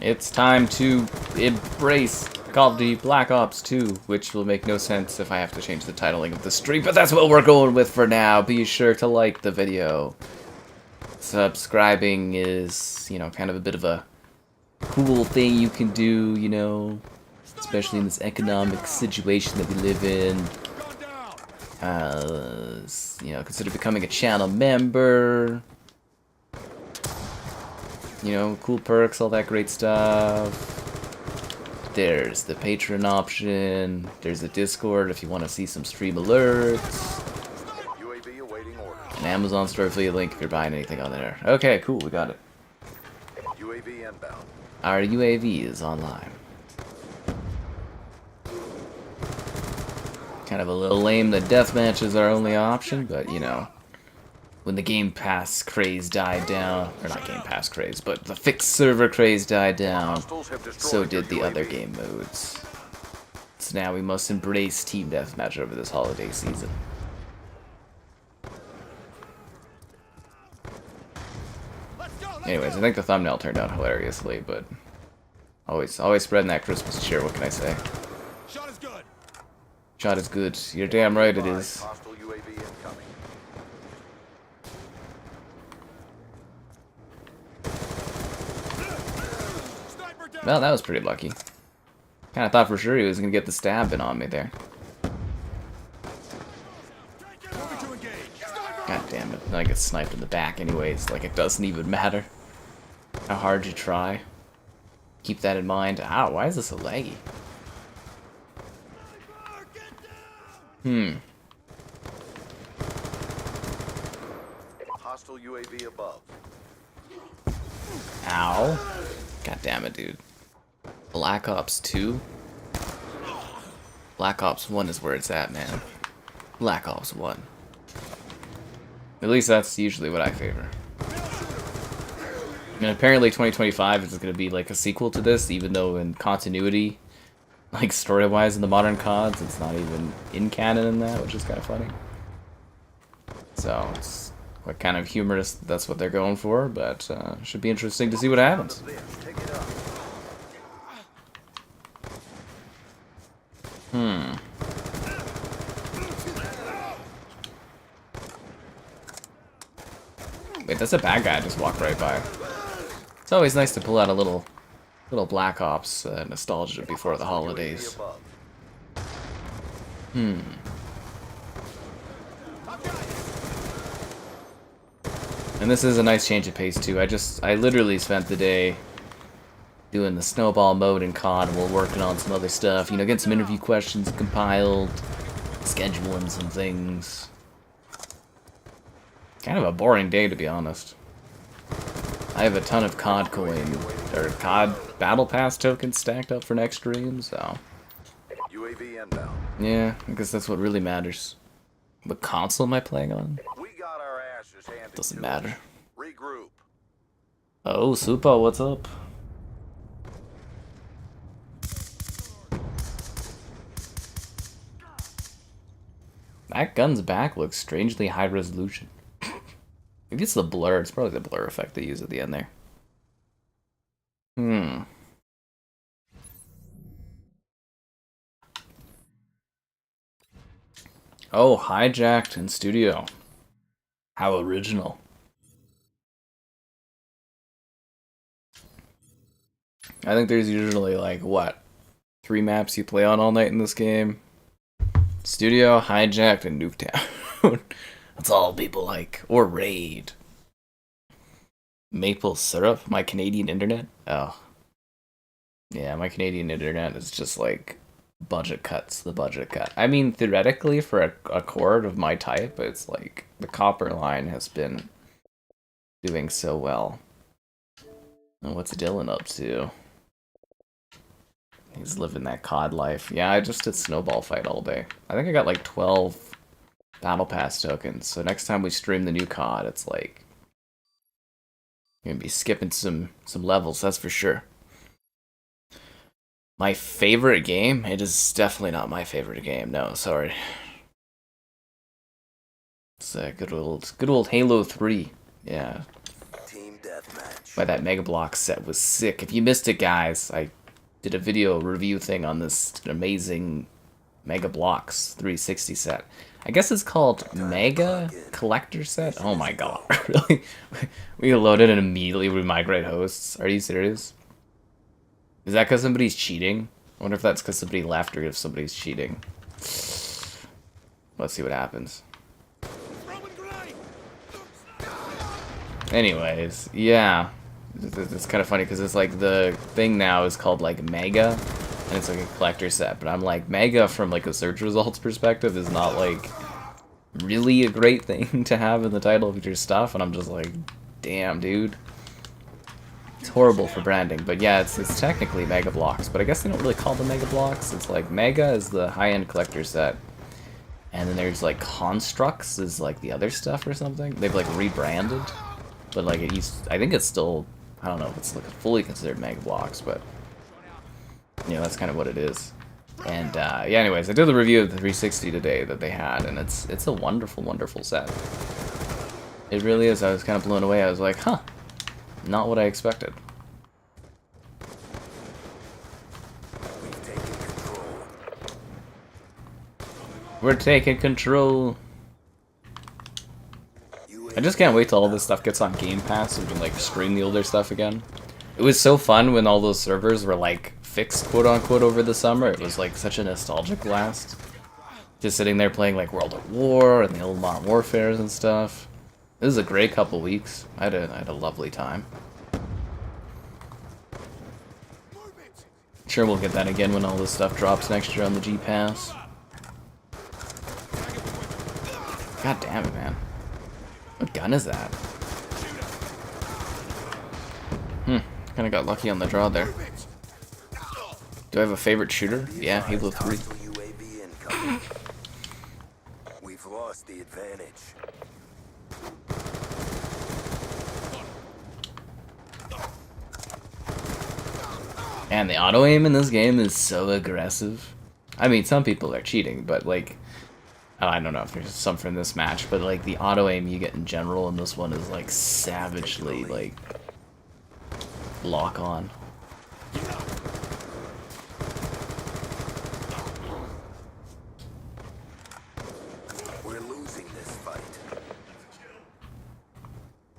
It's time to embrace Call of Duty Black Ops 2, which will make no sense if I have to change the titling of the stream, but that's what we're going with for now. Be sure to like the video. Subscribing is, you know, kind of a bit of a cool thing you can do, you know, especially in this economic situation that we live in. You know, consider becoming a channel member. You know, cool perks, all that great stuff. There's the Patreon option. There's the Discord if you want to see some stream alerts. An Amazon store affiliate link if you're buying anything on there. Okay, cool, we got it. UAV inbound. Our UAV is online. Kind of a little lame that deathmatch is our only option, but you know. When the Game Pass craze died down, or not Game Pass craze, but the fixed server craze died down, so did the other game modes. So now we must embrace Team Deathmatch over this holiday season. Anyways, I think the thumbnail turned out hilariously, but always spreading that Christmas cheer, what can I say? Shot is good. Shot is good. You're damn right it is. Hostile UAV incoming. Well, that was pretty lucky. Kind of thought for sure he was going to get the stab in on me there. God damn it. I get sniped in the back anyways. Like, it doesn't even matter how hard you try. Keep that in mind. Ow, why is this so laggy? Hostile UAV above. Ow. God damn it, dude. Black Ops 2? Black Ops 1 is where it's at, man. Black Ops 1. At least that's usually what I favor. And apparently 2025 is going to be like a sequel to this, even though in continuity, like story-wise in the modern CODs, it's not even in canon in that, which is kind of funny. So, it's what kind of humorous that's what they're going for, but should be interesting to see what happens. Take it up. Wait, that's a bad guy I just walked right by. It's always nice to pull out a little Black Ops nostalgia before the holidays. And this is a nice change of pace too. I literally spent the day doing the snowball mode in COD while working on some other stuff. You know, getting some interview questions compiled, scheduling some things. Kind of a boring day, to be honest. I have a ton of COD coin, or COD Battle Pass tokens stacked up for next stream, so... UAV inbound. yeah, I guess that's what really matters. What console am I playing on? We got our asses handed. Doesn't to matter. us. Regroup. Oh, Super, what's up? That gun's back looks strangely high resolution. Maybe it's the blur. It's probably the blur effect they use at the end there. Oh, Hijacked in studio. How original. I think there's usually like, what? 3 maps you play on all night in this game? Studio, Hijacked, and Nuketown. That's all people like. Or Raid. Maple syrup? My Canadian internet? Oh. Yeah, my Canadian internet is just like budget cuts, the budget cut. I mean, theoretically, for a cord of my type, it's like the copper line has been doing so well. And what's Dylan up to? He's living that COD life. Yeah, I just did snowball fight all day. I think I got like 12 Battle Pass tokens. So next time we stream the new COD, it's like you're gonna be skipping some levels, that's for sure. My favorite game? It is definitely not my favorite game. No, sorry. It's good old Halo 3. Yeah. Team deathmatch. But that Mega Block set was sick. If you missed it, guys, I did a video review thing on this amazing Mega Blocks 360 set. I guess it's called Mega Collector Set. Oh my god, really? We loaded and immediately we migrate hosts. Are you serious? Is that because somebody's cheating? I wonder if that's because somebody left or if somebody's cheating. Let's see what happens. Anyways, yeah. It's kind of funny because it's like the thing now is called like Mega, and it's like a collector set. But I'm like, Mega from like a search results perspective is not like really a great thing to have in the title of your stuff, and I'm just like, damn, dude. It's horrible for branding, but yeah, it's technically Mega Blocks, but I guess they don't really call them Mega Blocks. It's like Mega is the high-end collector set, and then there's like Constructs is like the other stuff or something. They've like rebranded, but like it used, I think it's still, I don't know if it's like fully considered Mega Blocks, but you know, that's kind of what it is. And yeah, anyways, I did the review of the 360 today that they had, and it's a wonderful, wonderful set. It really is. I was kind of blown away. I was like, huh. Not what I expected. We're taking control. I just can't wait till all this stuff gets on Game Pass so we can like stream the older stuff again. It was so fun when all those servers were like fixed, quote unquote, over the summer. It was like such a nostalgic blast. Just sitting there playing like World at War and the old Modern Warfares and stuff. It was a great couple weeks. I had a lovely time. Sure, we'll get that again when all this stuff drops next year on the G Pass. God damn it, man. What gun is that? Kinda got lucky on the draw there. Do I have a favorite shooter? Yeah, Halo 3. We've lost the advantage. And the auto aim in this game is so aggressive. I mean, some people are cheating, but like, I don't know if there's some from this match, but like the auto aim you get in general in this one is like savagely like lock on. We're losing this fight.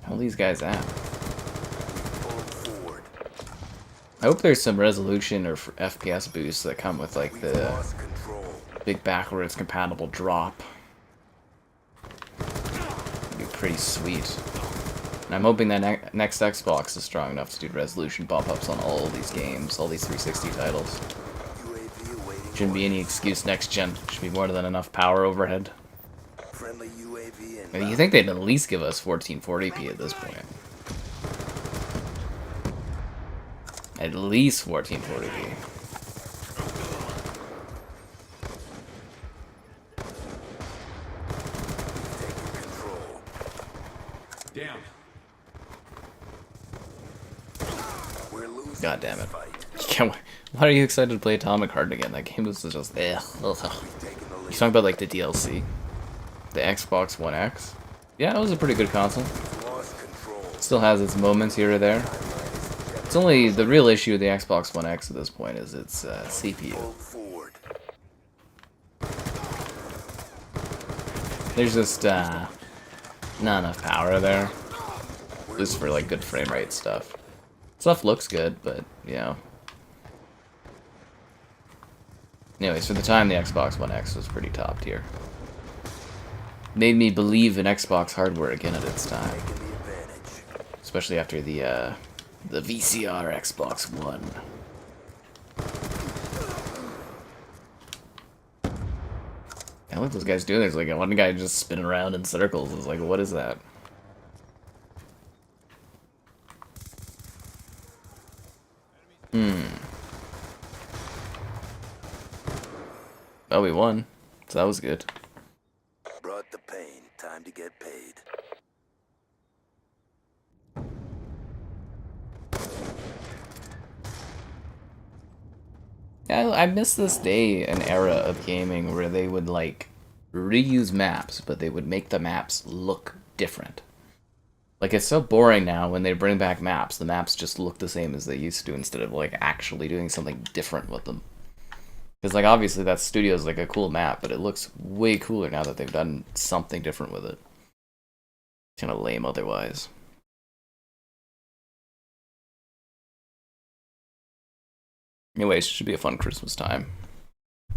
How are these guys at? I hope there's some resolution or FPS boosts that come with like the big backwards compatible drop. It'd be pretty sweet. And I'm hoping that next Xbox is strong enough to do resolution bump ups on all these games, all these 360 titles. Shouldn't be any excuse next gen. Should be more than enough power overhead. I mean, you think they'd at least give us 1440p at this point. At least 1440p. Damn. God damn it. Why are you excited to play Atomic Heart again? That game was just You talking about like the DLC? The Xbox One X? Yeah, it was a pretty good console. Still has its moments here or there. It's only the real issue with the Xbox One X at this point is its CPU. There's just not enough power there, at least for like good frame rate stuff. Stuff looks good, but you know. Anyways, for the time, the Xbox One X was pretty top tier. Made me believe in Xbox hardware again at its time, especially after the VCR Xbox One. I like those guys doing. There's like one guy just spinning around in circles. It's like, what is that? Oh, we won. So that was good. Brought the pain. Time to get paid. I miss this day and era of gaming where they would like reuse maps, but they would make the maps look different. Like, it's so boring now when they bring back maps. The maps just look the same as they used to instead of, like, actually doing something different with them. Because, like, obviously that studio's, like, a cool map, but it looks way cooler now that they've done something different with it. Kind of lame otherwise. Anyways, it should be a fun Christmas time.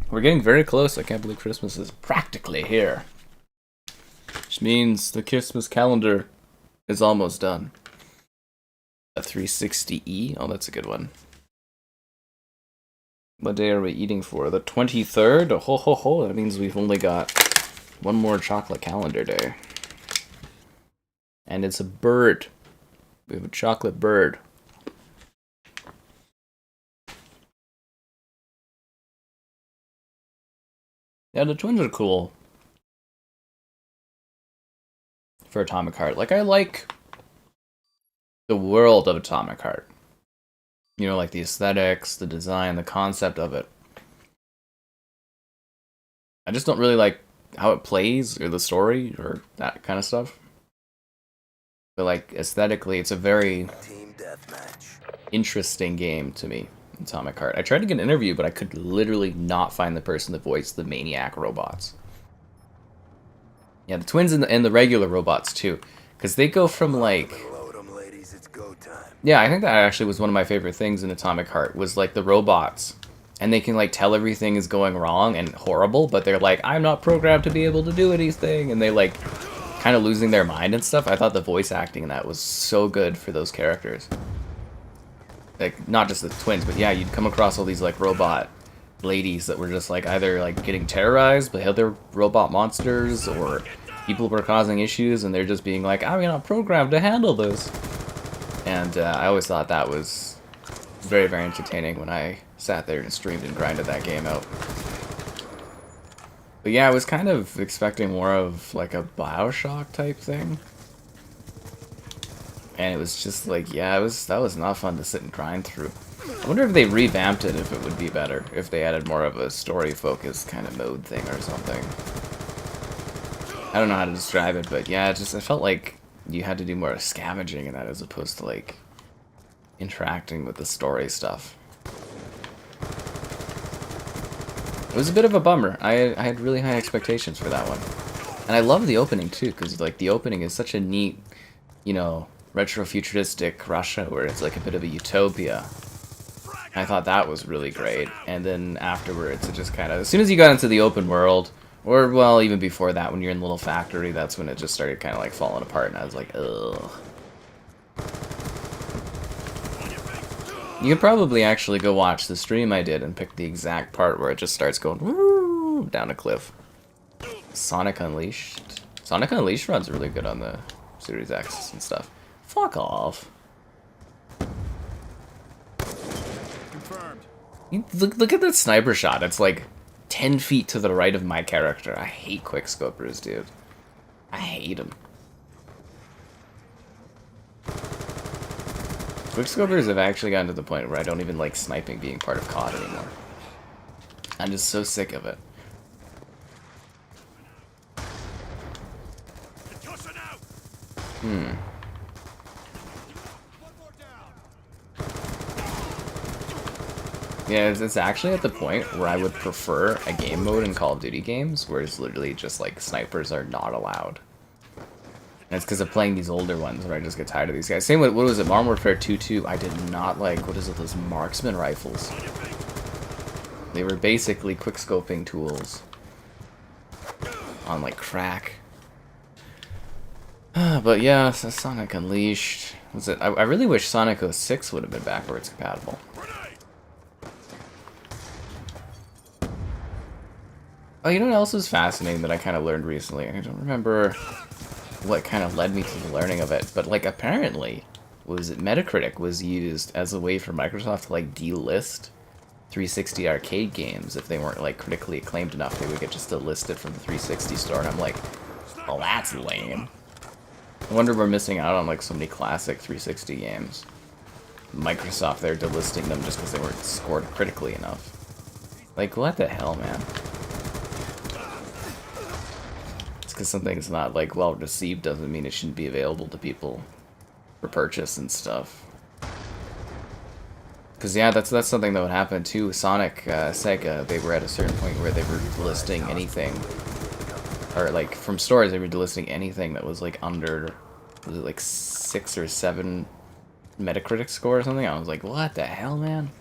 We're getting very close. I can't believe Christmas is practically here. Which means the Christmas calendar is almost done. A 360E? Oh, that's a good one. What day are we eating for? The 23rd? Oh, ho, ho, ho. That means we've only got one more chocolate calendar day. And it's a bird. We have a chocolate bird. Yeah, the twins are cool. For Atomic Heart. Like, I like the world of Atomic Heart. You know, like the aesthetics, the design, the concept of it. I just don't really like how it plays, or the story, or that kind of stuff. But, like, aesthetically, it's a very interesting game to me, Atomic Heart. I tried to get an interview, but I could literally not find the person that voiced the Maniac robots. Yeah, the twins and the regular robots, too. Because they go from, like... Yeah, I think that actually was one of my favorite things in Atomic Heart, was, like, the robots. And they can, like, tell everything is going wrong and horrible, but they're like, I'm not programmed to be able to do anything, and they, like, kind of losing their mind and stuff. I thought the voice acting in that was so good for those characters. Like, not just the twins, but yeah, you'd come across all these, like, robot ladies that were just, like, either, like, getting terrorized by other robot monsters, or people were causing issues, and they're just being like, I'm not programmed to handle this. And I always thought that was very, very entertaining when I sat there and streamed and grinded that game out. But yeah, I was kind of expecting more of like a BioShock type thing. And it was just like, yeah, that was not fun to sit and grind through. I wonder if they revamped it, if it would be better. If they added more of a story-focused kind of mode thing or something. I don't know how to describe it, but yeah, I felt like you had to do more scavenging in that as opposed to like interacting with the story stuff. It was a bit of a bummer. I had really high expectations for that one. And I love the opening too, because like the opening is such a neat, you know, retro-futuristic Russia where it's like a bit of a utopia. I thought that was really great. And then afterwards it just kind of, as soon as you got into the open world, or, well, even before that, when you're in the little factory, that's when it just started kind of, like, falling apart, and I was like, ugh. You could probably actually go watch the stream I did and pick the exact part where it just starts going woo, down a cliff. Sonic Unleashed. Sonic Unleashed runs really good on the Series X and stuff. Fuck off. Confirmed. Look at that sniper shot. It's like 10 feet to the right of my character. I hate quickscopers, dude. I hate them. Quickscopers have actually gotten to the point where I don't even like sniping being part of COD anymore. I'm just so sick of it. Yeah, it's actually at the point where I would prefer a game mode in Call of Duty games where it's literally just like snipers are not allowed. And it's because of playing these older ones where I just get tired of these guys. Same with, what was it, Modern Warfare 2 I did not like, what is it, those marksman rifles. They were basically quickscoping tools. On like crack. But yeah, so Sonic Unleashed. Was it? I really wish Sonic 06 would have been backwards compatible. Oh, you know what else is fascinating that I kind of learned recently? I don't remember what kind of led me to the learning of it, but like apparently Metacritic was used as a way for Microsoft to like delist 360 arcade games if they weren't like critically acclaimed enough. They would get just delisted from the 360 store, and I'm like, well, that's lame. I wonder if we're missing out on like so many classic 360 games. Microsoft, they're delisting them just because they weren't scored critically enough. Like, what the hell, man? It's because something's not like well received doesn't mean it shouldn't be available to people for purchase and stuff. Because yeah, that's something that would happen too. Sonic, Sega, they were at a certain point where they were listing anything, or like from stores they were listing anything that was like under, was it like 6 or 7 Metacritic score or something? I was like, what the hell, man?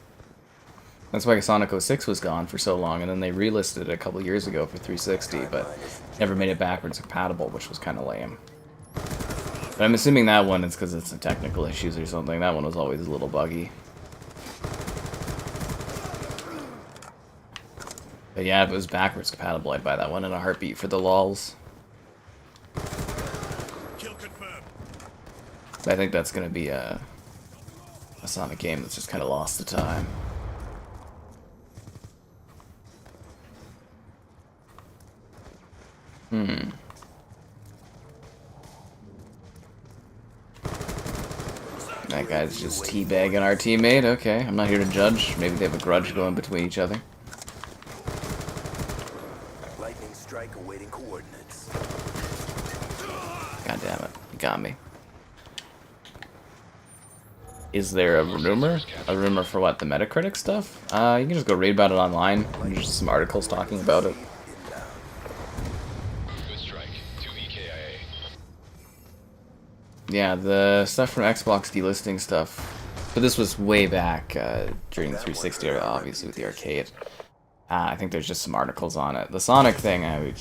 That's why Sonic 06 was gone for so long, and then they relisted it a couple years ago for 360, but never made it backwards compatible, which was kind of lame. But I'm assuming that one is because it's some technical issues or something. That one was always a little buggy. But yeah, if it was backwards compatible, I'd buy that one in a heartbeat for the lols. But I think that's going to be a Sonic game that's just kind of lost to time. That guy's just teabagging our teammate. Okay, I'm not here to judge. Maybe they have a grudge going between each other. Lightning strike awaiting coordinates. God damn it. You got me. Is there a rumor? A rumor for what? The Metacritic stuff? You can just go read about it online. There's just some articles talking about it. Yeah, the stuff from Xbox delisting stuff. But this was way back during the 360 era, obviously, with the arcade. I think there's just some articles on it. The Sonic thing, I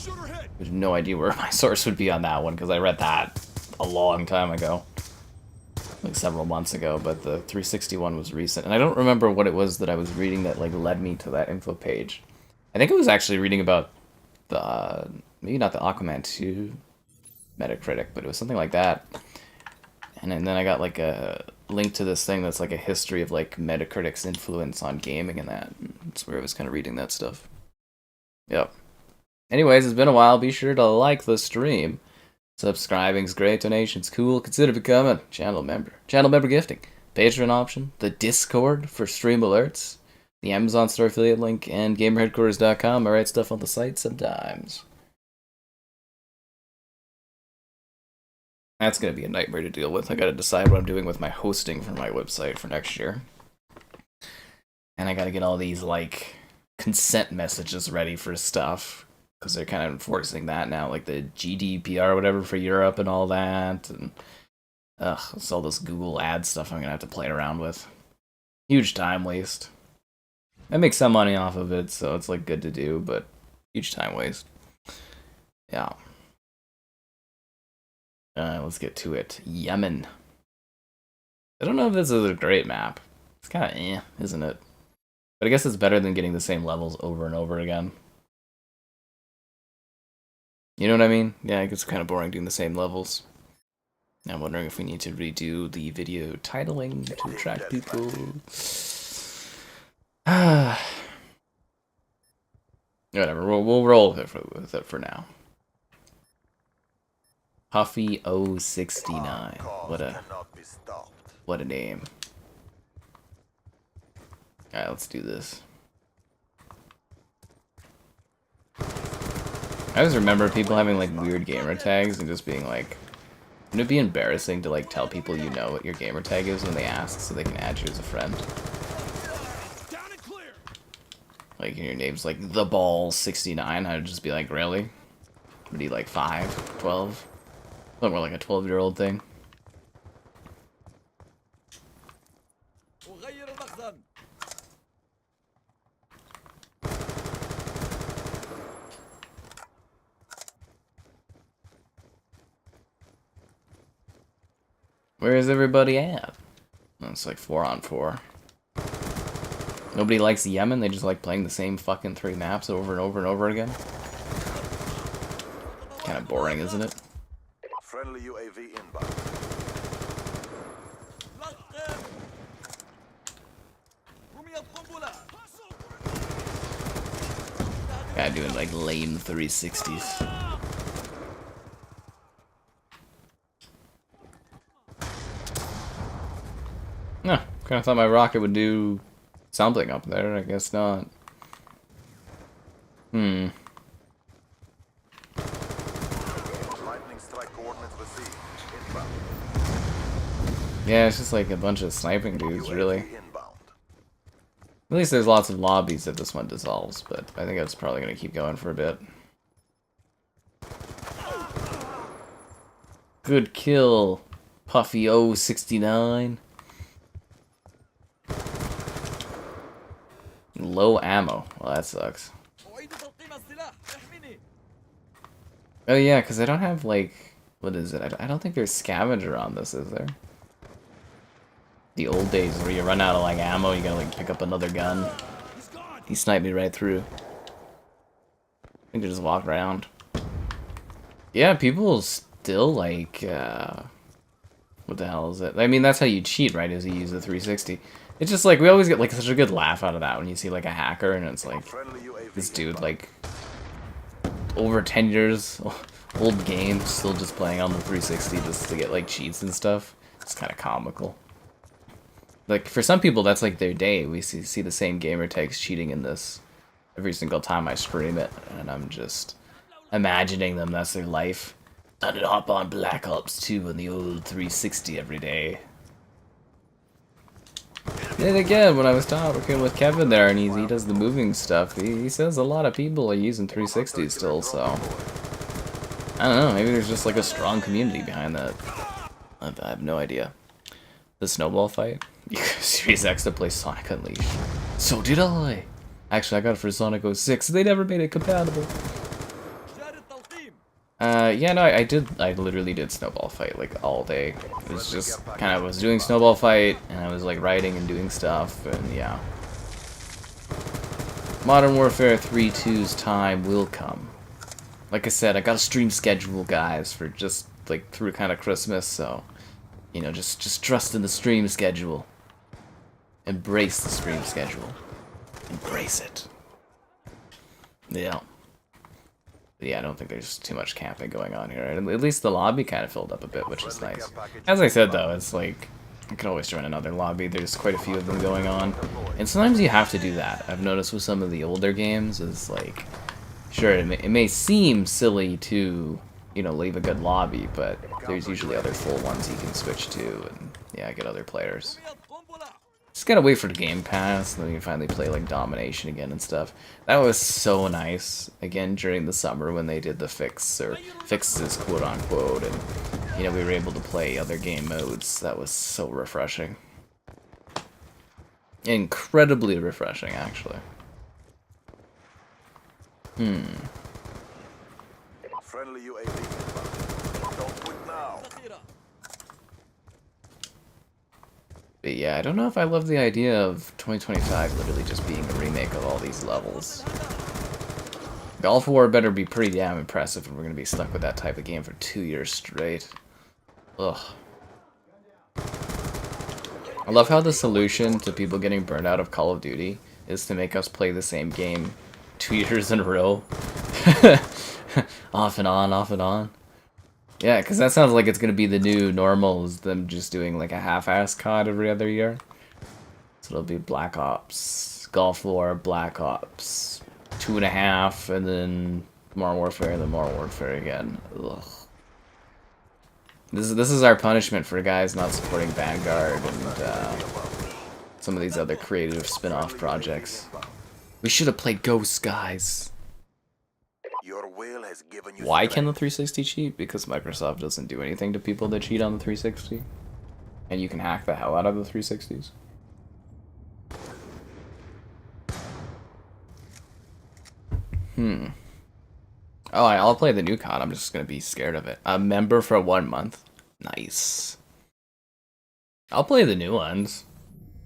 have no idea where my source would be on that one, because I read that a long time ago. Like several months ago, but the 360 one was recent. And I don't remember what it was that I was reading that like led me to that info page. I think it was actually reading about the, maybe not the Aquaman 2 Metacritic, but it was something like that. And then I got like a link to this thing that's like a history of like Metacritic's influence on gaming and that. That's where I was kind of reading that stuff. Yep. Anyways, it's been a while. Be sure to like the stream. Subscribing's great, donations cool. Consider becoming channel member. Channel member gifting. Patreon option. The Discord for stream alerts. The Amazon store affiliate link. And GamerHeadquarters.com. I write stuff on the site sometimes. That's going to be a nightmare to deal with. I got to decide what I'm doing with my hosting for my website for next year. And I got to get all these, like, consent messages ready for stuff. Because they're kind of enforcing that now, like the GDPR or whatever for Europe and all that. And, it's all this Google ad stuff I'm going to have to play around with. Huge time waste. I make some money off of it, so it's, like, good to do, but huge time waste. Yeah. Let's get to it. Yemen. I don't know if this is a great map. It's kind of isn't it? But I guess it's better than getting the same levels over and over again. You know what I mean? Yeah, it gets kind of boring doing the same levels. I'm wondering if we need to redo the video titling to attract people. Whatever, we'll roll with it for now. Huffy 069. What a name. Alright, let's do this. I always remember people having like weird gamer tags and just being like, wouldn't it be embarrassing to like tell people you know what your gamer tag is when they ask so they can add you as a friend? Like your name's like the ball 69, I'd just be like, really? Would he like 5, 12? Look more like a 12-year-old thing. Where is everybody at? Oh, it's like 4-on-4. Nobody likes Yemen, they just like playing the same fucking 3 maps over and over and over again. Kind of boring, isn't it? Friendly UAV inbound. Guy doing like lame 360s. No, kind of thought my rocket would do something up there. I guess not. Yeah, it's just like a bunch of sniping dudes, really. At least there's lots of lobbies if this one dissolves, but I think it's probably going to keep going for a bit. Good kill, Puffy 069. Low ammo. Well, that sucks. Oh yeah, because I don't have, like, what is it? I don't think there's scavenger on this, is there? The old days where you run out of, like, ammo, you gotta, like, pick up another gun. He sniped me right through. I think they just walk around. Yeah, people still, like, what the hell is it? I mean, that's how you cheat, right, is you use the 360. It's just, like, we always get, like, such a good laugh out of that when you see, like, a hacker, and it's, like, this dude, like, over 10 years old game, still just playing on the 360 just to get, like, cheats and stuff. It's kind of comical. Like, for some people, that's, like, their day. We see the same gamer tags cheating in this every single time I stream it, and I'm just imagining them, that's their life. Time to hop on Black Ops 2 on the old 360 every day. Then again, when I was talking with Kevin there, and he does the moving stuff, he says a lot of people are using 360s still, so... I don't know, maybe there's just like a strong community behind that. I have no idea. The snowball fight? You got Series X to play Sonic Unleashed. So did I! Actually, I got it for Sonic 06, they never made it compatible. Yeah, no, I literally did Snowball Fight, like, all day. It was just, kind of, was doing Snowball Fight, and I was, like, writing and doing stuff, and yeah. Modern Warfare 3.2's time will come. Like I said, I got a stream schedule, guys, for just, like, through kind of Christmas, so, you know, just trust in the stream schedule. Embrace the stream schedule. Embrace it. Yeah. Yeah, I don't think there's too much camping going on here. At least the lobby kind of filled up a bit, which is nice. As I said, though, it's like, I could always join another lobby. There's quite a few of them going on. And sometimes you have to do that. I've noticed with some of the older games, is like, sure, it may seem silly to, you know, leave a good lobby, but there's usually other full ones you can switch to, and yeah, get other players. Just gotta wait for the Game Pass, and then you can finally play, like, Domination again and stuff. That was so nice, again, during the summer when they did the fixes, quote-unquote, and, you know, we were able to play other game modes. That was so refreshing. Incredibly refreshing, actually. Friendly UAV. Don't quit now. But yeah, I don't know if I love the idea of 2025 literally just being a remake of all these levels. Golf War better be pretty damn impressive if we're going to be stuck with that type of game for 2 years straight. Ugh. I love how the solution to people getting burned out of Call of Duty is to make us play the same game 2 years in a row. Off and on, off and on. Yeah, because that sounds like it's going to be the new normal, is them just doing like a half-ass COD every other year. So it'll be Black Ops, Gulf War, Black Ops, 2.5, and then Modern Warfare, and then Modern Warfare again. Ugh. This is our punishment for guys not supporting Vanguard and some of these other creative spin-off projects. We should have played Ghosts, guys. Your will has given you Why can the 360 cheat? Because Microsoft doesn't do anything to people that cheat on the 360. And you can hack the hell out of the 360s. Oh, I'll play the new COD. I'm just gonna be scared of it. A member for 1 month. Nice. I'll play the new ones.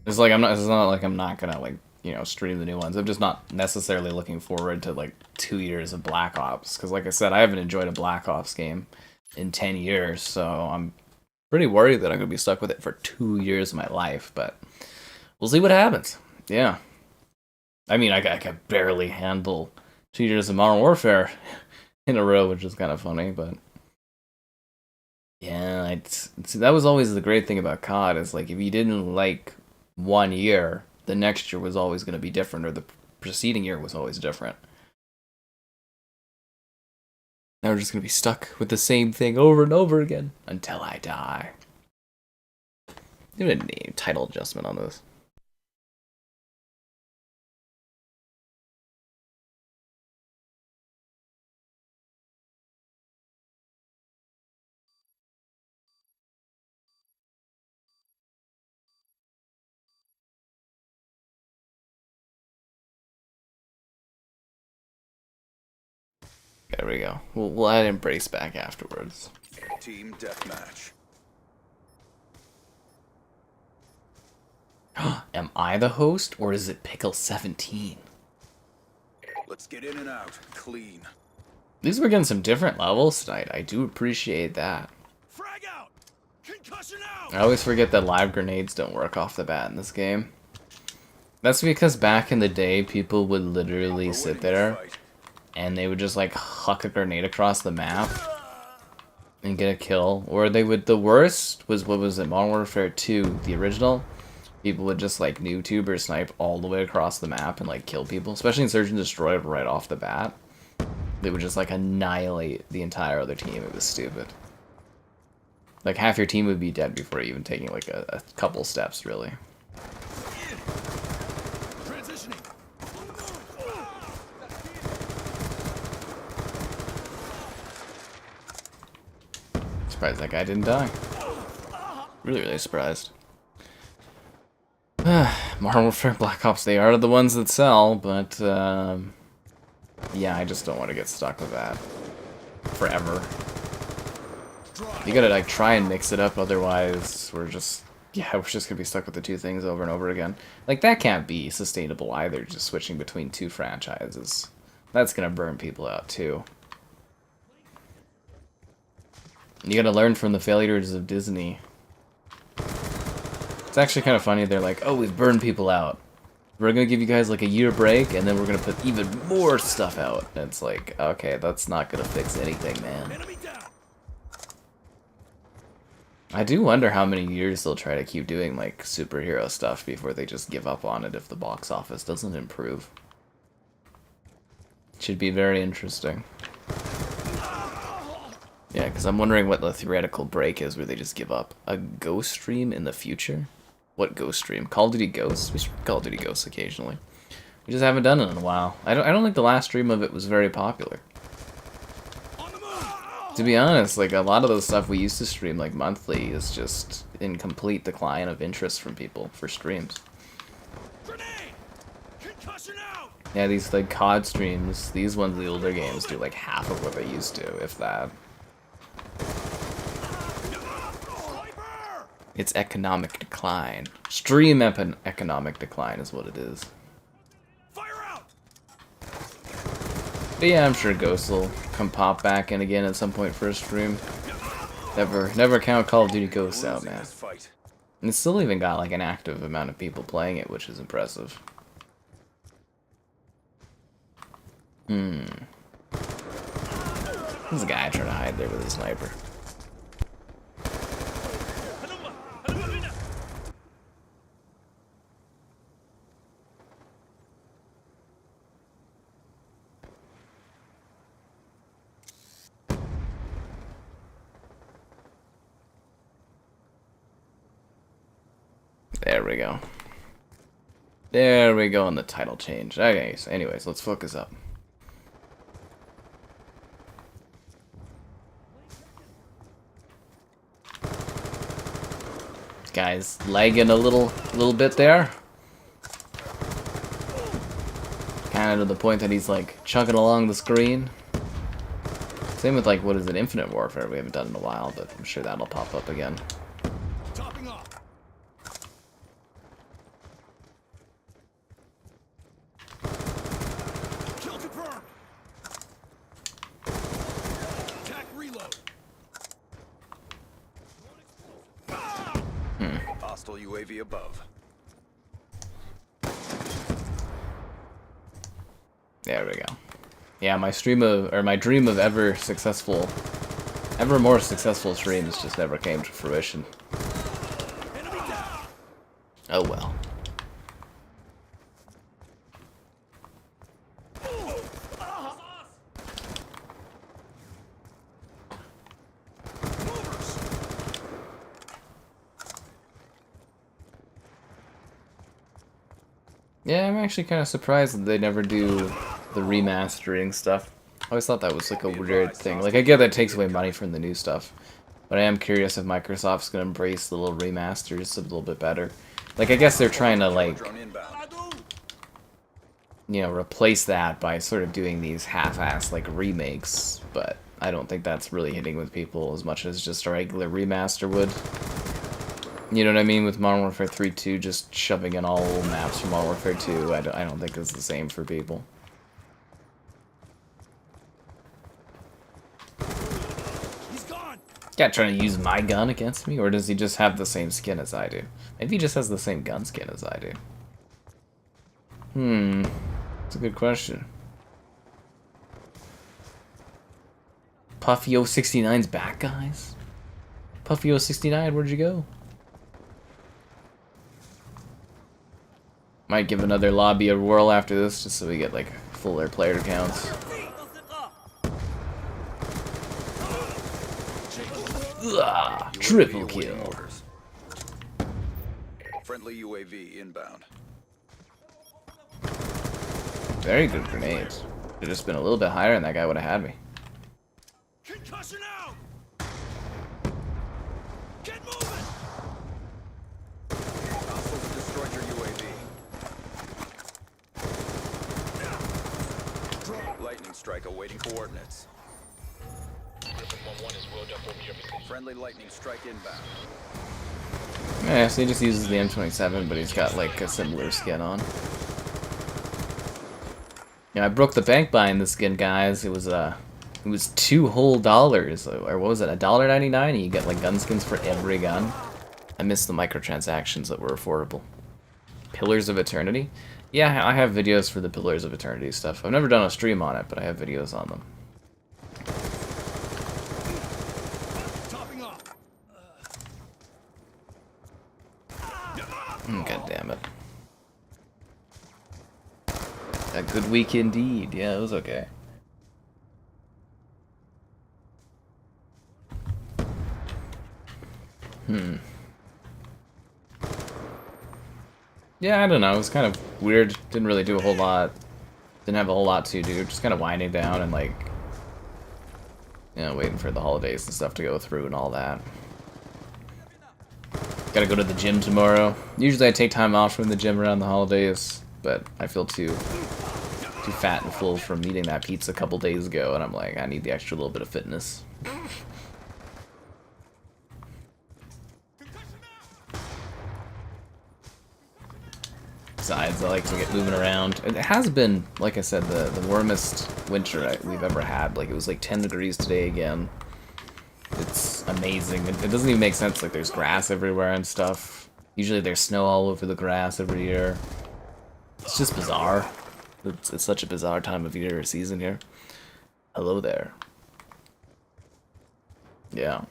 It's like it's not like I'm not gonna, like, you know, stream the new ones. I'm just not necessarily looking forward to, like, 2 years of Black Ops. Because, like I said, I haven't enjoyed a Black Ops game in 10 years. So I'm pretty worried that I'm going to be stuck with it for 2 years of my life. But we'll see what happens. Yeah. I mean, I can barely handle 2 years of Modern Warfare in a row, which is kind of funny. But yeah, that was always the great thing about COD. Is, like, if you didn't like 1 year, the next year was always going to be different, or the preceding year was always different. Now we're just going to be stuck with the same thing over and over again until I die. Give it a name, title adjustment on this. There we go. We'll add Embrace back afterwards. Team deathmatch. Am I the host, or is it Pickle17? Let's get in and out clean. At least we're getting some different levels tonight. I do appreciate that. Frag out. Concussion out. I always forget that live grenades don't work off the bat in this game. That's because back in the day, people would literally sit there and they would just like huck a grenade across the map and get a kill. Or they would, the worst was, what was it, Modern Warfare 2, the original? People would just like noob or snipe all the way across the map and like kill people, especially in Search and Destroy right off the bat. They would just like annihilate the entire other team. It was stupid. Like half your team would be dead before even taking like a couple steps, really. Surprised that guy didn't die. Really surprised. Modern Warfare Black Ops, they are the ones that sell, but yeah, I just don't want to get stuck with that forever. You gotta like try and mix it up, otherwise we're just gonna be stuck with the two things over and over again. Like that can't be sustainable either, just switching between two franchises. That's gonna burn people out too. You gotta learn from the failures of Disney. It's actually kind of funny, they're like, oh, we've burned people out. We're gonna give you guys like a year break, and then we're gonna put even more stuff out. And it's like, okay, that's not gonna fix anything, man. I do wonder how many years they'll try to keep doing like superhero stuff before they just give up on it if the box office doesn't improve. Should be very interesting. Yeah, because I'm wondering what the theoretical break is where they just give up. A ghost stream in the future? What ghost stream? Call of Duty Ghosts? We stream Call of Duty Ghosts occasionally. We just haven't done it in a while. I don't think the last stream of it was very popular. To be honest, like a lot of the stuff we used to stream like monthly is just in complete decline of interest from people for streams. Yeah, these like COD streams, these ones, the older games, do like half of what they used to, if that. It's economic decline. Stream economic decline is what it is. But yeah, I'm sure Ghosts will come pop back in again at some point for a stream. Never count Call of Duty Ghosts out, man. And it's still even got like an active amount of people playing it, which is impressive. There's a guy trying to hide there with a sniper. There we go. There we go on the title change. Okay, so anyways, let's focus up. Guy's lagging a little bit there. Kind of to the point that he's like chugging along the screen. Same with like, what is it, Infinite Warfare we haven't done in a while, but I'm sure that'll pop up again. Topping off. Kill confirmed. Attack reload. Hostile UAV above. There we go. Yeah, my dream of ever more successful streams just never came to fruition. Oh well. Yeah, I'm actually kind of surprised that they never do the remastering stuff. I always thought that was like a weird thing. Like, I get that it takes away money from the new stuff, but I am curious if Microsoft's gonna embrace the little remasters a little bit better. Like, I guess they're trying to, like, you know, replace that by sort of doing these half-assed, like, remakes, but I don't think that's really hitting with people as much as just a regular remaster would. You know what I mean? With Modern Warfare 3 2, just shoving in all old maps from Modern Warfare 2, I don't think it's the same for people. He's gone. Yeah, trying to use my gun against me? Or does he just have the same skin as I do? Maybe he just has the same gun skin as I do. That's a good question. Puffy 069's back, guys? Puffy 069, where'd you go? Might give another lobby a whirl after this, just so we get, like, fuller player counts. Ugh, triple kill. Friendly UAV inbound. Very good grenades. Should have just been a little bit higher and that guy would have had me. Concussion out. Get moving. Hostiles destroyed your UAV. Lightning strike awaiting coordinates. Friendly lightning strike inbound. Yeah, so he just uses the M27, but he's got like a similar skin on. Yeah, I broke the bank buying this skin, guys. It was $2 whole, or what was it, $1.99, and you get like gun skins for every gun. I missed the microtransactions that were affordable. Pillars of Eternity? Yeah, I have videos for the Pillars of Eternity stuff. I've never done a stream on it, but I have videos on them. God damn it. A good week indeed. Yeah, it was okay. Yeah, I don't know. It was kind of weird. Didn't really do a whole lot. Didn't have a whole lot to do. Just kind of winding down and like, you know, waiting for the holidays and stuff to go through and all that. Gotta go to the gym tomorrow. Usually I take time off from the gym around the holidays, but I feel too fat and full from eating that pizza a couple days ago, and I'm like, I need the extra little bit of fitness. Besides, I like to get moving around. It has been, like I said, the warmest winter we've ever had. Like, it was like 10 degrees today again. It's amazing. It doesn't even make sense. Like, there's grass everywhere and stuff. Usually there's snow all over the grass every year. It's just bizarre. It's such a bizarre time of year or season here. Hello there. Yeah.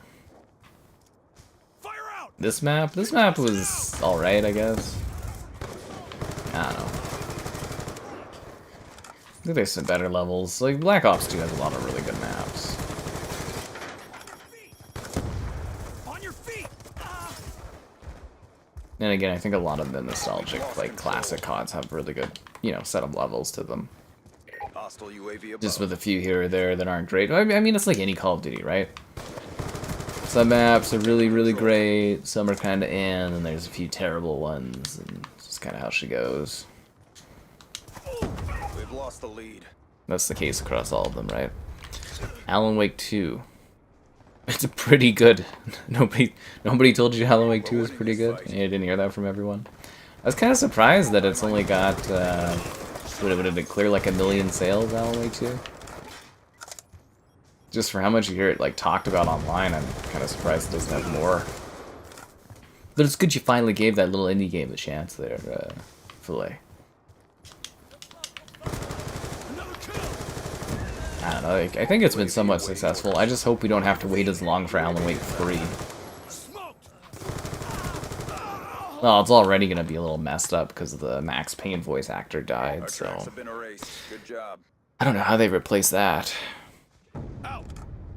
Fire out. This map was alright, I guess. I don't know. I think there's some better levels. Like, Black Ops 2 has a lot of really good maps. On your feet. And again, I think a lot of the nostalgic, like, classic CODs have really good, you know, set of levels to them. Hostile UAV above. Just with a few here or there that aren't great. I mean, it's like any Call of Duty, right? Some maps are really, really great, some are kind of and there's a few terrible ones, and it's just kind of how she goes. We've lost the lead. That's the case across all of them, right? Alan Wake 2. It's pretty good. Nobody told you Alan Wake 2 is pretty good? You didn't hear that from everyone? I was kind of surprised that it's only got, would it clear like 1 million sales, Alan Wake 2? Just for how much you hear it like talked about online, I'm kind of surprised it doesn't have more. But it's good you finally gave that little indie game a chance there, Filet. I don't know, I think it's been somewhat successful. I just hope we don't have to wait as long for Alan Wake 3. Well, it's already going to be a little messed up because the Max Payne voice actor died, so... Good job. I don't know how they replace that.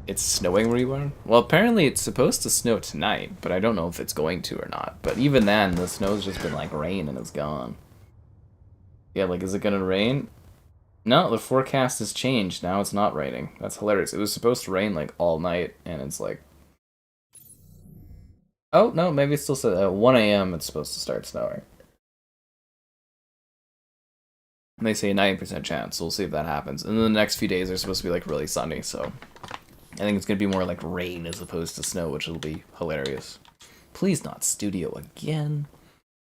It's snowing where you are? Well, apparently it's supposed to snow tonight, but I don't know if it's going to or not. But even then, the snow's just been like rain and it's gone. Yeah, like, is it gonna rain? No, the forecast has changed. Now it's not raining. That's hilarious. It was supposed to rain, like, all night, and it's like... Oh, no, maybe it's still said at 1 a.m. it's supposed to start snowing. And they say a 90% chance, so we'll see if that happens. And then the next few days are supposed to be, like, really sunny, so... I think it's gonna be more like rain as opposed to snow, which will be hilarious. Please not studio again.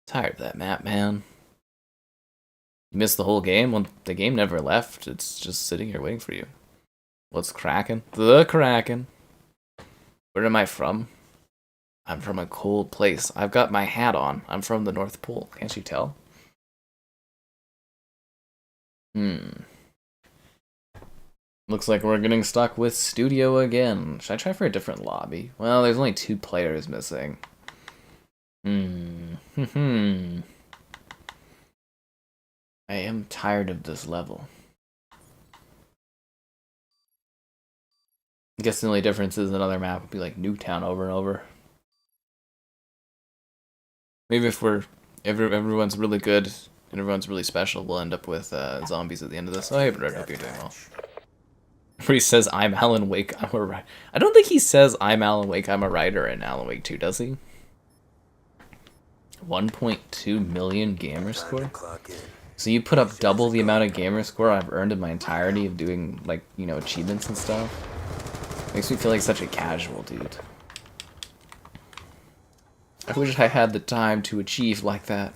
Tired of that map, man. You missed the whole game? Well, the game never left. It's just sitting here waiting for you. What's cracking? The Kraken. Where am I from? I'm from a cold place. I've got my hat on. I'm from the North Pole. Can't you tell? Looks like we're getting stuck with studio again. Should I try for a different lobby? Well, there's only 2 players missing. I am tired of this level. I guess the only difference is another map would be like Nuketown over and over. Maybe if everyone's really good and everyone's really special, we'll end up with zombies at the end of this. Oh, hey, Brett, hope you're doing well. Where he says, I'm Alan Wake, I'm a writer. I don't think he says, I'm Alan Wake, I'm a writer in Alan Wake 2, does he? 1.2 million gamer score? So you put up double the amount of gamer score I've earned in my entirety of doing, like, you know, achievements and stuff? Makes me feel like such a casual dude. I wish I had the time to achieve like that.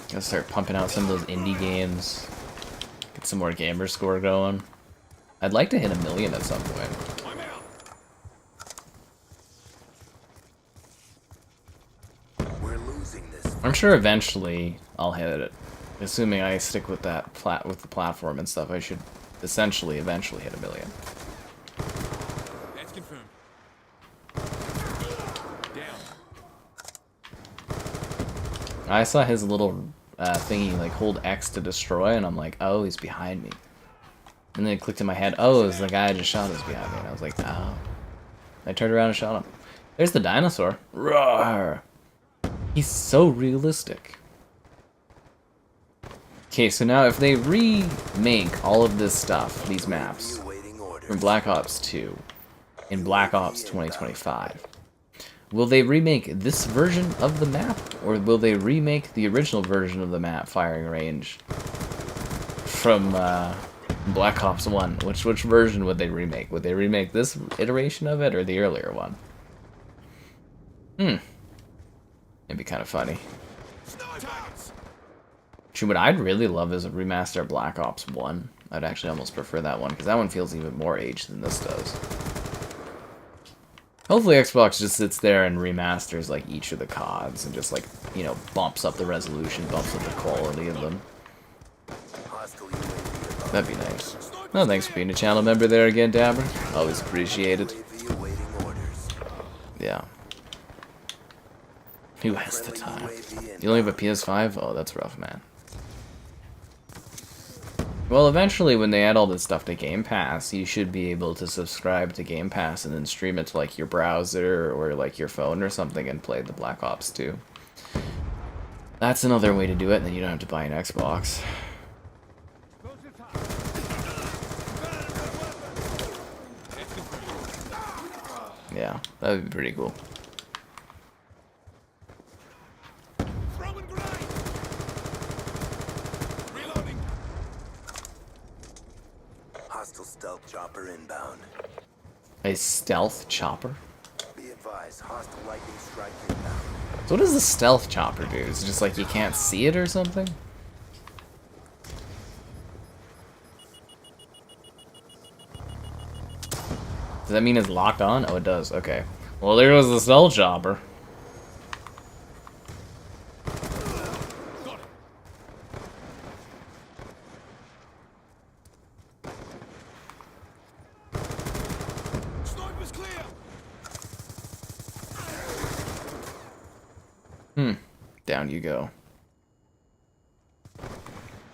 Gotta start pumping out some of those indie games. Get some more gamer score going. I'd like to hit 1 million at some point. I'm sure eventually I'll hit it. Assuming I stick with that with the platform and stuff, I should essentially eventually hit 1 million. That's confirmed. Down. I saw his little thingy, like, hold X to destroy, and I'm like, oh, he's behind me. And then it clicked in my head, oh, it was the guy I just shot is behind me. And I was like, oh. I turned around and shot him. There's the dinosaur. Roar! He's so realistic. Okay, so now if they remake all of this stuff, these maps, from Black Ops 2, in Black Ops 2025, will they remake this version of the map, or will they remake the original version of the map, firing range, from Black Ops 1? Which version would they remake? Would they remake this iteration of it, or the earlier one? It'd be kind of funny. Actually, what I'd really love is a remaster of Black Ops 1. I'd actually almost prefer that one, because that one feels even more aged than this does. Hopefully Xbox just sits there and remasters, like, each of the CODs and just, like, you know, bumps up the resolution, bumps up the quality of them. That'd be nice. Oh, thanks for being a channel member there again, Dabber. Always appreciated. Yeah. Who has the time? You only have a PS5? Oh, that's rough, man. Well, eventually, when they add all this stuff to Game Pass, you should be able to subscribe to Game Pass and then stream it to, like, your browser or, like, your phone or something and play the Black Ops 2. That's another way to do it, and then you don't have to buy an Xbox. Yeah, that would be pretty cool. Stealth chopper inbound. A stealth chopper? Be advised, hostile lightning strike inbound. So what does the stealth chopper do? Is it just like you can't see it or something? Does that mean it's locked on? Oh, it does. Okay. Well, there goes the stealth chopper. Down you go.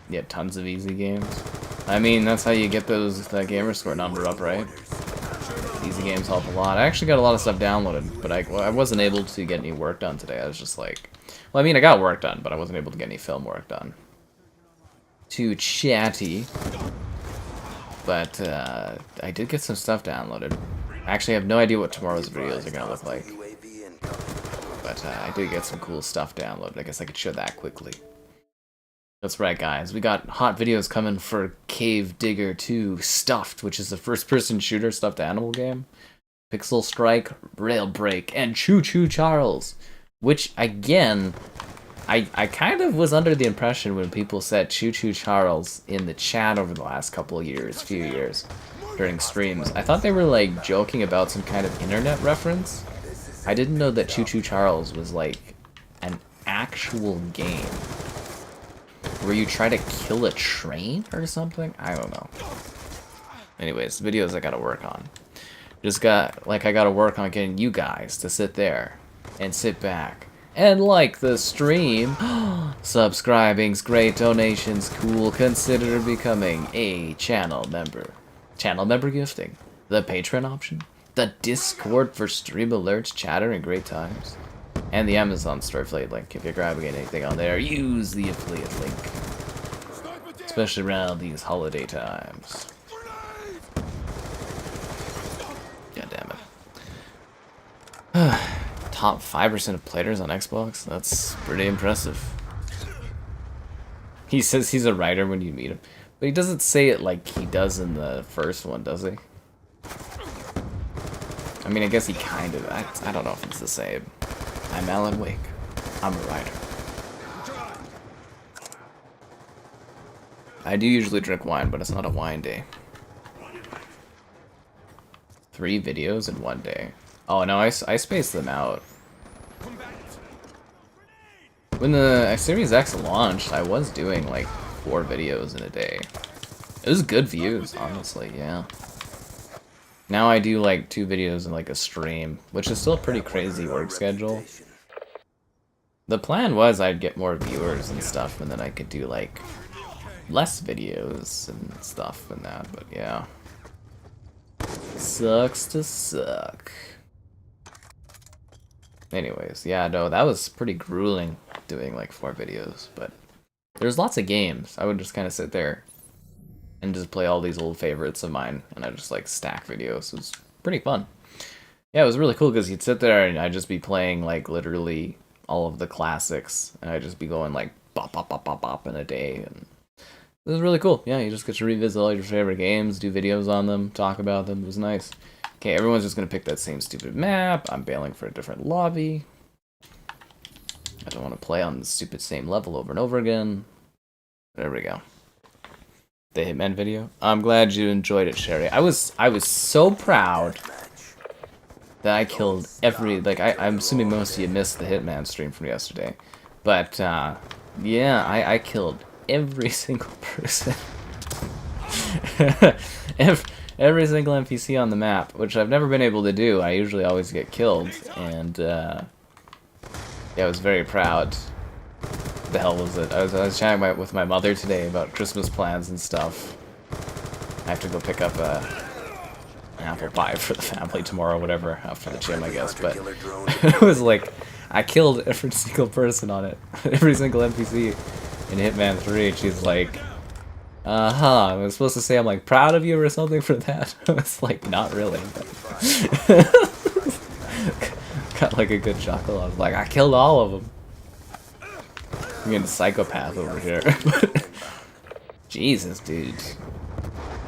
Yeah, tons of easy games. I mean, that's how you get that gamer score number up, right? Easy games help a lot. I actually got a lot of stuff downloaded, but I wasn't able to get any work done today. I was just like, well, I mean, I got work done, but I wasn't able to get any film work done. Too chatty. But I did get some stuff downloaded. I actually have no idea what tomorrow's videos are gonna look like. But I did get some cool stuff downloaded. I guess I could show that quickly. That's right, guys. We got hot videos coming for Cave Digger 2 Stuffed, which is a first-person shooter stuffed animal game. Pixel Strike, Rail Break, and Choo Choo Charles. Which, again, I kind of was under the impression when people said Choo Choo Charles in the chat over the last couple of years, few years, during streams. I thought they were, like, joking about some kind of internet reference. I didn't know that Choo Choo Charles was, like, an actual game. Where you try to kill a train or something? I don't know. Anyways, videos I gotta work on. I gotta work on getting you guys to sit there and sit back and like the stream. Subscribing's great, donations cool. Consider becoming a channel member. Channel member gifting. The Patreon option. The Discord for stream alerts, chatter, and great times. And the Amazon store affiliate link. If you're grabbing anything on there, use the affiliate link. Especially around these holiday times. God damn it. Top 5% of players on Xbox? That's pretty impressive. He says he's a writer when you meet him. But he doesn't say it like he does in the first one, does he? I mean, I guess he kind of... I don't know if it's the same. I'm Alan Wake. I'm a writer. I do usually drink wine, but it's not a wine day. 3 videos in 1 day. Oh no, I spaced them out. When the Series X launched, I was doing like 4 videos in a day. It was good views, honestly, yeah. Now I do like 2 videos in like a stream, which is still a pretty crazy work schedule. The plan was I'd get more viewers and stuff, and then I could do like less videos and stuff and that, but yeah. Sucks to suck. Anyways, yeah, no, that was pretty grueling doing like 4 videos, but there's lots of games. I would just kind of sit there and just play all these old favorites of mine, and I just like stack videos. It was pretty fun. Yeah, it was really cool because you'd sit there and I'd just be playing like literally all of the classics, and I'd just be going like bop bop bop bop bop in a day, and it was really cool. Yeah, you just get to revisit all your favorite games, do videos on them, talk about them. It was nice. Okay, everyone's just gonna pick that same stupid map. I'm bailing for a different lobby. I don't want to play on the stupid same level over and over again. There we go. The Hitman video. I'm glad you enjoyed it, Sherry. I was so proud that I killed every, like, I'm assuming most of you missed the Hitman stream from yesterday. But, yeah, I killed every single person. every single NPC on the map, which I've never been able to do. I usually always get killed, and, yeah, I was very proud. The hell was it? I was chatting with my mother today about Christmas plans and stuff. I have to go pick up an apple pie for the family tomorrow, whatever, after the gym, I guess. But it was like, I killed every single person on it, every single NPC in Hitman 3. And she's like, I was supposed to say I'm like proud of you or something for that. I was like, not really. But got like a good chuckle. I was like, I killed all of them. I'm getting a psychopath over here. Jesus, dude.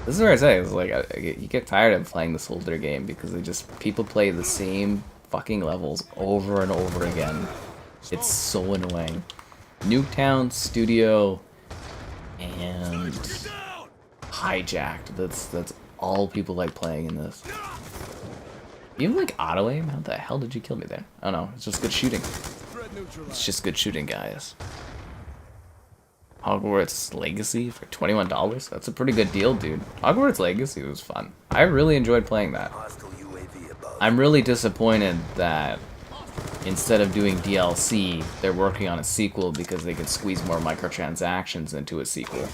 This is where I say, it's like, you get tired of playing this older game because people play the same fucking levels over and over again. It's so annoying. Nuketown, Studio, and Hijacked. That's all people like playing in this. You have like auto aim? How the hell did you kill me there? I don't know. It's just good shooting. It's just good shooting, guys. Hogwarts Legacy for $21? That's a pretty good deal, dude. Hogwarts Legacy was fun. I really enjoyed playing that. I'm really disappointed that instead of doing DLC, they're working on a sequel because they could squeeze more microtransactions into a sequel.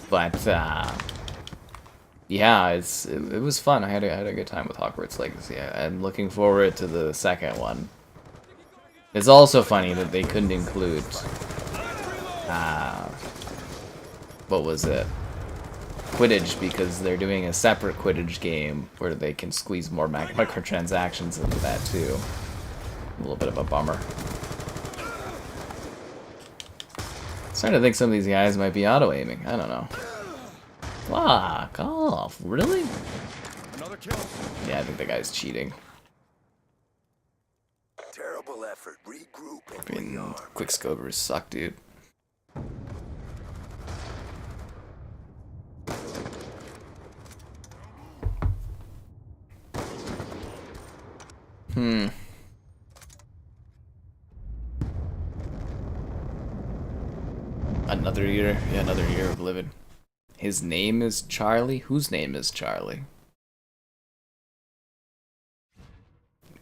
But, yeah, it was fun. I had a good time with Hogwarts Legacy. I'm looking forward to the second one. It's also funny that they couldn't include what was it? Quidditch, because they're doing a separate Quidditch game where they can squeeze more microtransactions into that too. A little bit of a bummer. Starting to think some of these guys might be auto-aiming. I don't know. Fuck off. Really? Another kill. Yeah, I think the guy's cheating. Terrible effort. Regroup and Freaking quickscopers suck, dude. Another year. Yeah, another year of living. His name is Charlie? Whose name is Charlie?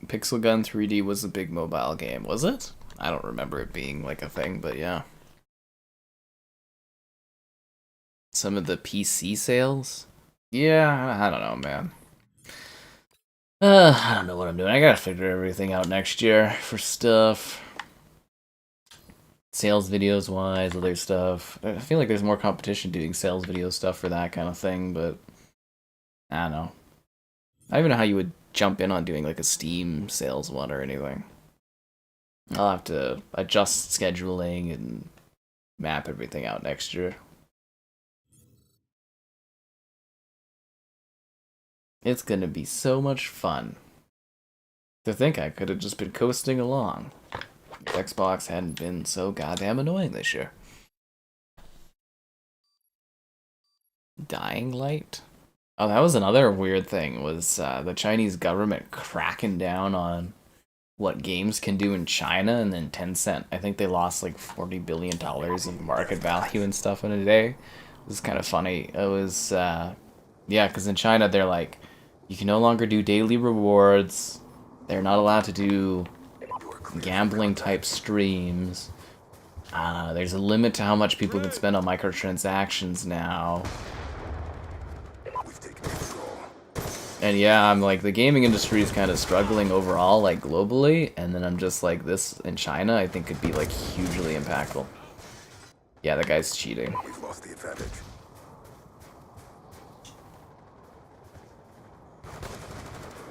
Pixel Gun 3D was a big mobile game, was it? I don't remember it being like a thing, but yeah. Some of the PC sales? Yeah, I don't know, man. I don't know what I'm doing. I gotta figure everything out next year for stuff. Sales videos wise, other stuff. I feel like there's more competition doing sales video stuff for that kind of thing, but I don't know. I don't even know how you would jump in on doing like a Steam sales one or anything. I'll have to adjust scheduling and map everything out next year. It's gonna be so much fun. To think I could have just been coasting along. Xbox hadn't been so goddamn annoying this year. Dying Light? Oh, that was another weird thing, was the Chinese government cracking down on what games can do in China, and then Tencent, I think they lost like $40 billion in market value and stuff in a day. It was kind of funny. It was, yeah, because in China they're like, you can no longer do daily rewards, they're not allowed to do gambling type streams. There's a limit to how much people can spend on microtransactions now. And yeah, I'm like, the gaming industry is kind of struggling overall, like globally, and then I'm just like, this in China I think could be like hugely impactful. Yeah, that guy's cheating. We've lost the advantage.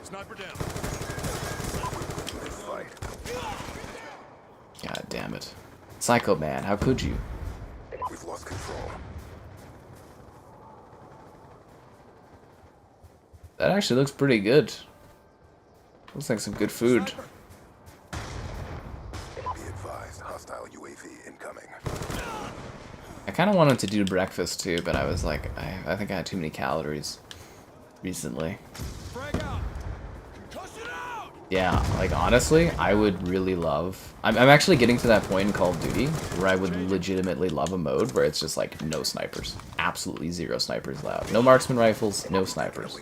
Sniper down. Fight. God damn it. Psycho Man, how could you? We've lost control. That actually looks pretty good. Looks like some good food. Be advised, hostile UAV incoming. I kind of wanted to do breakfast too, but I was like, I think I had too many calories recently. Frag out. Concussion out. Yeah, like honestly, I would really love... I'm actually getting to that point in Call of Duty where I would legitimately love a mode where it's just like no snipers. Absolutely zero snipers allowed. No marksman rifles, no snipers.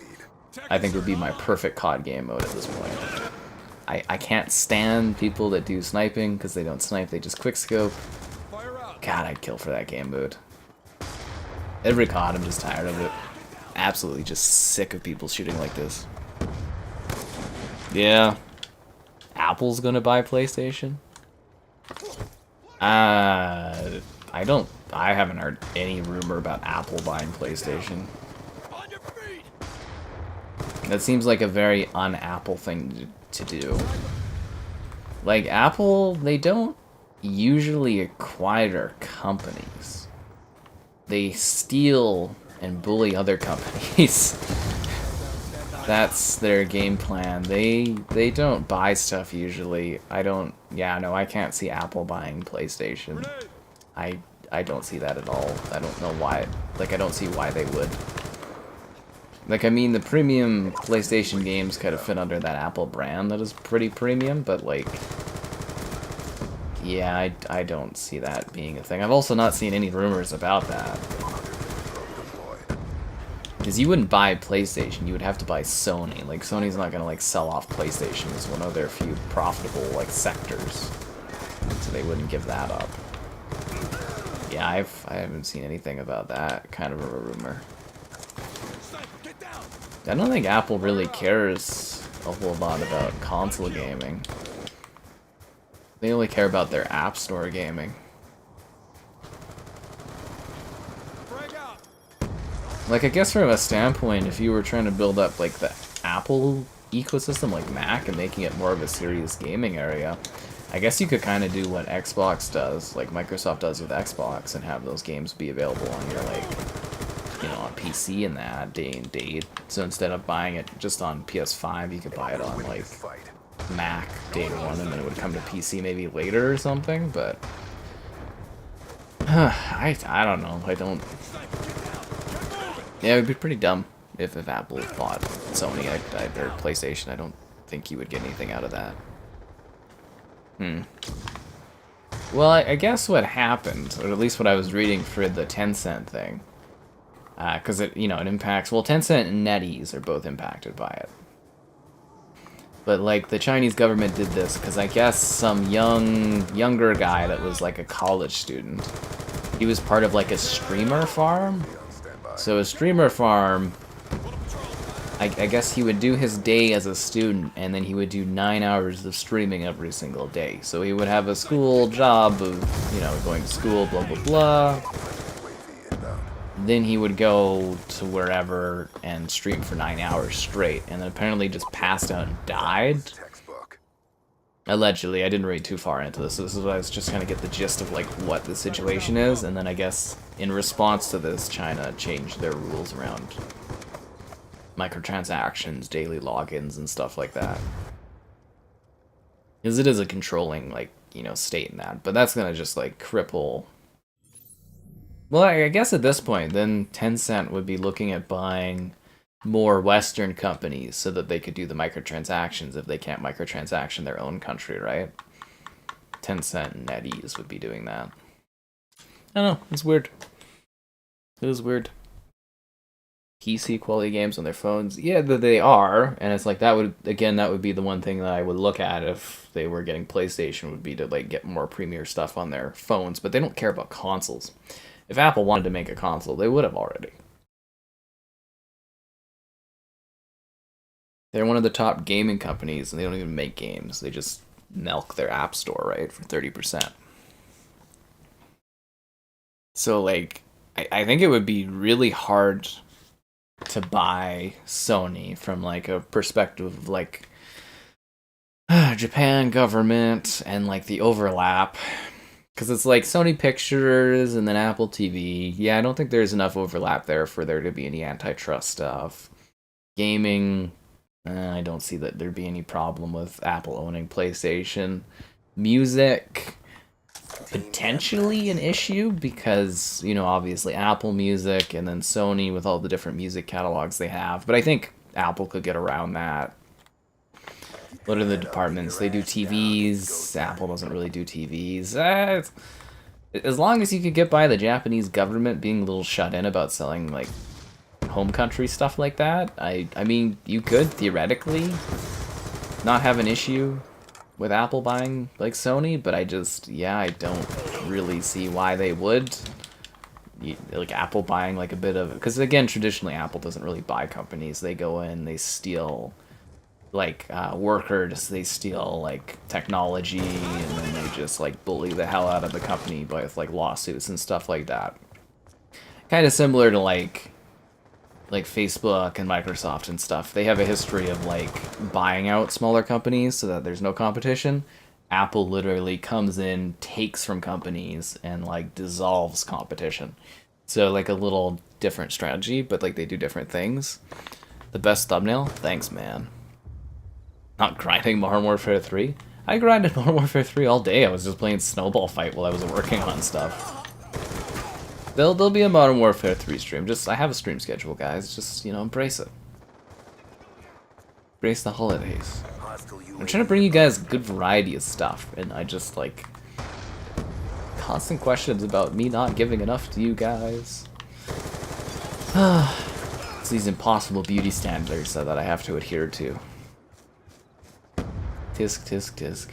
I think would be my perfect COD game mode at this point. I can't stand people that do sniping because they don't snipe, they just quickscope. Fire out. God, I'd kill for that game mode. Every COD, I'm just tired of it. Absolutely just sick of people shooting like this. Yeah. Apple's gonna buy PlayStation? I haven't heard any rumor about Apple buying PlayStation. On your feet. That seems like a very un-Apple thing to do. Like, Apple, they don't usually acquire companies. They steal and bully other companies. That's their game plan. They don't buy stuff usually. Yeah, no, I can't see Apple buying PlayStation. I don't see that at all. I don't know why. Like, I don't see why they would. Like, I mean, the premium PlayStation games kind of fit under that Apple brand that is pretty premium, but, like, yeah, I don't see that being a thing. I've also not seen any rumors about that. Because you wouldn't buy PlayStation, you would have to buy Sony. Like, Sony's not gonna, like, sell off PlayStation as one of their few profitable, like, sectors. So they wouldn't give that up. Yeah, I haven't seen anything about that kind of a rumor. I don't think Apple really cares a whole lot about console gaming. They only care about their App Store gaming. Frag out. Like, I guess from a standpoint, if you were trying to build up, like, the Apple ecosystem, like Mac, and making it more of a serious gaming area, I guess you could kind of do what Xbox does, like Microsoft does with Xbox, and have those games be available on your, like, you know, on PC and that day and date. So instead of buying it just on PS5, you could buy it on, like, Mac day one, and then it would come to PC maybe later or something, but... I don't know, I don't... Yeah, it would be pretty dumb if Apple bought Sony or PlayStation. I don't think you would get anything out of that. Well, I guess what happened, or at least what I was reading for the Tencent thing, because it, you know, it impacts, well, Tencent and NetEase are both impacted by it. But, like, the Chinese government did this because I guess some younger guy that was, like, a college student, he was part of, like, a streamer farm. So a streamer farm, I guess he would do his day as a student, and then he would do 9 hours of streaming every single day. So he would have a school job of, you know, going to school, blah, blah, blah. Then he would go to wherever and stream for 9 hours straight, and then apparently just passed out and died. Allegedly, I didn't read too far into this. So this is what I was just trying to get the gist of, like, what the situation is, and then I guess in response to this, China changed their rules around microtransactions, daily logins, and stuff like that. Because it is a controlling, like, you know, state in that, but that's gonna just, like, cripple... Well, I guess at this point, then Tencent would be looking at buying more Western companies so that they could do the microtransactions if they can't microtransaction their own country, right? Tencent and NetEase would be doing that. I don't know, it's weird. It is weird. PC quality games on their phones, yeah, they are, and it's like that would, again, that would be the one thing that I would look at if they were getting PlayStation, would be to, like, get more premier stuff on their phones, but they don't care about consoles. If Apple wanted to make a console, they would have already. They're one of the top gaming companies, and they don't even make games. They just milk their app store, right, for 30%. So, like, I think it would be really hard to buy Sony from, like, a perspective of, like, Japan government and, like, the overlap. Because it's like Sony Pictures and then Apple TV. Yeah, I don't think there's enough overlap there for there to be any antitrust stuff. Gaming, I don't see that there'd be any problem with Apple owning PlayStation. Music, potentially an issue because, you know, obviously Apple Music and then Sony with all the different music catalogs they have. But I think Apple could get around that. What are the departments? They do TVs. Apple doesn't really do TVs. As long as you could get by the Japanese government being a little shut in about selling, like, home country stuff like that, I mean, you could theoretically not have an issue with Apple buying, like, Sony, but I don't really see why they would. Like, Apple buying, like, a bit of... Because, again, traditionally, Apple doesn't really buy companies. They go in, they steal... like, workers, they steal, like, technology, and then they just, like, bully the hell out of the company with, like, lawsuits and stuff like that. Kind of similar to, like Facebook and Microsoft and stuff. They have a history of, like, buying out smaller companies so that there's no competition. Apple literally comes in, takes from companies, and, like, dissolves competition. So, like, a little different strategy, but, like, they do different things. The best thumbnail? Thanks, man. Not grinding Modern Warfare 3? I grinded Modern Warfare 3 all day. I was just playing Snowball Fight while I was working on stuff. There'll be a Modern Warfare 3 stream. I have a stream schedule, guys. Just, you know, embrace it. Embrace the holidays. I'm trying to bring you guys a good variety of stuff, and I just, like... constant questions about me not giving enough to you guys. It's these impossible beauty standards that I have to adhere to. Tisk, tisk, tisk.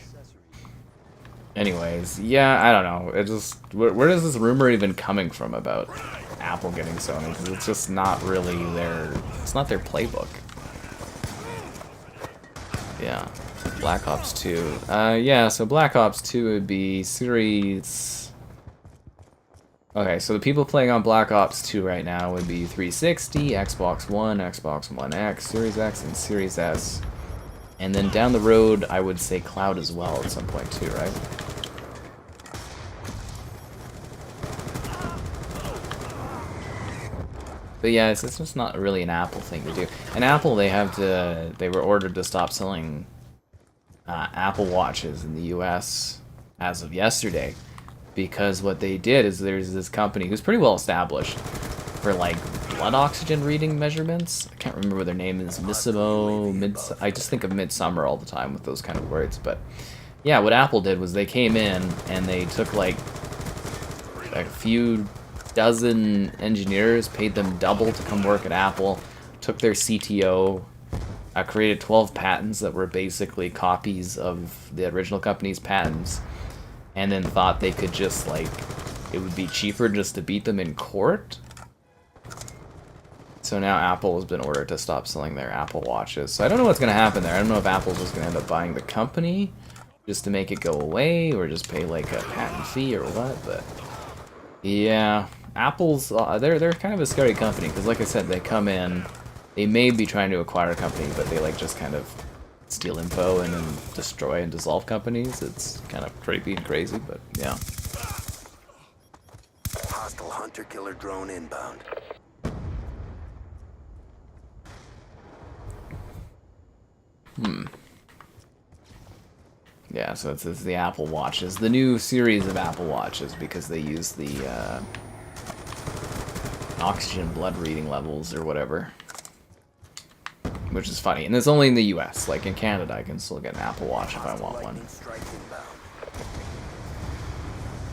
Anyways, yeah, I don't know. It just where is this rumor even coming from about Apple getting Sony? Because it's just not really their. It's not their playbook. Yeah, Black Ops 2. Yeah. So Black Ops 2 would be series. Okay, so the people playing on Black Ops 2 right now would be 360, Xbox One, Xbox One X, Series X, and Series S. And then down the road, I would say cloud as well at some point too, right? But yeah, it's just not really an Apple thing to do. And Apple, they were ordered to stop selling Apple Watches in the US as of yesterday. Because what they did is there's this company who's pretty well established for like blood oxygen reading measurements. I can't remember what their name is. Missimo, I just think of Midsummer all the time with those kind of words. But yeah, what Apple did was they came in and they took like a few dozen engineers, paid them double to come work at Apple, took their CTO, created 12 patents that were basically copies of the original company's patents, and then thought they could just, like, it would be cheaper just to beat them in court. So now Apple has been ordered to stop selling their Apple Watches. So I don't know what's going to happen there. I don't know if Apple's just going to end up buying the company just to make it go away, or just pay, like, a patent fee or what, but yeah, Apple's, they're kind of a scary company, because like I said, they come in, they may be trying to acquire a company, but they, like, just kind of steal info and then destroy and dissolve companies. It's kind of creepy and crazy, but yeah. Hostile hunter-killer drone inbound. Yeah, so it's the Apple Watches, the new series of Apple Watches, because they use the oxygen blood reading levels or whatever. Which is funny, and it's only in the US. Like in Canada, I can still get an Apple Watch if I want one.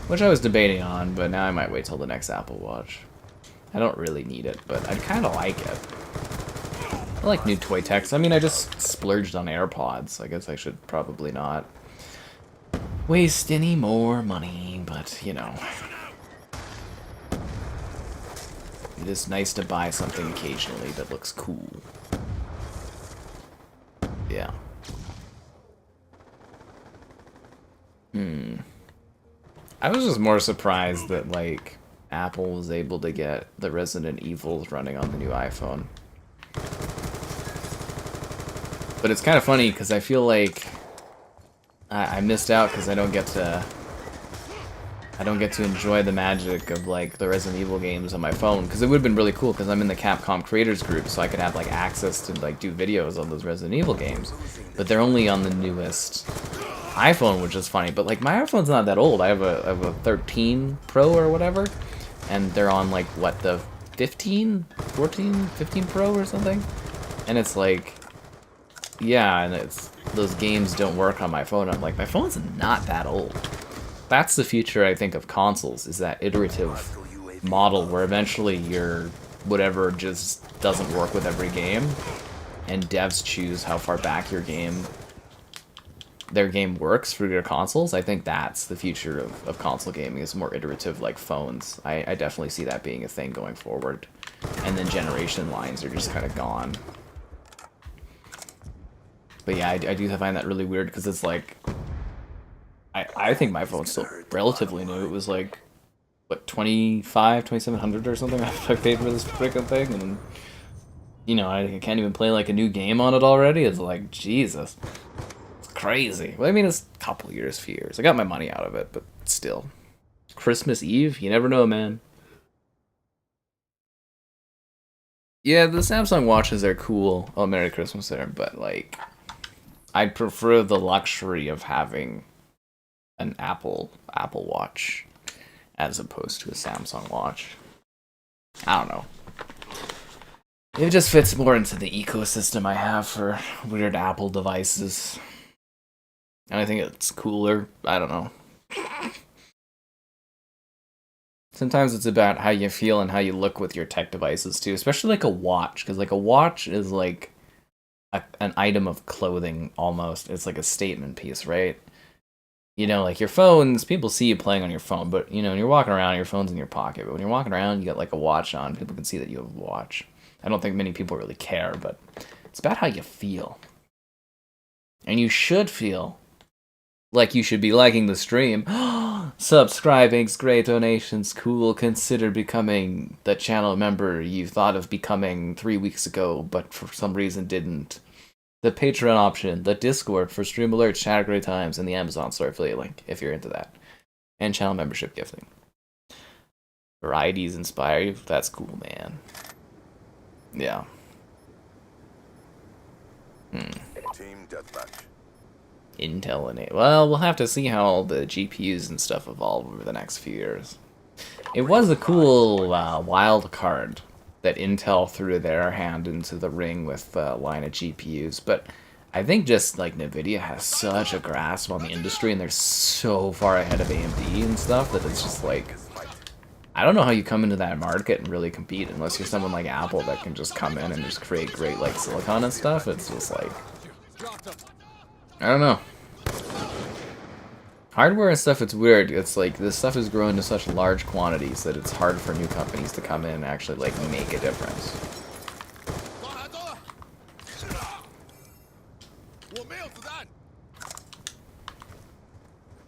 Which I was debating on, but now I might wait till the next Apple Watch. I don't really need it, but I'd kind of like it. I like new toy techs. I mean, I just splurged on AirPods. I guess I should probably not waste any more money, but, you know. It is nice to buy something occasionally that looks cool. Yeah. I was just more surprised that, like, Apple was able to get the Resident Evils running on the new iPhone. But it's kind of funny, because I feel like I missed out because I don't get to enjoy the magic of, like, the Resident Evil games on my phone, because it would have been really cool, because I'm in the Capcom creators group, so I could have, like, access to, like, do videos on those Resident Evil games. But they're only on the newest iPhone, which is funny. But, like, my iPhone's not that old. I have a 13 Pro or whatever, and they're on, like, what, the 15 Pro or something? And it's like, yeah, and it's, those games don't work on my phone. I'm like, my phone's not that old. That's the future, I think, of consoles, is that iterative model where eventually your whatever just doesn't work with every game, and devs choose how far back their game works for your consoles. I think that's the future of console gaming, is more iterative like phones. I definitely see that being a thing going forward. And then generation lines are just kind of gone. But yeah, I do find that really weird, because it's like, I think my phone's still relatively new. It was like, what, 2700 or something I paid for this freaking thing, and, you know, I can't even play, like, a new game on it already. It's like, Jesus. It's crazy. Well, I mean, it's a few years. I got my money out of it, but still. Christmas Eve? You never know, man. Yeah, the Samsung watches are cool. Oh, Merry Christmas there, but, like, I'd prefer the luxury of having an Apple Watch as opposed to a Samsung watch. I don't know. It just fits more into the ecosystem I have for weird Apple devices. And I think it's cooler. I don't know. Sometimes it's about how you feel and how you look with your tech devices too, especially like a watch, because like a watch is like an item of clothing almost. It's like a statement piece, right? you know, like your phones, people see you playing on your phone, but, you know, when you're walking around, your phone's in your pocket. But when you're walking around, you got like a watch on. People can see that you have a watch. I don't think many people really care, but it's about how you feel. And you should feel like you should be liking the stream. Subscribing, great donations, cool. Consider becoming the channel member you thought of becoming 3 weeks ago, but for some reason didn't. The Patreon option, the Discord for stream alerts, chat great times, and the Amazon store affiliate link if you're into that. And channel membership gifting. Varieties inspire you? That's cool, man. Yeah. Team deathmatch. Intel and well, we'll have to see how all the GPUs and stuff evolve over the next few years. It was a cool wild card that Intel threw their hand into the ring with a line of GPUs, but I think just like Nvidia has such a grasp on the industry and they're so far ahead of AMD and stuff that it's just like, I don't know how you come into that market and really compete unless you're someone like Apple that can just come in and just create great like silicon and stuff. It's just like, I don't know. Hardware and stuff, it's weird. It's like this stuff is growing to such large quantities that it's hard for new companies to come in and actually like make a difference.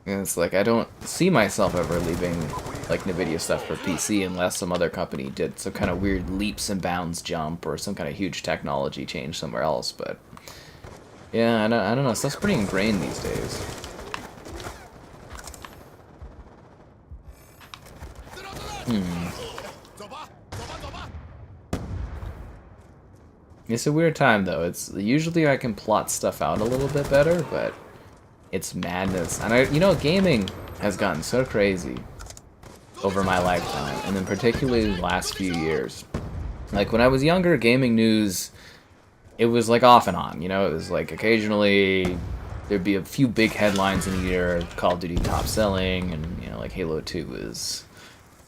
And it's like I don't see myself ever leaving like Nvidia stuff for PC unless some other company did some kind of weird leaps and bounds jump or some kind of huge technology change somewhere else. But yeah, I don't know. Stuff's pretty ingrained these days. It's a weird time though. It's usually I can plot stuff out a little bit better, but it's madness. And you know, gaming has gotten so crazy over my lifetime, and then particularly the last few years. Like when I was younger, gaming news, it was like off and on. You know, it was like occasionally there'd be a few big headlines in a year, Call of Duty top selling, and you know, like Halo 2 is,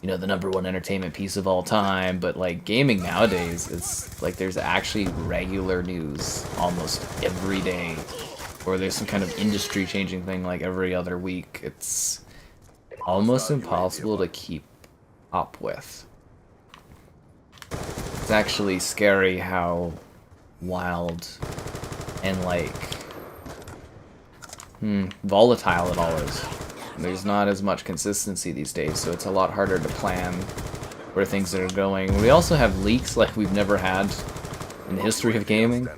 you know, the #1 entertainment piece of all time. But like gaming nowadays, it's like there's actually regular news almost every day, or there's some kind of industry changing thing like every other week. It's almost impossible to keep up with. It's actually scary how wild and like volatile it all is. There's not as much consistency these days, so it's a lot harder to plan where things are going. We also have leaks like we've never had in the history of gaming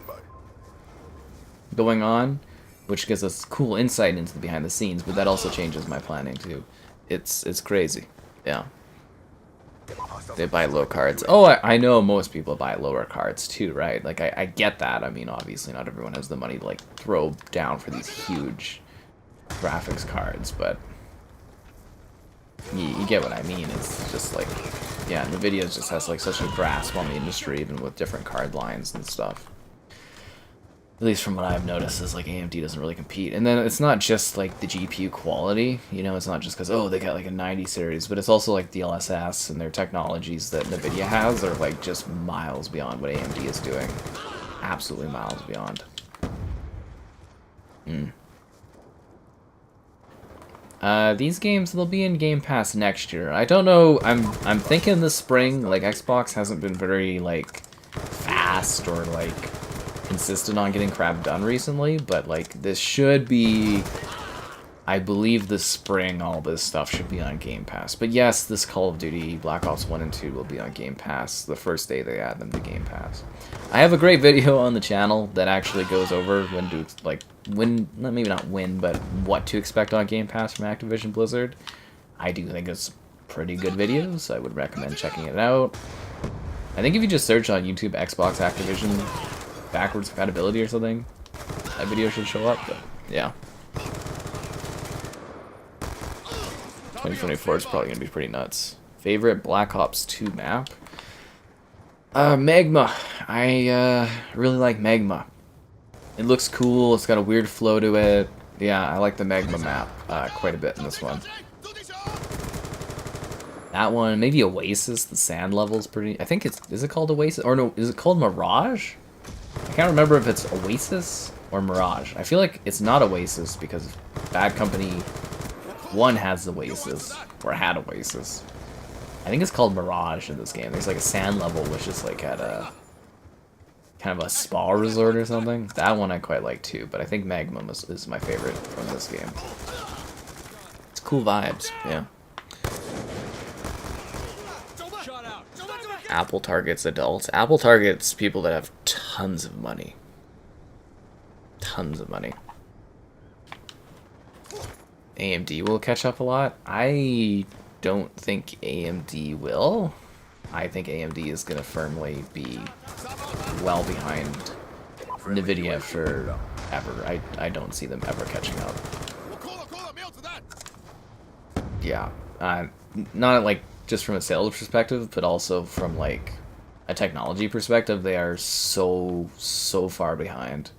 going on, which gives us cool insight into the behind the scenes, but that also changes my planning too. It's crazy. Yeah. They buy low cards. Oh, I know most people buy lower cards too, right? Like, I get that. I mean, obviously not everyone has the money to, like, throw down for these huge graphics cards, but you get what I mean. It's just like, yeah, Nvidia just has, like, such a grasp on the industry, even with different card lines and stuff. At least from what I've noticed, is like AMD doesn't really compete. And then it's not just like the GPU quality, you know, it's not just because, oh, they got like a 90 series, but it's also like the LSS and their technologies that NVIDIA has are like just miles beyond what AMD is doing. Absolutely miles beyond. These games, they'll be in Game Pass next year. I don't know, I'm thinking this spring. Like, Xbox hasn't been very, like, fast or, like, consistent on getting crap done recently, but like this should be, I believe this spring all this stuff should be on Game Pass. But yes, this Call of Duty Black Ops 1 and 2 will be on Game Pass the first day they add them to Game Pass. I have a great video on the channel that actually goes over maybe not when, but what to expect on Game Pass from Activision Blizzard. I do think it's pretty good videos, so I would recommend checking it out. I think if you just search on YouTube Xbox Activision backwards compatibility or something, that video should show up. But yeah, 2024 is probably gonna be pretty nuts. Favorite Black Ops 2 map? Magma. I really like Magma. It looks cool. It's got a weird flow to it. Yeah, I like the Magma map quite a bit in this one. That one, maybe Oasis. The sand level's pretty. I think is it called Oasis, or no? Is it called Mirage? I can't remember if it's Oasis or Mirage. I feel like it's not Oasis because Bad Company One has Oasis, or had Oasis. I think it's called Mirage in this game. There's like a sand level which is like at a kind of a spa resort or something. That one I quite like too, but I think Magnum is my favorite from this game. It's cool vibes, yeah. Apple targets adults. Apple targets people that have tons of money. Tons of money. AMD will catch up a lot. I don't think AMD will. I think AMD is going to firmly be well behind NVIDIA forever. I don't see them ever catching up. Yeah. Not like just from a sales perspective, but also from like a technology perspective, they are so far behind.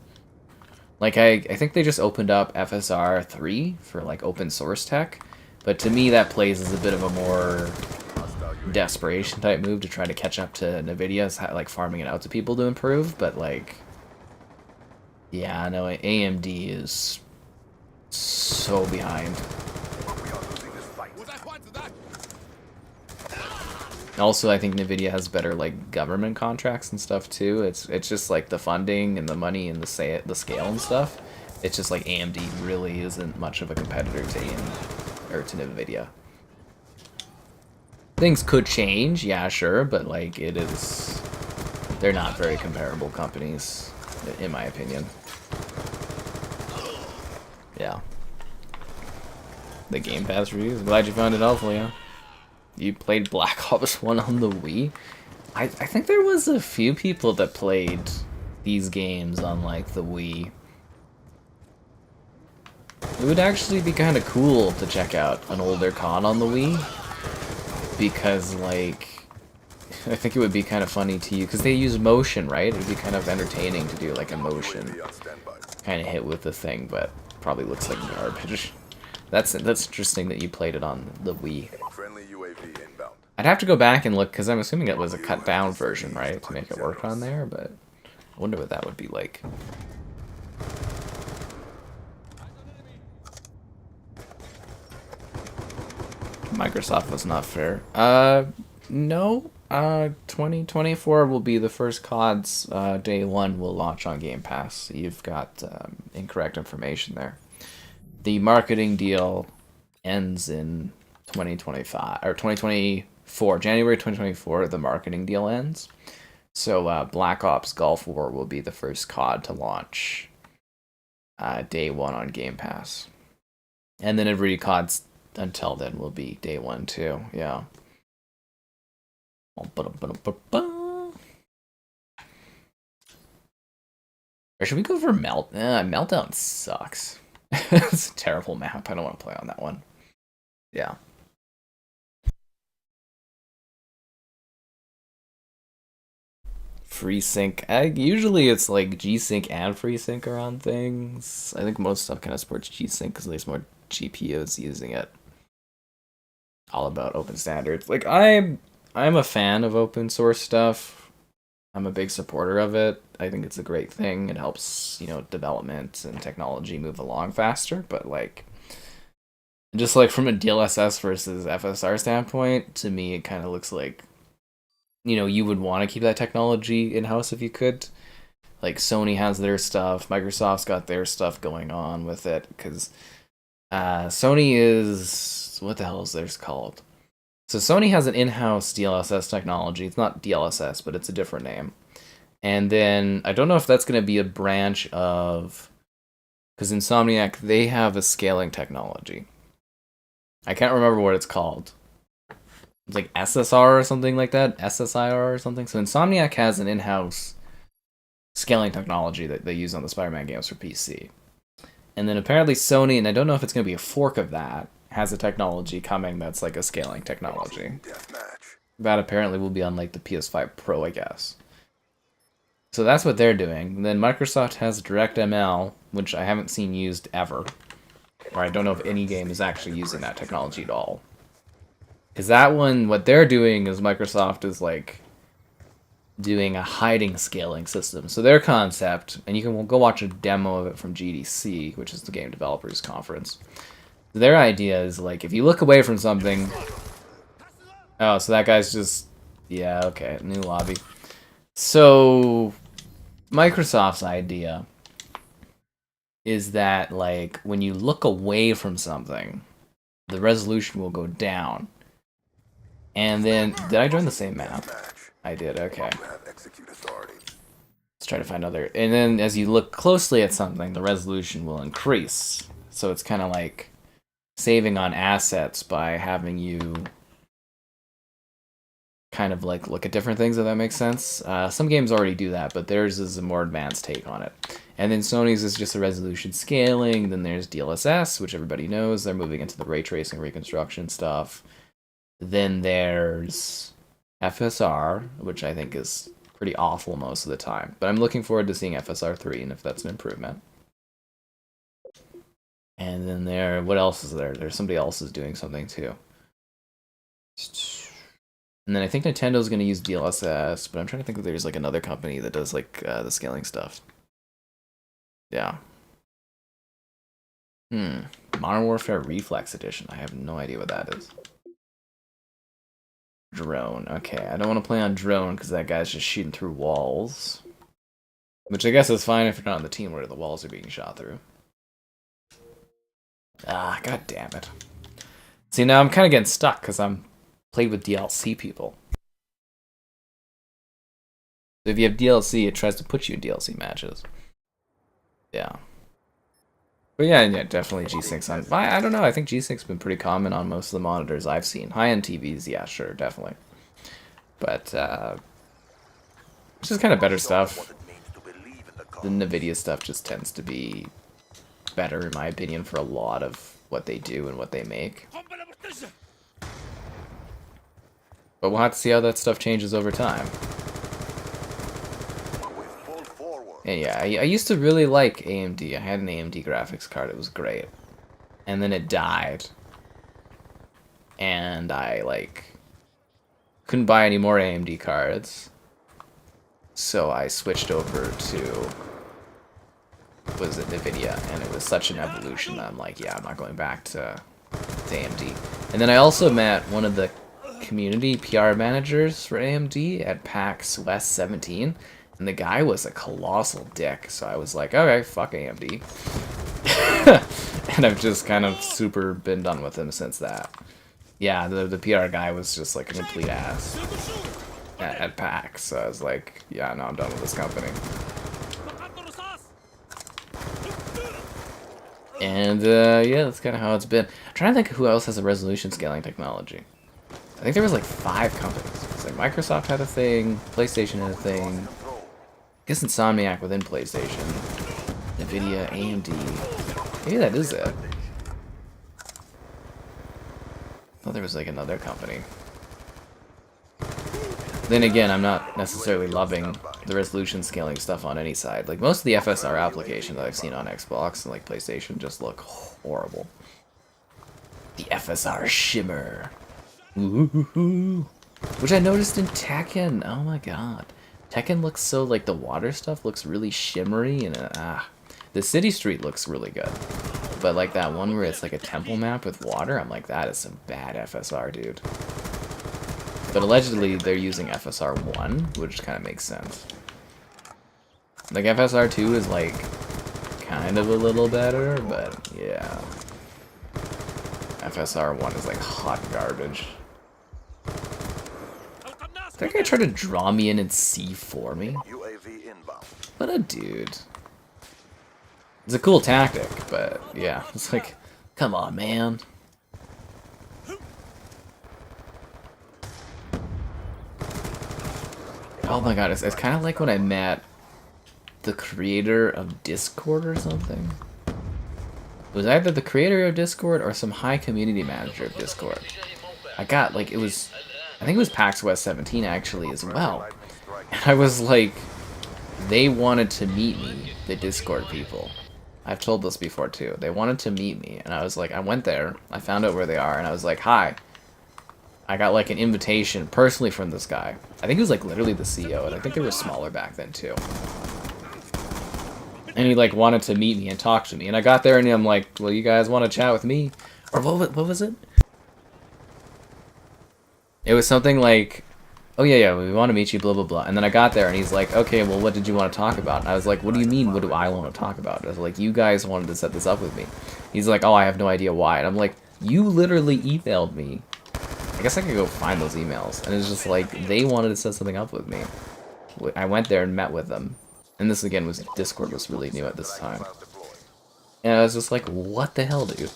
Like I think they just opened up FSR 3 for like open source tech, but to me that plays as a bit of a more desperation type move to try to catch up to NVIDIA's like farming it out to people to improve, but like yeah, no, AMD is so behind. Also, I think NVIDIA has better like government contracts and stuff too. It's just like the funding and the money and the scale and stuff. It's just like AMD really isn't much of a competitor to to NVIDIA. Things could change, yeah, sure, but like they're not very comparable companies, in my opinion. Yeah. The Game Pass reviews. Glad you found it helpful, yeah. You played Black Ops 1 on the Wii? I think there was a few people that played these games on, like, the Wii. It would actually be kind of cool to check out an older COD on the Wii. Because, like, I think it would be kind of funny to you, because they use motion, right? It would be kind of entertaining to do, like, a motion kind of hit with the thing, but probably looks like garbage. That's interesting that you played it on the Wii. I'd have to go back and look, because I'm assuming it was a cut down version, right, to make it work on there, but I wonder what that would be like. Microsoft was not fair. No. 2024 will be the first COD's day one will launch on Game Pass. You've got incorrect information there. The marketing deal ends in 2025 or 2024, January 2024. The marketing deal ends. So Black Ops Gulf War will be the first COD to launch day one on Game Pass, and then every COD's until then will be day one too. Yeah. Or should we go for Meltdown sucks. It's a terrible map. I don't want to play on that one. Yeah. FreeSync. Usually it's like G-Sync and FreeSync around things. I think most stuff kind of supports G-Sync because there's more GPUs using it. All about open standards. Like I'm a fan of open source stuff. I'm a big supporter of it. I think it's a great thing. It helps, development and technology move along faster. But like, just like from a DLSS versus FSR standpoint, to me it kind of looks like, you would want to keep that technology in-house if you could. Like Sony has their stuff, Microsoft's got their stuff going on with it, because Sony is, what the hell is theirs called? So Sony has an in-house DLSS technology. It's not DLSS, but it's a different name. And then I don't know if that's going to be a branch of, because Insomniac, they have a scaling technology. I can't remember what it's called. It's like SSR or something like that, SSIR or something. So Insomniac has an in-house scaling technology that they use on the Spider-Man games for PC. And then apparently Sony, and I don't know if it's going to be a fork of that, has a technology coming that's like a scaling technology. That apparently will be on like the PS5 Pro, I guess. So that's what they're doing. And then Microsoft has DirectML, which I haven't seen used ever. Or I don't know if any game is actually using that technology at all. Because that one, what they're doing is Microsoft is like doing a hiding scaling system. So their concept, and you can go watch a demo of it from GDC, which is the Game Developers Conference. Their idea is like if you look away from something. Oh, so that guy's just yeah, okay, new lobby. So Microsoft's idea is that like when you look away from something, the resolution will go down. And then did I join the same map? I did, okay. Let's try to find other. And then as you look closely at something, the resolution will increase. So it's kind of like saving on assets by having you kind of like look at different things, if that makes sense. Some games already do that, but theirs is a more advanced take on it. And then Sony's is just a resolution scaling. Then there's DLSS, which everybody knows. They're moving into the ray tracing reconstruction stuff. Then there's FSR, which I think is pretty awful most of the time. But I'm looking forward to seeing FSR 3 and if that's an improvement. And then what else is there? There's somebody else is doing something too. And then I think Nintendo's going to use DLSS, but I'm trying to think if there's like another company that does like the scaling stuff. Yeah. Modern Warfare Reflex Edition. I have no idea what that is. Drone. Okay, I don't want to play on drone because that guy's just shooting through walls. Which I guess is fine if you're not on the team where the walls are being shot through. Ah, god damn it. See, now I'm kind of getting stuck because I'm played with DLC people. So if you have DLC, it tries to put you in DLC matches. Yeah. But yeah, definitely G-Sync on. I don't know, I think G-Sync's been pretty common on most of the monitors I've seen. High-end TVs, yeah, sure, definitely. But, it's just kind of better stuff. The NVIDIA stuff just tends to be better, in my opinion, for a lot of what they do and what they make. But we'll have to see how that stuff changes over time. And yeah, I used to really like AMD. I had an AMD graphics card. It was great. And then it died. And I, like, couldn't buy any more AMD cards. So I switched over to, was it NVIDIA? And it was such an evolution that I'm like, yeah, I'm not going back to AMD. And then I also met one of the community PR managers for AMD at PAX West 17, and the guy was a colossal dick, so I was like, okay, fuck AMD. And I've just kind of super been done with him since that. Yeah, the PR guy was just like a complete ass at PAX, so I was like, yeah, no, I'm done with this company. And yeah, that's kind of how it's been. I'm trying to think who else has a resolution scaling technology. I think there was like 5 companies. It's like Microsoft had a thing, PlayStation had a thing. I guess Insomniac within PlayStation, NVIDIA, AMD. Maybe that is it. I thought there was like another company. Then again, I'm not necessarily loving the resolution scaling stuff on any side. Like most of the FSR applications that I've seen on Xbox and like PlayStation just look horrible. The FSR shimmer. Ooh, which I noticed in Tekken. Oh my god. Tekken looks so, like, the water stuff looks really shimmery, and the city street looks really good. But, like, that one where it's, like, a temple map with water, I'm like, that is some bad FSR, dude. But allegedly, they're using FSR 1, which kind of makes sense. Like, FSR 2 is, like, kind of a little better, but, yeah. FSR 1 is, like, hot garbage. That guy tried to draw me in and C4 me? What a dude. It's a cool tactic, but yeah, it's like, come on, man. Oh my god, it's kind of like when I met the creator of Discord or something. It was either the creator of Discord or some high community manager of Discord. I got, like, it was... I think it was PAX West 17 actually as well. And I was like, they wanted to meet me, the Discord people. I've told this before too. They wanted to meet me, and I was like, I went there, I found out where they are, and I was like, hi. I got like an invitation personally from this guy. I think he was like literally the CEO, and I think they were smaller back then too. And he like wanted to meet me and talk to me, and I got there and I'm like, well, you guys want to chat with me? Or what was it? It was something like, oh yeah, we want to meet you, blah blah blah. And then I got there and he's like, okay, well what did you want to talk about? And I was like, what do you mean, what do I want to talk about? I was like, you guys wanted to set this up with me. He's like, oh, I have no idea why. And I'm like, you literally emailed me. I guess I could go find those emails. And it's just like, they wanted to set something up with me. I went there and met with them. And this again was, Discord was really new at this time. And I was just like, what the hell, dude?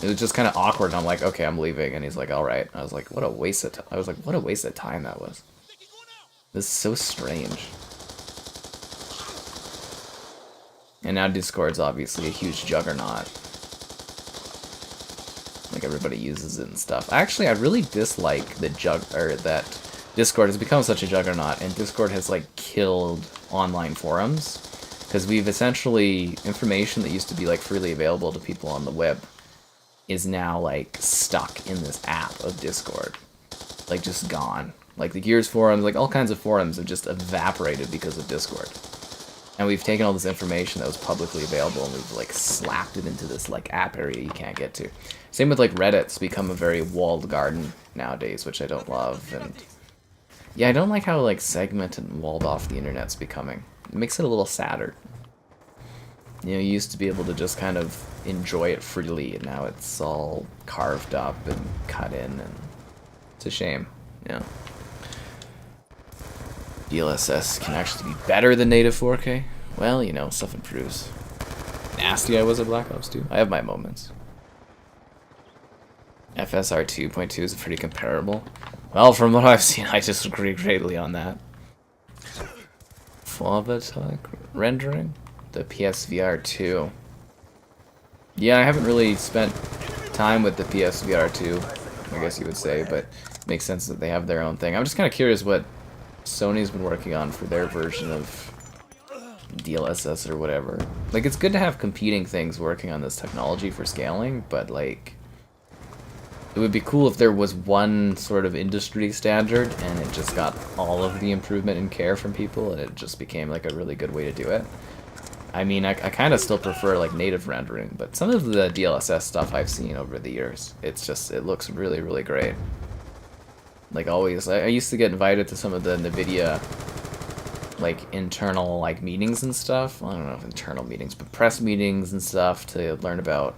It was just kind of awkward, and I'm like, okay, I'm leaving. And he's like, alright. I was like, what a waste of time. I was like, what a waste of time that was. This is so strange. And now Discord's obviously a huge juggernaut. Like, everybody uses it and stuff. Actually, I really dislike that Discord has become such a juggernaut, and Discord has, like, killed online forums. Because we've essentially, information that used to be, like, freely available to people on the web is now, like, stuck in this app of Discord. Like, just gone. Like, the Gears forums, like, all kinds of forums have just evaporated because of Discord. And we've taken all this information that was publicly available and we've, like, slapped it into this, like, app area you can't get to. Same with, like, Reddit's become a very walled garden nowadays, which I don't love. And yeah, I don't like how, like, segmented and walled off the internet's becoming. It makes it a little sadder. You know, you used to be able to just kind of enjoy it freely, and now it's all carved up and cut in, and it's a shame, yeah. DLSS can actually be better than native 4K. Well, you know, stuff improves. Nasty I was at Black Ops 2. I have my moments. FSR 2.2 is pretty comparable. Well, from what I've seen, I disagree greatly on that. Photovoltaic rendering? The PSVR 2. Yeah, I haven't really spent time with the PSVR 2, I guess you would say, but it makes sense that they have their own thing. I'm just kind of curious what Sony's been working on for their version of DLSS or whatever. Like, it's good to have competing things working on this technology for scaling, but, like, it would be cool if there was one sort of industry standard and it just got all of the improvement and care from people and it just became, like, a really good way to do it. I mean, I kind of still prefer, like, native rendering, but some of the DLSS stuff I've seen over the years, it's just, it looks really, really great. Like, always, I used to get invited to some of the NVIDIA, like, internal, like, meetings and stuff. I don't know if internal meetings, but press meetings and stuff to learn about,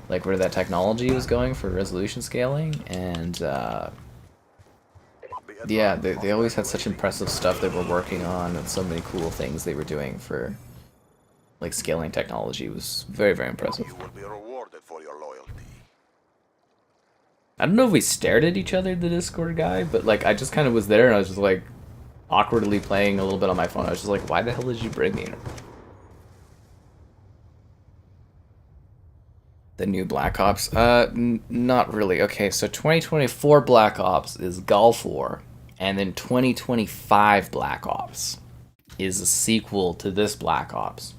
like, where that technology was going for resolution scaling, and, yeah, they always had such impressive stuff they were working on, and so many cool things they were doing for, like, scaling technology. It was very, very impressive. You will be rewarded for your loyalty. I don't know if we stared at each other, the Discord guy, but, like, I just kind of was there, and I was just, like, awkwardly playing a little bit on my phone. I was just like, why the hell did you bring me here? The new Black Ops? Not really. Okay, so 2024 Black Ops is Gulf War, and then 2025 Black Ops is a sequel to this Black Ops,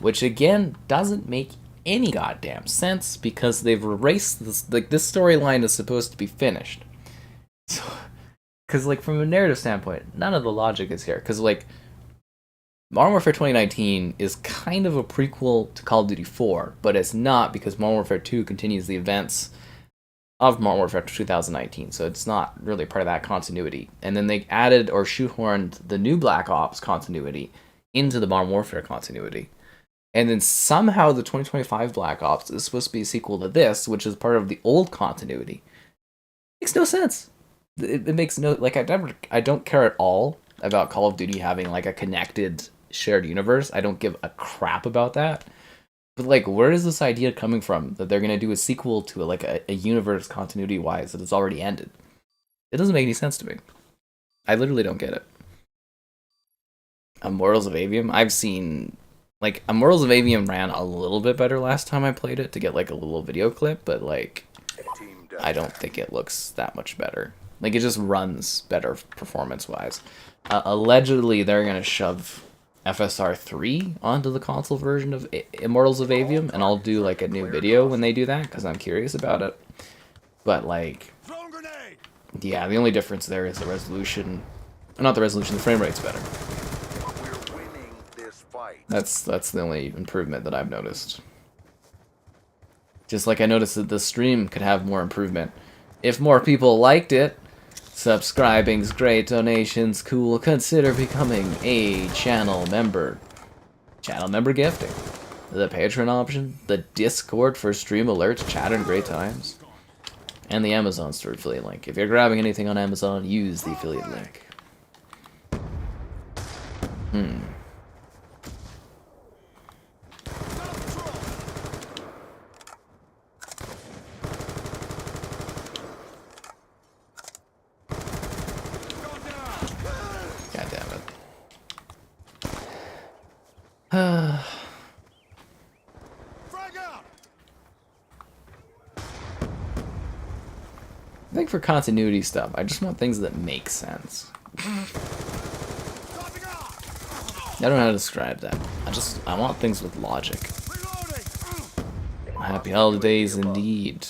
which again doesn't make any goddamn sense because they've erased this. Like, this storyline is supposed to be finished. So, because, like, from a narrative standpoint, none of the logic is here. Because, like, Modern Warfare 2019 is kind of a prequel to Call of Duty 4, but it's not because Modern Warfare 2 continues the events of Modern Warfare 2019, so it's not really part of that continuity. And then they added or shoehorned the new Black Ops continuity into the Modern Warfare continuity. And then somehow the 2025 Black Ops is supposed to be a sequel to this, which is part of the old continuity. Makes no sense. It makes no, like, I don't care at all about Call of Duty having, like, a connected shared universe. I don't give a crap about that. But, like, where is this idea coming from that they're gonna do a sequel to a universe continuity wise that has already ended? It doesn't make any sense to me. I literally don't get it. Immortals of Avium, I've seen, like, Immortals of Avium ran a little bit better last time I played it to get, like, a little video clip, but, like, I don't think it looks that much better. Like, it just runs better performance-wise. Allegedly, they're gonna shove FSR 3 onto the console version of Immortals of Avium, and I'll do, like, a new video when they do that, because I'm curious about it. But, like, yeah, the only difference there is the resolution. Not the resolution, the frame rate's better. We're winning this fight. That's the only improvement that I've noticed. Just like I noticed that the stream could have more improvement. If more people liked it, subscribing's great, donations cool, consider becoming a channel member. Channel member gifting. The Patreon option, the Discord for stream alerts, chat and great times, and the Amazon store affiliate link. If you're grabbing anything on Amazon, use the affiliate link. God damn it. Frag out! I think for continuity stuff, I just want things that make sense. Dropping off! I don't know how to describe that. I want things with logic. Reloading! Happy holidays indeed.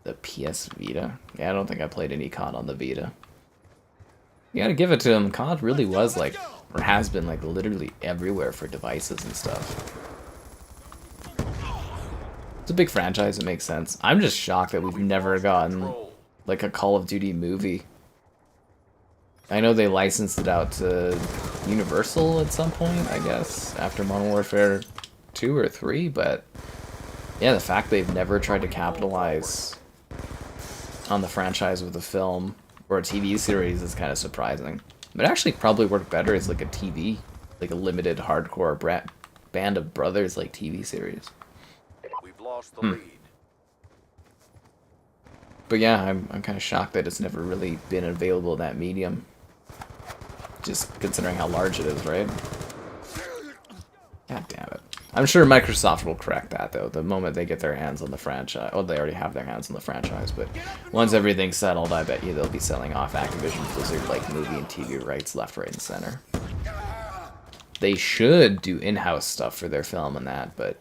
The PS Vita? Yeah, I don't think I played any COD on the Vita. You gotta give it to him. COD really was like, or has been like literally everywhere for devices and stuff. It's a big franchise, it makes sense. I'm just shocked that we've never gotten like a Call of Duty movie. I know they licensed it out to Universal at some point, I guess, after Modern Warfare 2 or 3, but yeah, the fact they've never tried to capitalize on the franchise with a film or a TV series is kind of surprising. But actually probably work better as like a TV, like a limited hardcore band of brothers like TV series. We've lost the lead. But yeah, I'm kind of shocked that it's never really been available in that medium. Just considering how large it is, right? God damn it. I'm sure Microsoft will correct that, though, the moment they get their hands on the franchise. Well, they already have their hands on the franchise, but once everything's settled, I bet you they'll be selling off Activision Blizzard, like, movie and TV rights left, right, and center. They should do in-house stuff for their film and that, but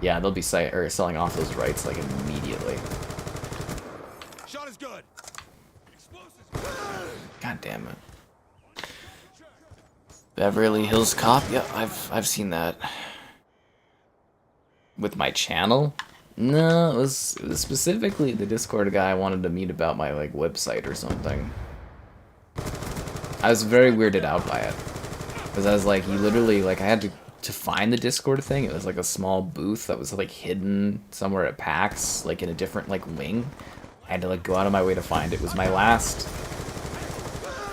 yeah, they'll be selling off those rights, like, immediately. Shot is good. Explosives. God damn it. Beverly Hills Cop? Yep, I've seen that. With my channel? No, it was specifically the Discord guy wanted to meet about my like website or something. I was very weirded out by it. Because I was like, you literally, like, I had to find the Discord thing. It was like a small booth that was like hidden somewhere at PAX, like in a different like wing. I had to like go out of my way to find it. It was my last,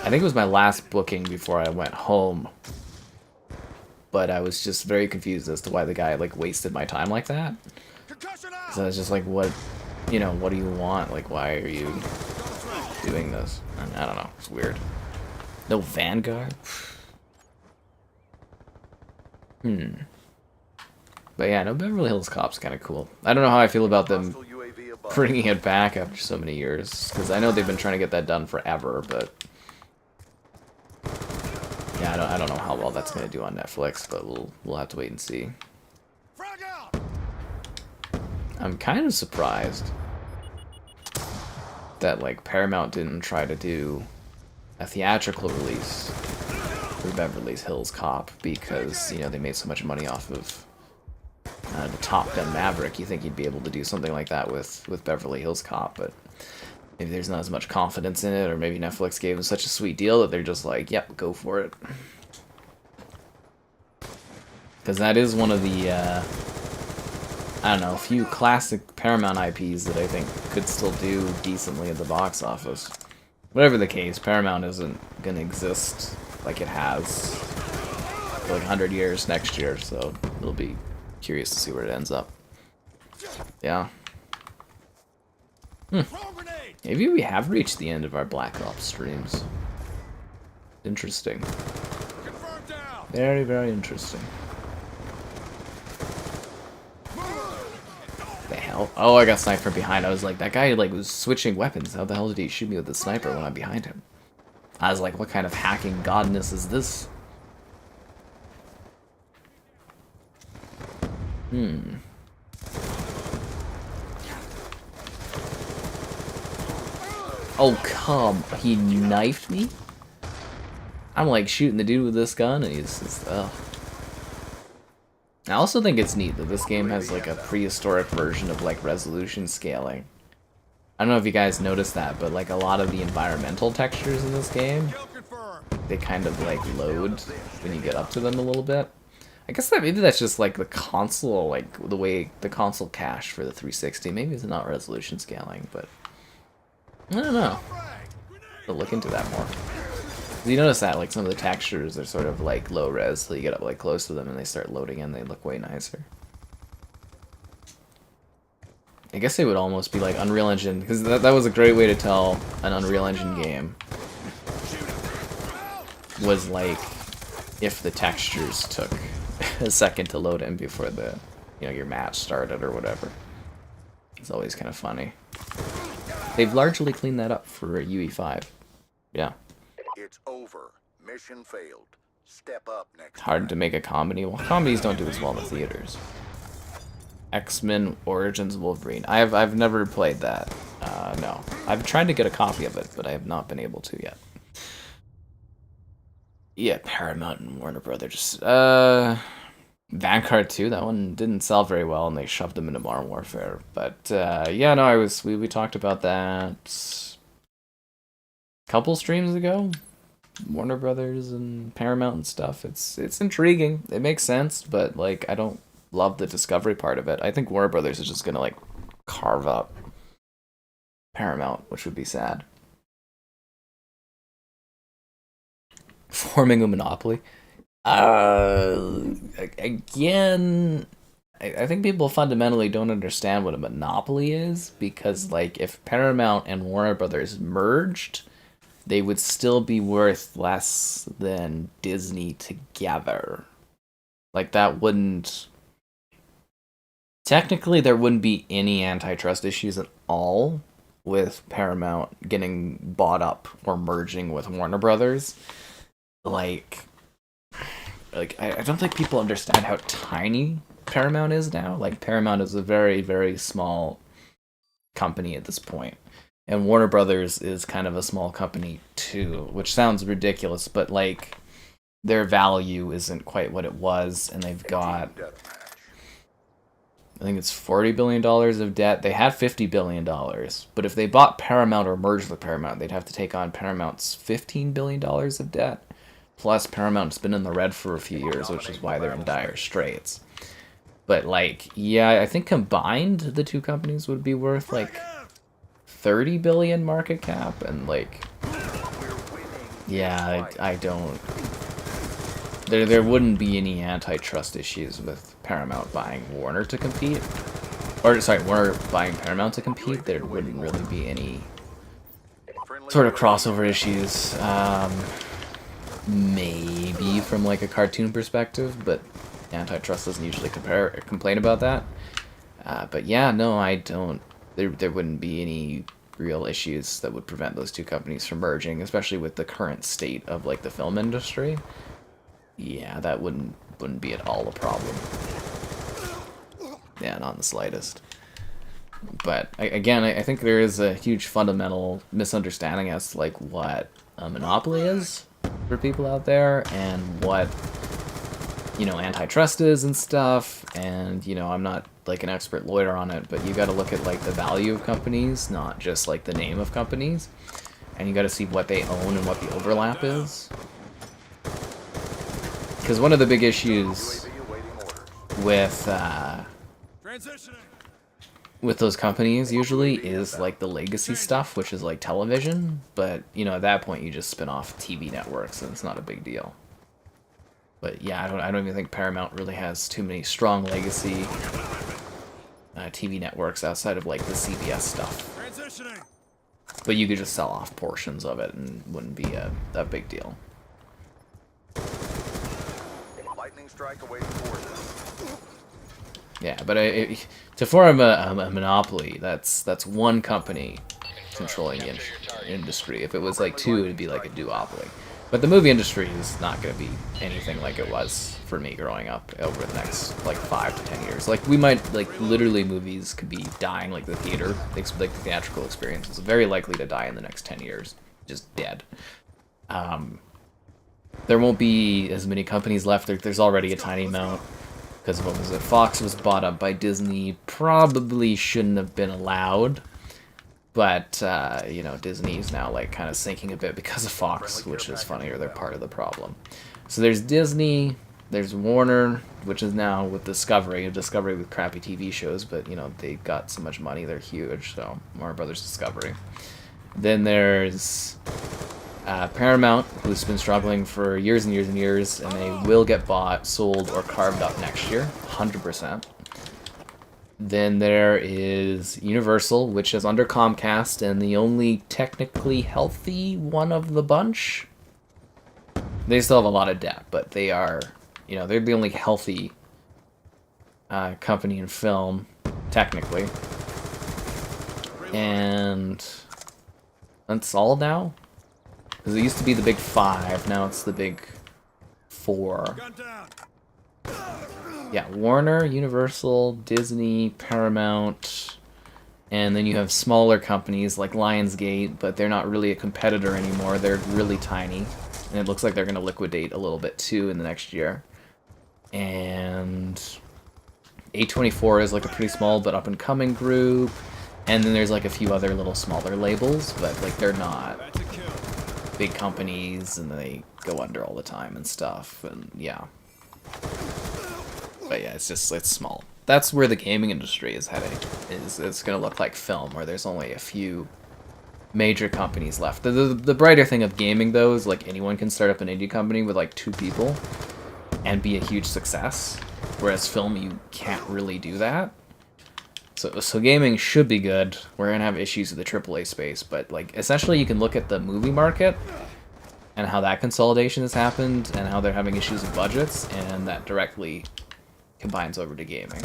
I think it was my last booking before I went home. But I was just very confused as to why the guy like wasted my time like that. So I was just like, what, you know, what do you want? Like, why are you doing this? I don't know. It's weird. No Vanguard? But yeah, no, Beverly Hills Cop's kind of cool. I don't know how I feel about them bringing it back after so many years. Because I know they've been trying to get that done forever, but yeah, I don't know how well that's gonna do on Netflix, but we'll have to wait and see. Frag out! I'm kind of surprised that like Paramount didn't try to do a theatrical release for Beverly Hills Cop because, you know, they made so much money off of the Top Gun Maverick. You think you'd be able to do something like that with Beverly Hills Cop, but maybe there's not as much confidence in it, or maybe Netflix gave them such a sweet deal that they're just like, yep, go for it. Because that is one of the, I don't know, a few classic Paramount IPs that I think could still do decently at the box office. Whatever the case, Paramount isn't going to exist like it has for like 100 years next year, so it'll be curious to see where it ends up. Yeah. Maybe we have reached the end of our Black Ops streams. Interesting. Confirmed down. Very, very interesting. The hell? Oh, I got sniped from behind. I was like, that guy like was switching weapons. How the hell did he shoot me with the sniper when I'm behind him? I was like, what kind of hacking godness is this? Oh, come. He knifed me? I'm like shooting the dude with this gun and he's just, ugh. I also think it's neat that this game has like a prehistoric version of like resolution scaling. I don't know if you guys noticed that, but like a lot of the environmental textures in this game, Kill confirmed. they kind of like load when you get up to them a little bit. I guess that maybe that's just like the console, like the way the console cache for the 360. Maybe it's not resolution scaling, but I don't know. I'll look into that more. You notice that like some of the textures are sort of like low res, so you get up like close to them and they start loading in. They look way nicer. I guess they would almost be like Unreal Engine, because that was a great way to tell an Unreal Engine game was like if the textures took a second to load in before the, you know, your match started or whatever. It's always kind of funny. They've largely cleaned that up for UE5. Yeah. It's over. Mission failed. Step up next Hard to make a comedy. Well, comedies don't do as well in the theaters. X-Men Origins Wolverine. I've never played that. No. I've tried to get a copy of it, but I have not been able to yet. Yeah, Paramount and Warner Brothers. Vanguard 2, that one didn't sell very well, and they shoved them into Modern Warfare. But yeah, no, we talked about that a couple streams ago. Warner Brothers and Paramount and stuff. It's intriguing. It makes sense, but like I don't love the discovery part of it. I think Warner Brothers is just gonna like carve up Paramount, which would be sad. Forming a monopoly. Again, I think people fundamentally don't understand what a monopoly is, because like if Paramount and Warner Brothers merged, they would still be worth less than Disney together. Like that wouldn't... Technically, there wouldn't be any antitrust issues at all with Paramount getting bought up or merging with Warner Brothers. Like I don't think people understand how tiny Paramount is now. Like Paramount is a very, very small company at this point. And Warner Brothers is kind of a small company too, which sounds ridiculous, but like their value isn't quite what it was, and they've got, I think it's $40 billion of debt. They had $50 billion, but if they bought Paramount or merged with Paramount, they'd have to take on Paramount's $15 billion of debt. Plus, Paramount's been in the red for a few years, which is why they're in dire straits. But, like, yeah, I think combined, the two companies would be worth, like, 30 billion market cap, and, like, yeah, I don't... There wouldn't be any antitrust issues with Paramount buying Warner to compete. Or, sorry, Warner buying Paramount to compete. There wouldn't really be any sort of crossover issues. Maybe from like a cartoon perspective, but antitrust doesn't usually complain about that. But yeah, no, I don't. There wouldn't be any real issues that would prevent those two companies from merging, especially with the current state of like the film industry. Yeah, that wouldn't be at all a problem. Yeah, not in the slightest. But again, I think there is a huge fundamental misunderstanding as to like what a monopoly is for people out there, and what, you know, antitrust is and stuff. And, you know, I'm not like an expert lawyer on it, but you got to look at like the value of companies, not just like the name of companies, and you got to see what they own and what the overlap is. Because one of the big issues with those companies usually is like the legacy stuff, which is like television, but you know, at that point you just spin off TV networks and it's not a big deal. But yeah, I don't even think Paramount really has too many strong legacy TV networks outside of like the CBS stuff. But you could just sell off portions of it and it wouldn't be a big deal. Lightning strike away from orders. Yeah, but to form a monopoly, that's one company controlling the industry. If it was like two, it'd be like a duopoly. But the movie industry is not going to be anything like it was for me growing up over the next like 5 to 10 years. Like we might, like literally movies could be dying, like the theater, like the theatrical experience is very likely to die in the next 10 years, just dead. There won't be as many companies left. There's already a tiny amount. because what was it? Fox was bought up by Disney. Probably shouldn't have been allowed, but you know, Disney's now like kind of sinking a bit because of Fox, which is funny, or they're part of the problem. So there's Disney, there's Warner, which is now with Discovery with crappy TV shows, but you know, they got so much money, they're huge. So Warner Brothers Discovery. Then there's Paramount, who's been struggling for years and years and years, and they will get bought, sold, or carved up next year, 100%. Then there is Universal, which is under Comcast, and the only technically healthy one of the bunch. They still have a lot of debt, but they are, you know, they're the only healthy company in film, technically. And that's all now? Because it used to be the big five, now it's the big four. Gun down. Yeah, Warner, Universal, Disney, Paramount, and then you have smaller companies like Lionsgate, but they're not really a competitor anymore. They're really tiny, and it looks like they're going to liquidate a little bit too in the next year. And A24 is like a pretty small but up-and-coming group, and then there's like a few other little smaller labels, but like they're not That's a kill. big companies, and they go under all the time and stuff, and yeah. But yeah, it's small. That's where the gaming industry is heading. It's gonna look like film, where there's only a few major companies left. The brighter thing of gaming, though, is like anyone can start up an indie company with like 2 people and be a huge success. Whereas film, you can't really do that. So gaming should be good. We're gonna have issues with the AAA space, but like essentially, you can look at the movie market and how that consolidation has happened, and how they're having issues with budgets, and that directly combines over to gaming.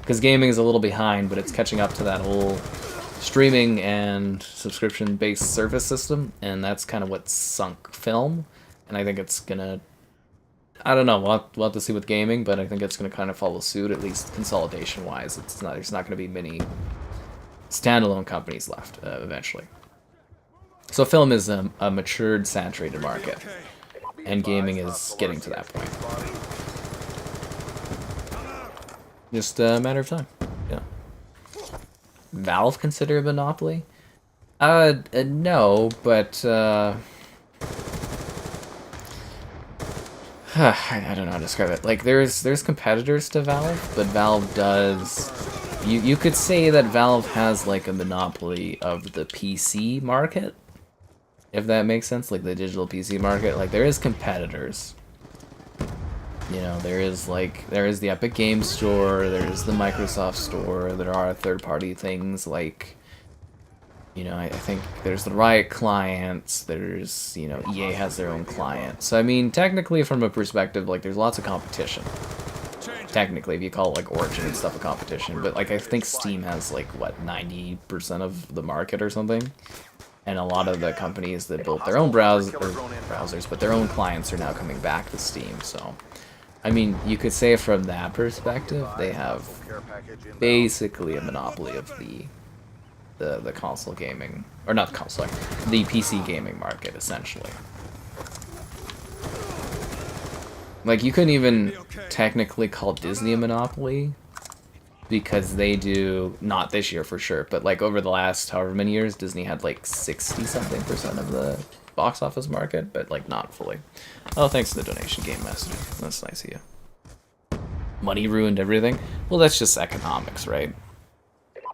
Because gaming is a little behind, but it's catching up to that whole streaming and subscription-based service system, and that's kind of what sunk film. And I think it's gonna, I don't know, we'll have to see with gaming, but I think it's gonna kind of follow suit, at least consolidation-wise. There's not gonna be many standalone companies left eventually. So film is a matured, saturated market, and gaming is getting to that point. Just a matter of time. Yeah. Valve consider a monopoly? No, but I don't know how to describe it. Like there's competitors to Valve, but Valve does. You could say that Valve has like a monopoly of the PC market, if that makes sense. Like the digital PC market. Like there is competitors. You know, there is the Epic Games Store, there is the Microsoft Store, there are third-party things like, you know, I think there's the Riot clients, there's, you know, EA has their own client. So, I mean, technically from a perspective, like, there's lots of competition. Technically, if you call it, like, Origin and stuff a competition. But, like, I think Steam has, like, what, 90% of the market or something? And a lot of the companies that built their own browsers, but their own clients are now coming back to Steam, so... I mean, you could say from that perspective, they have basically a monopoly of the console gaming, or not the console, the PC gaming market, essentially. Like, you couldn't even technically call Disney a monopoly, because they do, not this year for sure, but like over the last however many years, Disney had like 60-something% of the box office market, but like not fully. Oh, thanks to the donation, Game Master. That's nice of you. Money ruined everything? Well, that's just economics, right?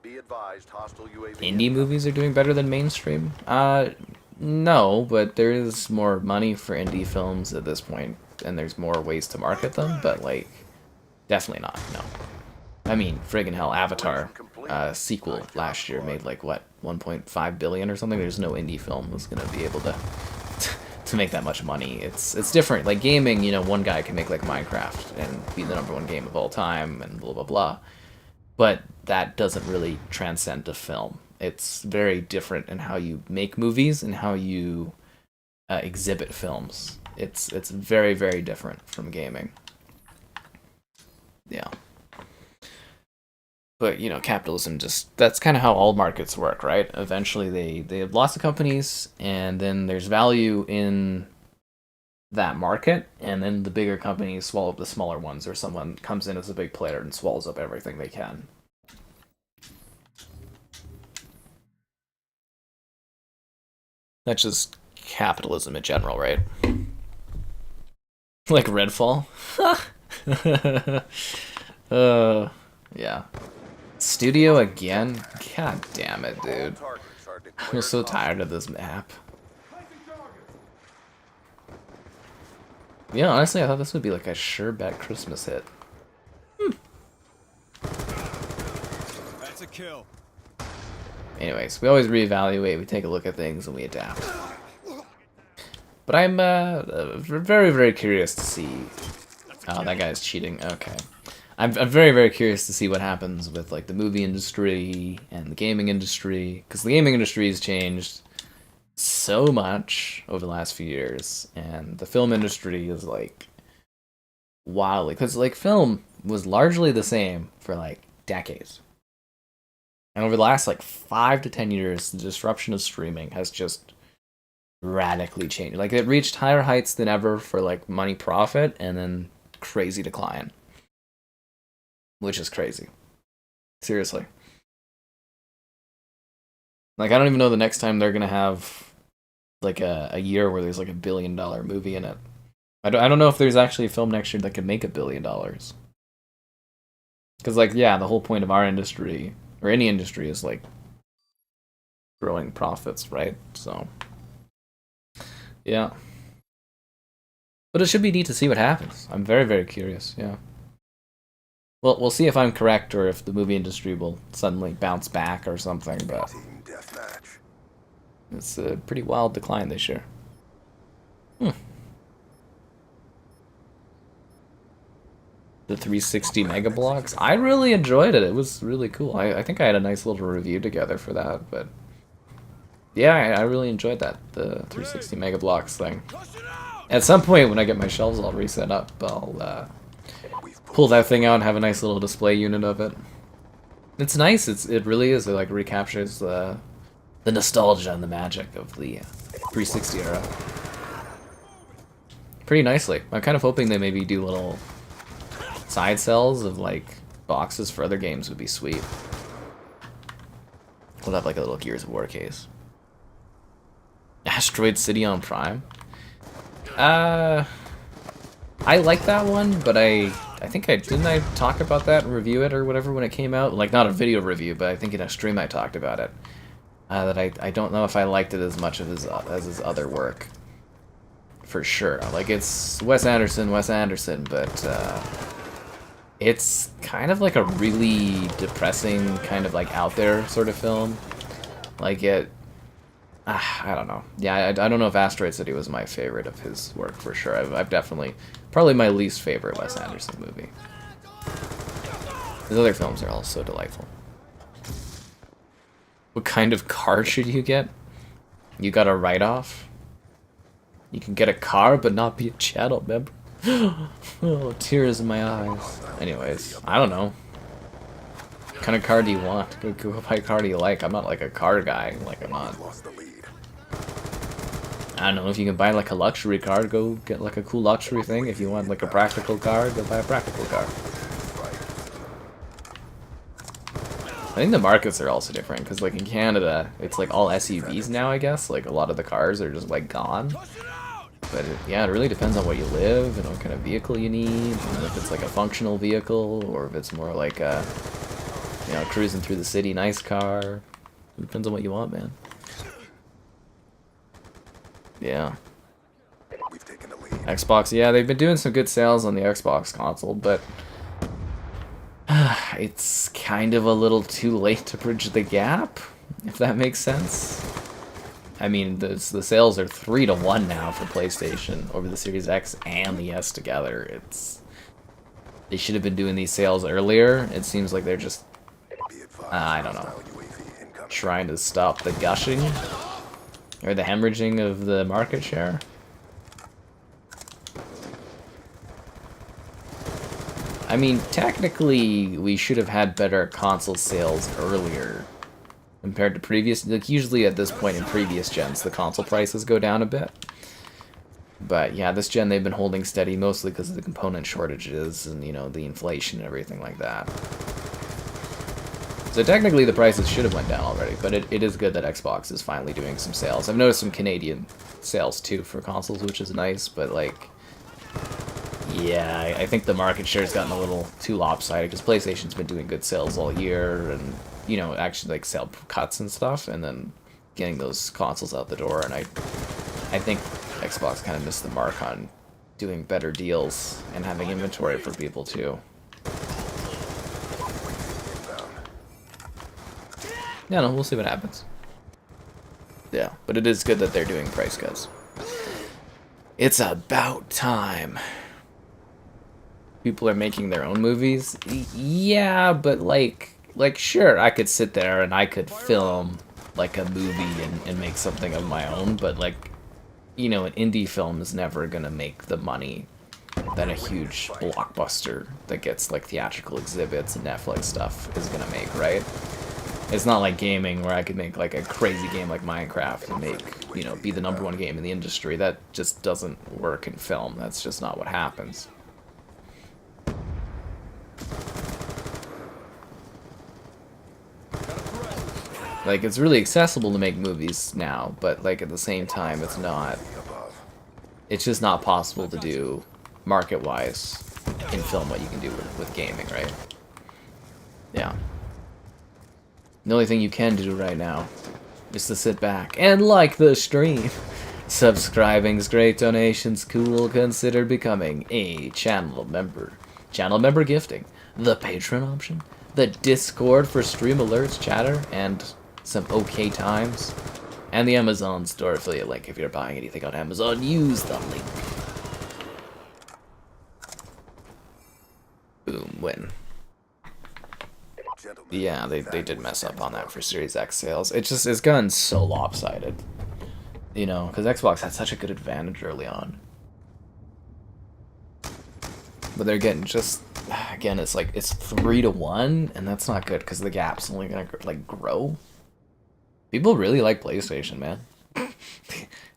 Be advised, hostile UAV Indie movies are doing better than mainstream? No, but there is more money for indie films at this point, and there's more ways to market them, but like, definitely not, no. I mean, friggin' hell, Avatar sequel last year made like, what, 1.5 billion or something? There's no indie film that's gonna be able to make that much money. It's different. Like gaming, you know, one guy can make like Minecraft and be the #1 game of all time and blah blah blah. But that doesn't really transcend to film. It's very different in how you make movies and how you exhibit films. It's very, very different from gaming. Yeah. But, you know, capitalism just, that's kind of how all markets work, right? Eventually they have lots of companies, and then there's value in that market, and then the bigger companies swallow up the smaller ones, or someone comes in as a big player and swallows up everything they can. That's just capitalism in general, right? Like Redfall. Yeah. Studio again? God damn it, dude. I'm so tired of this map. Yeah, honestly, I thought this would be like a sure bet Christmas hit. That's a kill. Anyways, we always reevaluate, we take a look at things, and we adapt. But I'm very, very curious to see... Oh, that guy's cheating. Okay. I'm very, very curious to see what happens with like the movie industry and the gaming industry, because the gaming industry has changed so much over the last few years, and the film industry is like wildly, because like film was largely the same for like decades, and over the last like 5 to 10 years, the disruption of streaming has just radically changed. Like it reached higher heights than ever for like money profit, and then crazy decline, which is crazy. Seriously. Like, I don't even know the next time they're gonna have like a year where there's like $1 billion movie in it. I don't know if there's actually a film next year that could make $1 billion. Because like, yeah, the whole point of our industry, or any industry, is like growing profits, right? So yeah. But it should be neat to see what happens. I'm very, very curious, yeah. Well, we'll see if I'm correct, or if the movie industry will suddenly bounce back or something, but Team deathmatch. it's a pretty wild decline this year. The 360 mega blocks, I really enjoyed it. It was really cool. I think I had a nice little review together for that, but yeah, I really enjoyed that, the 360 mega blocks thing. At some point, when I get my shelves all reset up, I'll pull that thing out and have a nice little display unit of it. It's nice. It really is. It like recaptures the nostalgia and the magic of the 360 era pretty nicely. I'm kind of hoping they maybe do little side sells of like boxes for other games. Would be sweet. We'll have like a little Gears of War case. Asteroid City on Prime. I like that one, but I think didn't I talk about that and review it or whatever when it came out? Like, not a video review, but I think in a stream I talked about it. That I don't know if I liked it as much of as his other work. For sure. Like, it's Wes Anderson, but it's kind of like a really depressing, kind of like out there sort of film. Like I don't know. Yeah, I don't know if Asteroid City was my favorite of his work for sure. I've definitely, probably my least favorite Wes Anderson movie. His other films are all so delightful. What kind of car should you get? You got a write-off? You can get a car but not be a channel member? Oh, tears in my eyes. Anyways, I don't know. What kind of car do you want? What kind of car do you like? I'm not like a car guy. Like, I'm not... I don't know, if you can buy like a luxury car, go get like a cool luxury thing. If you want like a practical car, go buy a practical car. I think the markets are also different, because like in Canada, it's like all SUVs now, I guess. Like a lot of the cars are just like gone. But yeah, it really depends on where you live and what kind of vehicle you need, and if it's like a functional vehicle, or if it's more like a, you know, cruising through the city, nice car. It depends on what you want, man. Yeah. Xbox, yeah, they've been doing some good sales on the Xbox console, but it's kind of a little too late to bridge the gap, if that makes sense. I mean, the sales are 3-to-1 now for PlayStation over the Series X and the S together. They should have been doing these sales earlier. It seems like they're just, I don't know, trying to stop the gushing or the hemorrhaging of the market share. I mean, technically, we should have had better console sales earlier compared to previous. Like, usually at this point in previous gens, the console prices go down a bit. But yeah, this gen they've been holding steady mostly because of the component shortages and, you know, the inflation and everything like that. So technically the prices should have went down already, but it is good that Xbox is finally doing some sales. I've noticed some Canadian sales too for consoles, which is nice, but like, yeah, I think the market share's gotten a little too lopsided because PlayStation's been doing good sales all year and, you know, actually like sell cuts and stuff, and then getting those consoles out the door, and I think Xbox kind of missed the mark on doing better deals and having inventory for people too. Yeah, no, we'll see what happens. Yeah, but it is good that they're doing price cuts. It's about time. People are making their own movies. Yeah, but like sure, I could sit there and I could film like a movie and make something of my own, but like, you know, an indie film is never gonna make the money that a huge blockbuster that gets like theatrical exhibits and Netflix stuff is gonna make, right? It's not like gaming where I could make like a crazy game like Minecraft and make, you know, be the #1 game in the industry. That just doesn't work in film. That's just not what happens. Like, it's really accessible to make movies now, but like at the same time it's not. It's just not possible to do market-wise in film what you can do with gaming, right? Yeah. The only thing you can do right now is to sit back and like the stream. Subscribing's great, donations cool, consider becoming a channel member. Channel member gifting, the Patreon option, the Discord for stream alerts, chatter, and some okay times, and the Amazon store affiliate link. If you're buying anything on Amazon, use the link. Boom, win. Yeah, they did mess up on that for Series X sales. It's gotten so lopsided, you know, because Xbox had such a good advantage early on, but they're getting just, again, it's like it's 3-1, and that's not good because the gap's only gonna like grow. People really like PlayStation, man.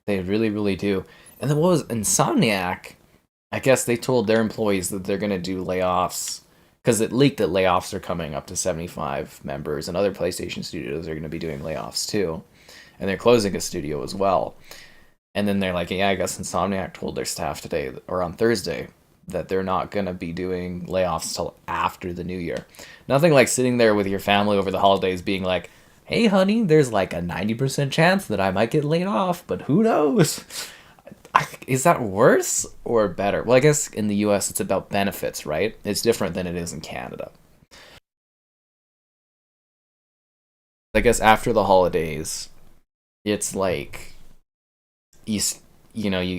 They really, really do. And then what was Insomniac? I guess they told their employees that they're gonna do layoffs. Because it leaked that layoffs are coming up to 75 members, and other PlayStation studios are going to be doing layoffs too. And they're closing a studio as well. And then they're like, yeah, I guess Insomniac told their staff today, or on Thursday, that they're not going to be doing layoffs till after the new year. Nothing like sitting there with your family over the holidays being like, hey, honey, there's like a 90% chance that I might get laid off, but who knows? Is that worse or better? Well, I guess in the US it's about benefits, right? It's different than it is in Canada. I guess after the holidays, it's like you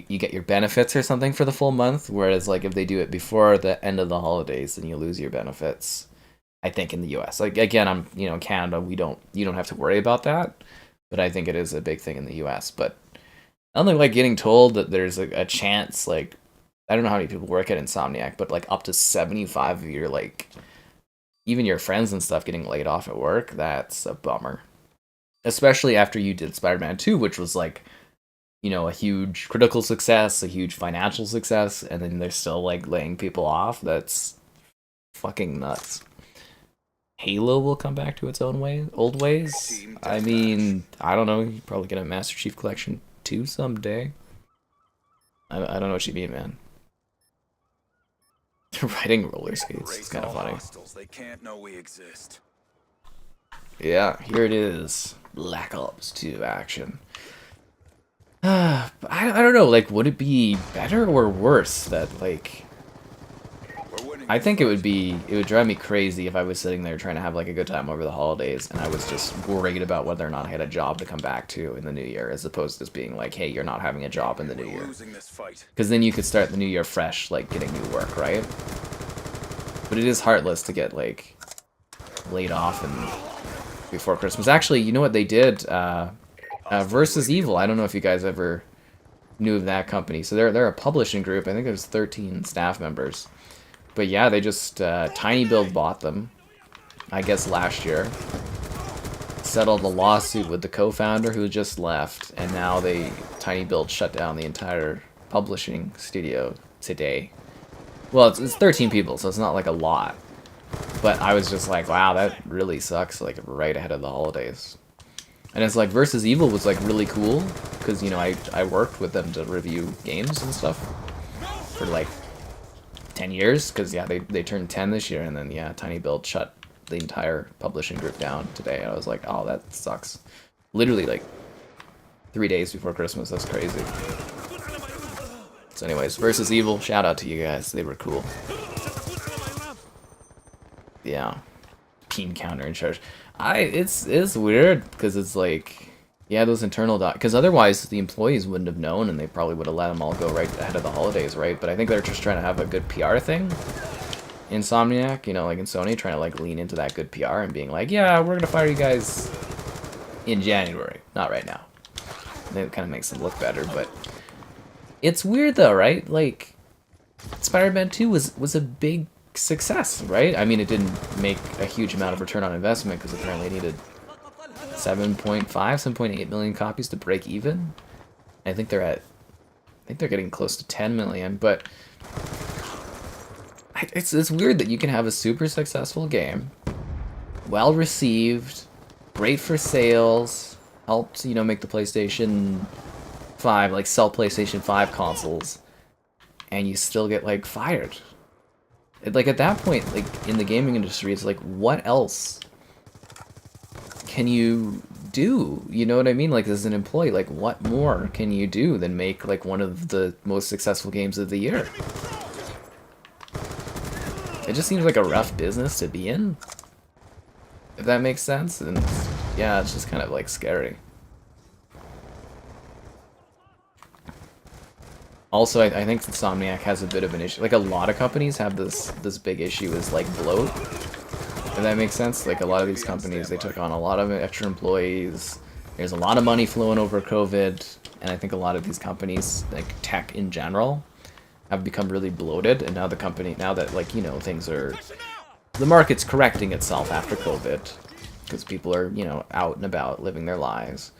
get your benefits or something for the full month, whereas like if they do it before the end of the holidays, then you lose your benefits. I think in the US. Like again, I'm in Canada, you don't have to worry about that, but I think it is a big thing in the US. But I don't think like getting told that there's a chance, like, I don't know how many people work at Insomniac, but like up to 75 of your, like, even your friends and stuff getting laid off at work, that's a bummer. Especially after you did Spider-Man 2, which was like, a huge critical success, a huge financial success, and then they're still like laying people off. That's fucking nuts. Halo will come back to its own old ways. I mean, I don't know, you probably get a Master Chief Collection 2 someday. I don't know what you mean, man. Riding roller skates. It's kind of funny. They can't know we exist. Yeah, here it is. Black Ops 2 action. I don't know, like, would it be better or worse that, like... I think it would drive me crazy if I was sitting there trying to have like a good time over the holidays and I was just worried about whether or not I had a job to come back to in the new year, as opposed to just being like, hey, you're not having a job in the new year. Because then you could start the new year fresh, like getting new work, right? But it is heartless to get like laid off and before Christmas. Actually, you know what they did? Versus Evil. I don't know if you guys ever knew of that company. So they're a publishing group. I think there's 13 staff members. But yeah, they just, Tiny Build bought them, I guess last year. Settled a lawsuit with the co-founder who just left, and now Tiny Build shut down the entire publishing studio today. Well, it's 13 people, so it's not like a lot. But I was just like, wow, that really sucks, like, right ahead of the holidays. And it's like, Versus Evil was, like, really cool, because, you know, I worked with them to review games and stuff for, like, 10 years, because, yeah, they turned 10 this year, and then, yeah, Tiny Build shut the entire publishing group down today. And I was like, oh, that sucks. Literally, like, 3 days before Christmas. That's crazy. So anyways, Versus Evil, shout out to you guys. They were cool. Yeah. Team counter in charge. It's weird, because it's like, yeah, those internal because otherwise the employees wouldn't have known, and they probably would have let them all go right ahead of the holidays, right? But I think they're just trying to have a good PR thing. Insomniac, you know, like in Sony, trying to like lean into that good PR and being like, yeah, we're gonna fire you guys in January, not right now. It kind of makes it look better, but it's weird though, right? Like, Spider-Man 2 was a big success, right? I mean, it didn't make a huge amount of return on investment, because apparently it needed 7.8 million copies to break even. I think they're getting close to 10 million, but it's weird that you can have a super successful game, well received, great for sales, helped, you know, make the PlayStation 5, like, sell PlayStation 5 consoles, and you still get, like, fired. Like, at that point, like, in the gaming industry, it's like, what else can you do? You know what I mean? Like, as an employee, like, what more can you do than make, like, one of the most successful games of the year? It just seems like a rough business to be in, if that makes sense. And yeah, it's just kind of like scary. Also, I think Insomniac has a bit of an issue. Like, a lot of companies have this big issue is like bloat, if that makes sense. Like, a lot of these companies, they took on a lot of extra employees. There's a lot of money flowing over COVID, and I think a lot of these companies, like tech in general, have become really bloated. And now that, like, you know, the market's correcting itself after COVID, because people are, you know, out and about living their lives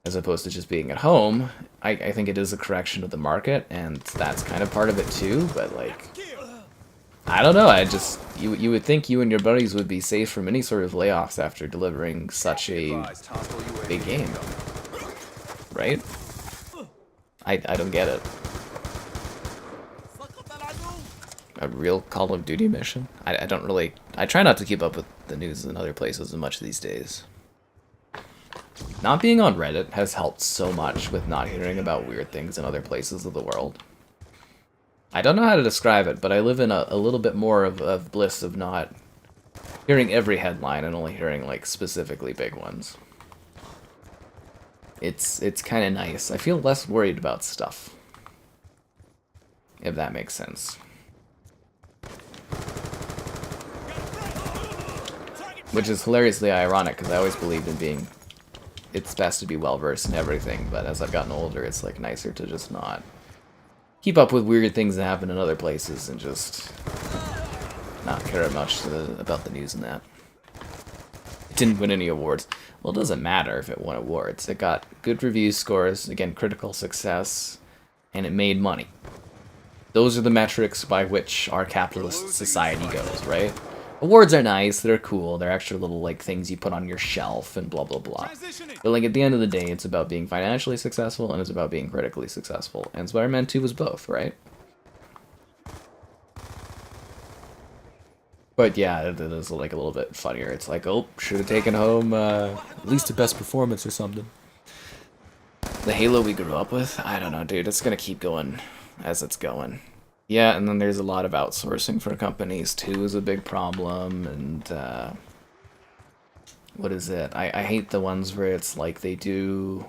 as opposed to just being at home. I think it is a correction of the market, and that's kind of part of it too. But like, I don't know, you would think you and your buddies would be safe from any sort of layoffs after delivering such a big game, right? I don't get it. A real Call of Duty mission? I don't really... I try not to keep up with the news in other places as much these days. Not being on Reddit has helped so much with not hearing about weird things in other places of the world. I don't know how to describe it, but I live in a little bit more of bliss of not hearing every headline and only hearing, like, specifically big ones. It's kind of nice. I feel less worried about stuff, if that makes sense. Which is hilariously ironic, because I always believed in it's best to be well-versed in everything, but as I've gotten older, it's, like, nicer to just not keep up with weird things that happen in other places and just not care much about the news and that. It didn't win any awards. Well, it doesn't matter if it won awards. It got good review scores, again, critical success, and it made money. Those are the metrics by which our capitalist society goes, right? Awards are nice, they're cool, they're extra little, like, things you put on your shelf and blah blah blah. But, like, at the end of the day, it's about being financially successful and it's about being critically successful. And Spider-Man 2 was both, right? But yeah, it is, like, a little bit funnier. It's like, oh, should have taken home at least the best performance or something. The Halo we grew up with? I don't know, dude. It's gonna keep going as it's going. Yeah, and then there's a lot of outsourcing for companies, too, is a big problem, and, what is it? I hate the ones where it's like they do...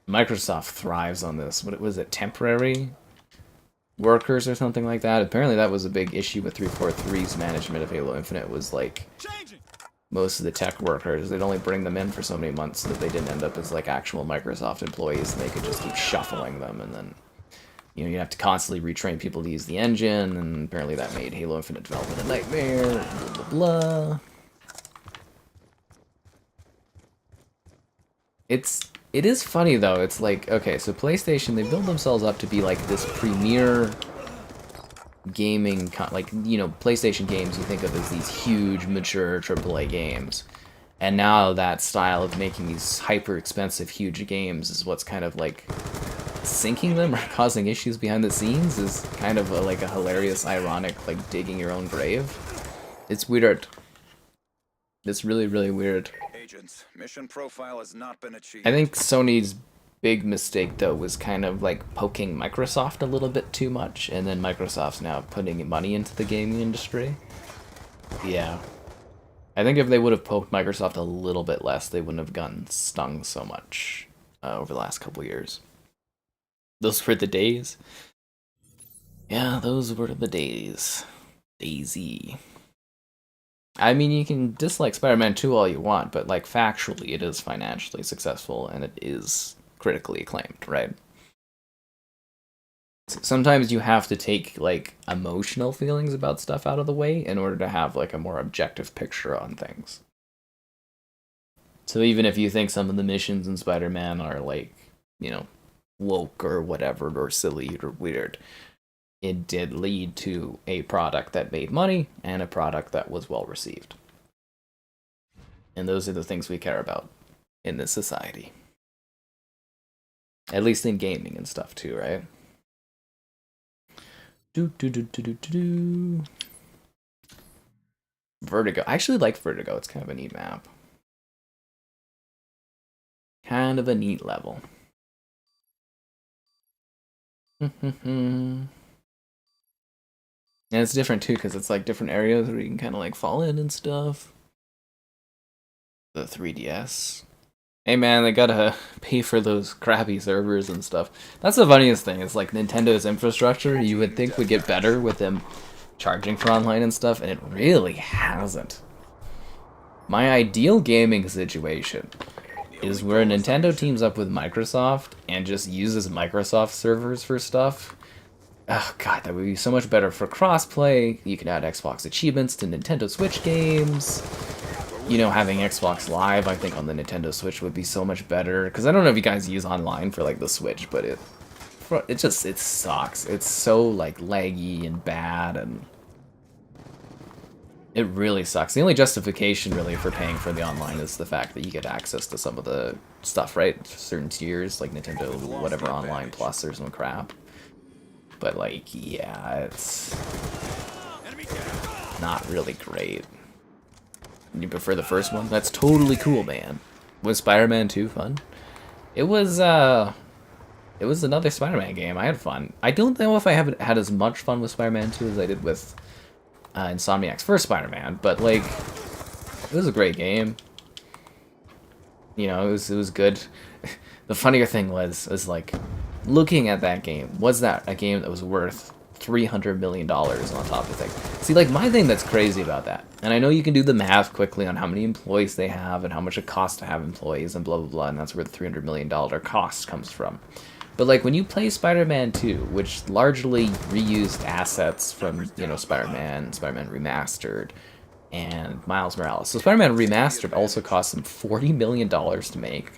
Microsoft thrives on this. What was it? Temporary workers or something like that? Apparently that was a big issue with 343's management of Halo Infinite, was like... most of the tech workers, they'd only bring them in for so many months that they didn't end up as, like, actual Microsoft employees, and they could just keep shuffling them, and then... you know, you have to constantly retrain people to use the engine, and apparently that made Halo Infinite development a nightmare, blah blah blah. It is funny though. It's like, okay, so PlayStation, they build themselves up to be like this premier gaming, like, you know, PlayStation games you think of as these huge, mature AAA games. And now that style of making these hyper expensive, huge games is what's kind of like sinking them or causing issues behind the scenes, is kind of like a hilarious, ironic, like digging your own grave. It's weird. It's really, really weird. Agents, mission profile has not been achieved. I think Sony's big mistake, though, was kind of like poking Microsoft a little bit too much, and then Microsoft's now putting money into the gaming industry. Yeah. I think if they would have poked Microsoft a little bit less, they wouldn't have gotten stung so much over the last couple years. Those were the days. Yeah, those were the days. Daisy. I mean, you can dislike Spider-Man 2 all you want, but, like, factually, it is financially successful, and it is critically acclaimed, right? Sometimes you have to take, like, emotional feelings about stuff out of the way in order to have, like, a more objective picture on things. So even if you think some of the missions in Spider-Man are, like, you know, woke or whatever, or silly or weird, it did lead to a product that made money and a product that was well received. And those are the things we care about in this society. At least in gaming and stuff too, right? Vertigo. I actually like Vertigo. It's kind of a neat map. Kind of a neat level. And it's different too, because it's like different areas where you can kind of like fall in and stuff. The 3DS. Hey man, they gotta pay for those crappy servers and stuff. That's the funniest thing, is like Nintendo's infrastructure, you would think would get better with them charging for online and stuff, and it really hasn't. My ideal gaming situation is where Nintendo teams up with Microsoft and just uses Microsoft servers for stuff. Oh god, that would be so much better for crossplay. You can add Xbox achievements to Nintendo Switch games. You know, having Xbox Live, I think, on the Nintendo Switch would be so much better. Because I don't know if you guys use online for, like, the Switch, but it sucks. It's so, like, laggy and bad, and it really sucks. The only justification, really, for paying for the online is the fact that you get access to some of the stuff, right? Certain tiers, like Nintendo, whatever, Online Plus or some crap. But, like, yeah, it's not really great. You prefer the first one? That's totally cool, man. Was Spider-Man 2 fun? It was another Spider-Man game. I had fun. I don't know if I haven't had as much fun with Spider-Man 2 as I did with Insomniac's first Spider-Man, but, like, it was a great game. You know, it was good. The funnier thing was like, looking at that game, was that a game that was worth $300 million on top of things? See, like, my thing that's crazy about that, and I know you can do the math quickly on how many employees they have and how much it costs to have employees and blah, blah, blah, and that's where the $300 million cost comes from. But, like, when you play Spider-Man 2, which largely reused assets from, you know, Spider-Man Remastered, and Miles Morales. So Spider-Man Remastered also cost them $40 million to make.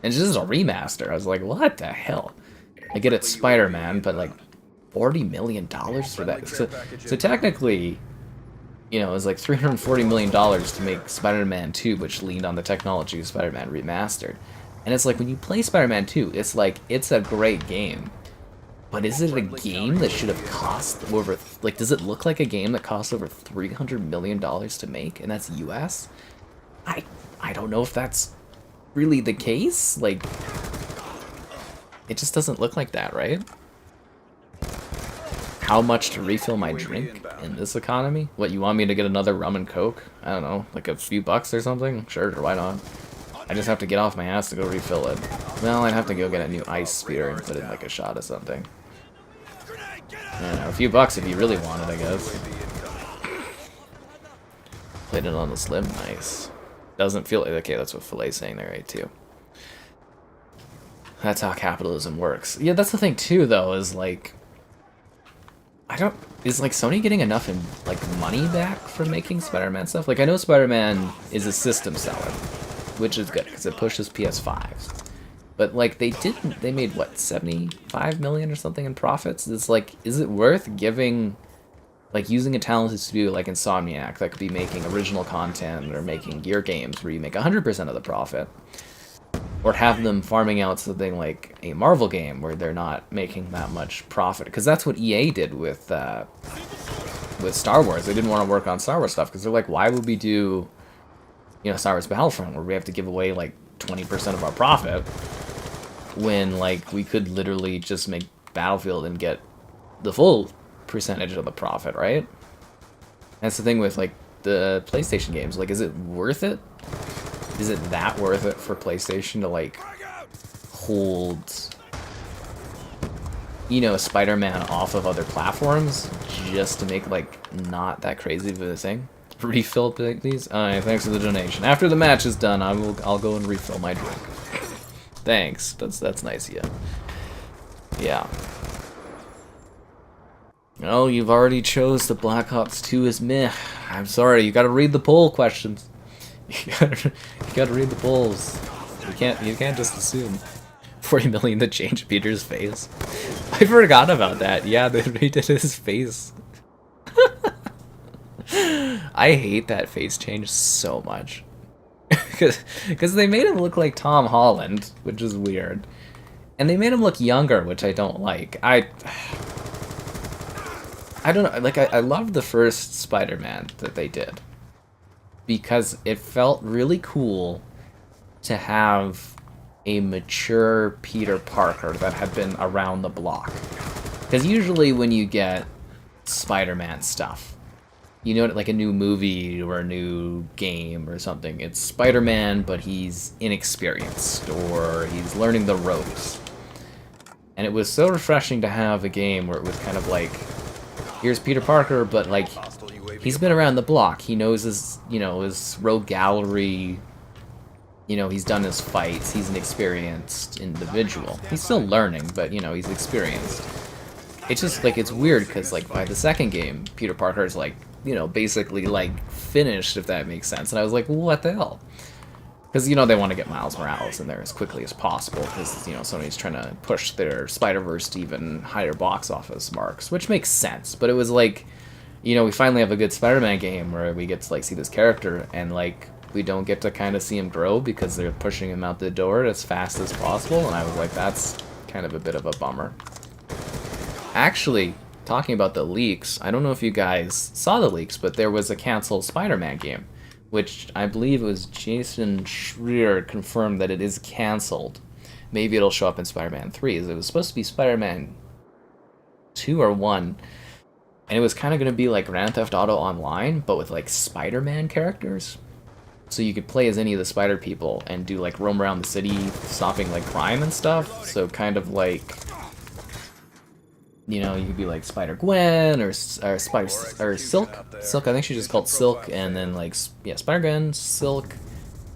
And it's just a remaster. I was like, what the hell? I get it's Spider-Man, but, like, $40 million for that. So technically, you know, it was like $340 million to make Spider-Man 2, which leaned on the technology of Spider-Man Remastered. And it's like, when you play Spider-Man 2, it's like, it's a great game. But is it a game that should have cost over, like, does it look like a game that cost over $300 million to make? And that's US? I don't know if that's really the case. Like, it just doesn't look like that, right? How much to refill my drink in this economy? What, you want me to get another rum and coke? I don't know, like a few bucks or something? Sure, why not? I just have to get off my ass to go refill it. Well, I'd have to go get a new ice spear and put in like a shot of something. I don't know, a few bucks if you really want it, I guess. Played it on the slim, nice. Doesn't feel, okay, that's what Filet's saying there, right, too. That's how capitalism works. Yeah, that's the thing too, though, is like, is like Sony getting enough in like money back from making Spider-Man stuff? Like, I know Spider-Man is a system seller, which is good because it pushes PS5s. But like they made what 75 million or something in profits. It's like, is it worth giving, like using a talented studio like Insomniac that could be making original content or making gear games where you make 100% of the profit, or have them farming out something like a Marvel game where they're not making that much profit? Because that's what EA did with Star Wars. They didn't want to work on Star Wars stuff because they're like, why would we do, you know, Star Wars Battlefront where we have to give away like 20% of our profit when like we could literally just make Battlefield and get the full percentage of the profit, right? That's the thing with like the PlayStation games. Like, is it worth it? Is it that worth it for PlayStation to like hold, you know, Spider-Man off of other platforms just to make like not that crazy of a thing? Refill please. Alright, thanks for the donation. After the match is done, I'll go and refill my drink. Thanks. That's nice of you. Yeah. Oh, you've already chose the Black Ops 2 as meh. I'm sorry, you gotta read the poll questions. You gotta read the polls. You can't just assume. 40 million to change Peter's face. I forgot about that. Yeah, they redid his face. I hate that face change so much. Because they made him look like Tom Holland, which is weird. And they made him look younger, which I don't like. I don't know, like, I love the first Spider-Man that they did. Because it felt really cool to have a mature Peter Parker that had been around the block. Because usually when you get Spider-Man stuff, you know, like a new movie or a new game or something, it's Spider-Man, but he's inexperienced, or he's learning the ropes. And it was so refreshing to have a game where it was kind of like, here's Peter Parker, but like, he's been around the block. He knows his, you know, his rogue gallery. You know, he's done his fights. He's an experienced individual. He's still learning, but, you know, he's experienced. It's just, like, it's weird, because, like, by the second game, Peter Parker is, like, you know, basically, like, finished, if that makes sense. And I was like, what the hell? Because, you know, they want to get Miles Morales in there as quickly as possible, because, you know, Sony's trying to push their Spider-Verse to even higher box office marks, which makes sense. But it was like, you know, we finally have a good Spider-Man game where we get to, like, see this character, and, like, we don't get to kind of see him grow because they're pushing him out the door as fast as possible, and I was like, that's kind of a bit of a bummer. Actually, talking about the leaks, I don't know if you guys saw the leaks, but there was a canceled Spider-Man game, which I believe was Jason Schreier confirmed that it is canceled. Maybe it'll show up in Spider-Man 3. It was supposed to be Spider-Man 2 or 1, and it was kind of going to be like Grand Theft Auto Online, but with like Spider-Man characters. So you could play as any of the Spider people and do like roam around the city, stopping like crime and stuff. So kind of like, you know, you could be like Spider-Gwen or Spider or Silk. Silk, I think she's just called Silk, and then like, yeah, Spider-Gwen, Silk,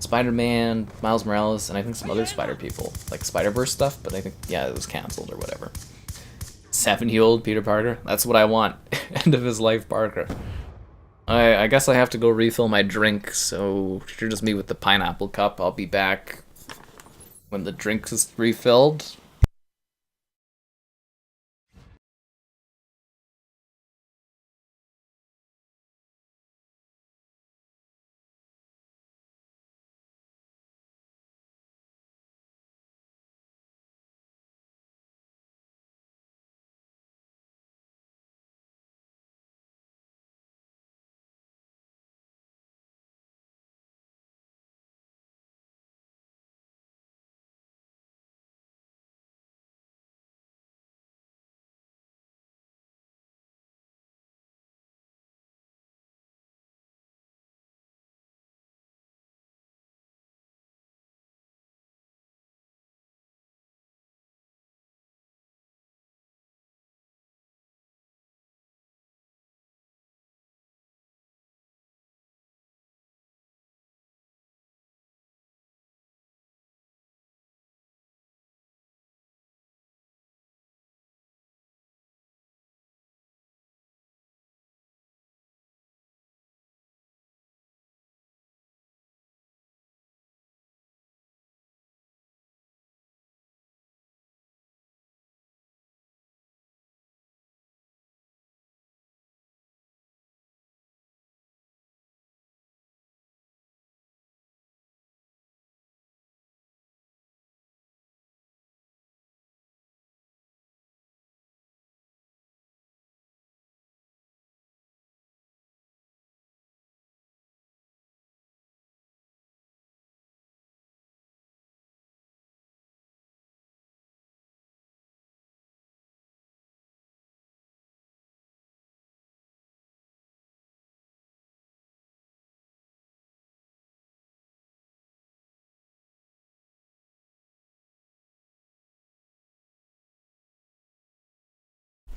Spider-Man, Miles Morales, and I think some other Spider people, like Spider-Verse stuff. But I think, yeah, it was canceled or whatever. 70-year-old Peter Parker. That's what I want. End of his life, Parker. I guess I have to go refill my drink, so you're just me with the pineapple cup. I'll be back when the drink is refilled.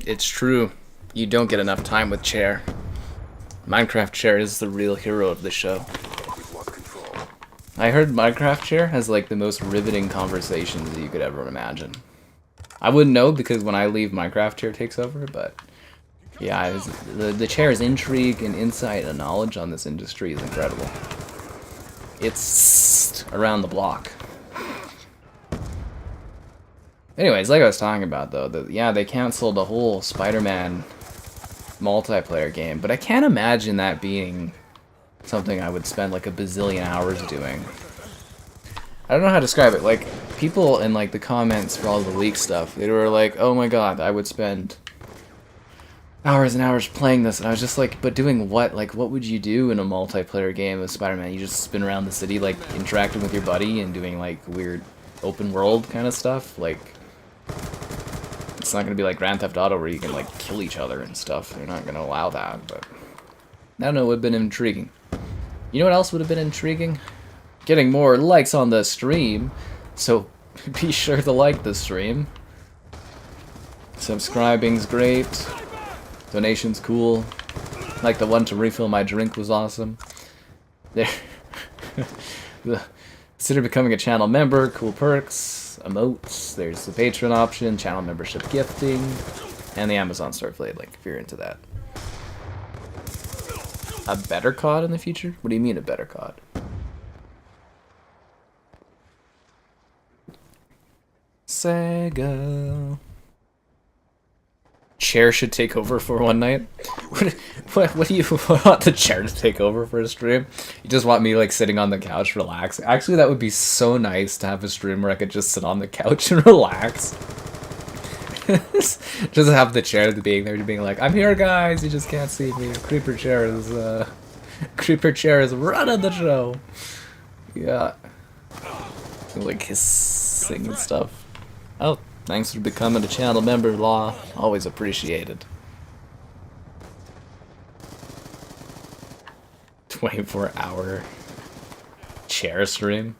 It's true. You don't get enough time with Chair. Minecraft Chair is the real hero of the show. We've lost control. I heard Minecraft Chair has like the most riveting conversations that you could ever imagine. I wouldn't know because when I leave, Minecraft Chair takes over, but yeah, the Chair's intrigue and insight and knowledge on this industry is incredible. It's around the block. Anyways, like I was talking about though, yeah, they canceled the whole Spider-Man multiplayer game, but I can't imagine that being something I would spend like a bazillion hours doing. I don't know how to describe it. Like, people in like the comments for all the leak stuff, they were like, oh my god, I would spend hours and hours playing this, and I was just like, but doing what? Like, what would you do in a multiplayer game of Spider-Man? You just spin around the city, like, interacting with your buddy and doing like weird open world kind of stuff? Like, it's not gonna be like Grand Theft Auto where you can like kill each other and stuff. They're not gonna allow that, but I don't know, it would have been intriguing. You know what else would have been intriguing? Getting more likes on the stream, so be sure to like the stream. Subscribing's great. Donation's cool. Like the one to refill my drink was awesome. There. Consider becoming a channel member. Cool perks, emotes. There's the patron option, channel membership gifting, and the Amazon store affiliate link if you're into that. A better COD in the future? What do you mean a better COD? Sega. Chair should take over for one night? What do you want the chair to take over for a stream? You just want me like sitting on the couch relaxing? Actually, that would be so nice to have a stream where I could just sit on the couch and relax. Just have the chair being there, being like, I'm here guys, you just can't see me. Creeper chair is running the show. Yeah. Like hissing and stuff. Oh, thanks for becoming a channel member, Law. Always appreciated. 24-hour chair stream?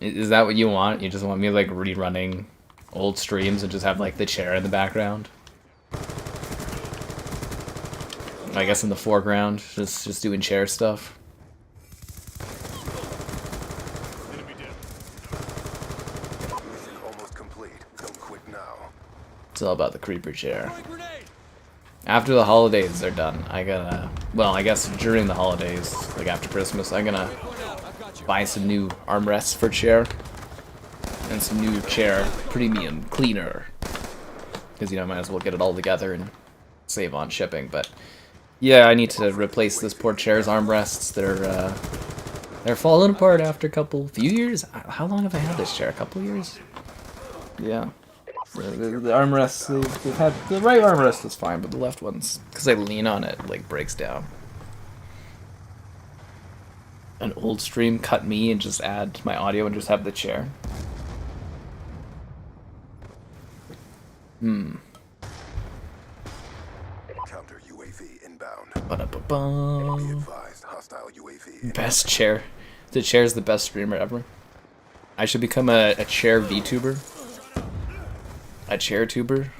Is that what you want? You just want me like rerunning old streams and just have like the chair in the background? I guess in the foreground, just doing chair stuff. It's all about the creeper chair. After the holidays are done, well, I guess during the holidays, like after Christmas, I'm gonna buy some new armrests for chair. And some new chair premium cleaner. Because, you know, I might as well get it all together and save on shipping. But, yeah, I need to replace this poor chair's armrests. They're falling apart after few years? How long have I had this chair? A couple years? Yeah. The armrests, they've had, the right armrest is fine, but the left one's, because I lean on it, like, breaks down. An old stream, cut me and just add my audio and just have the chair. Counter UAV inbound. Ba-da-ba-bum. Be advised, hostile UAV. Best chair. The chair's the best streamer ever. I should become a chair VTuber. A chair tuber.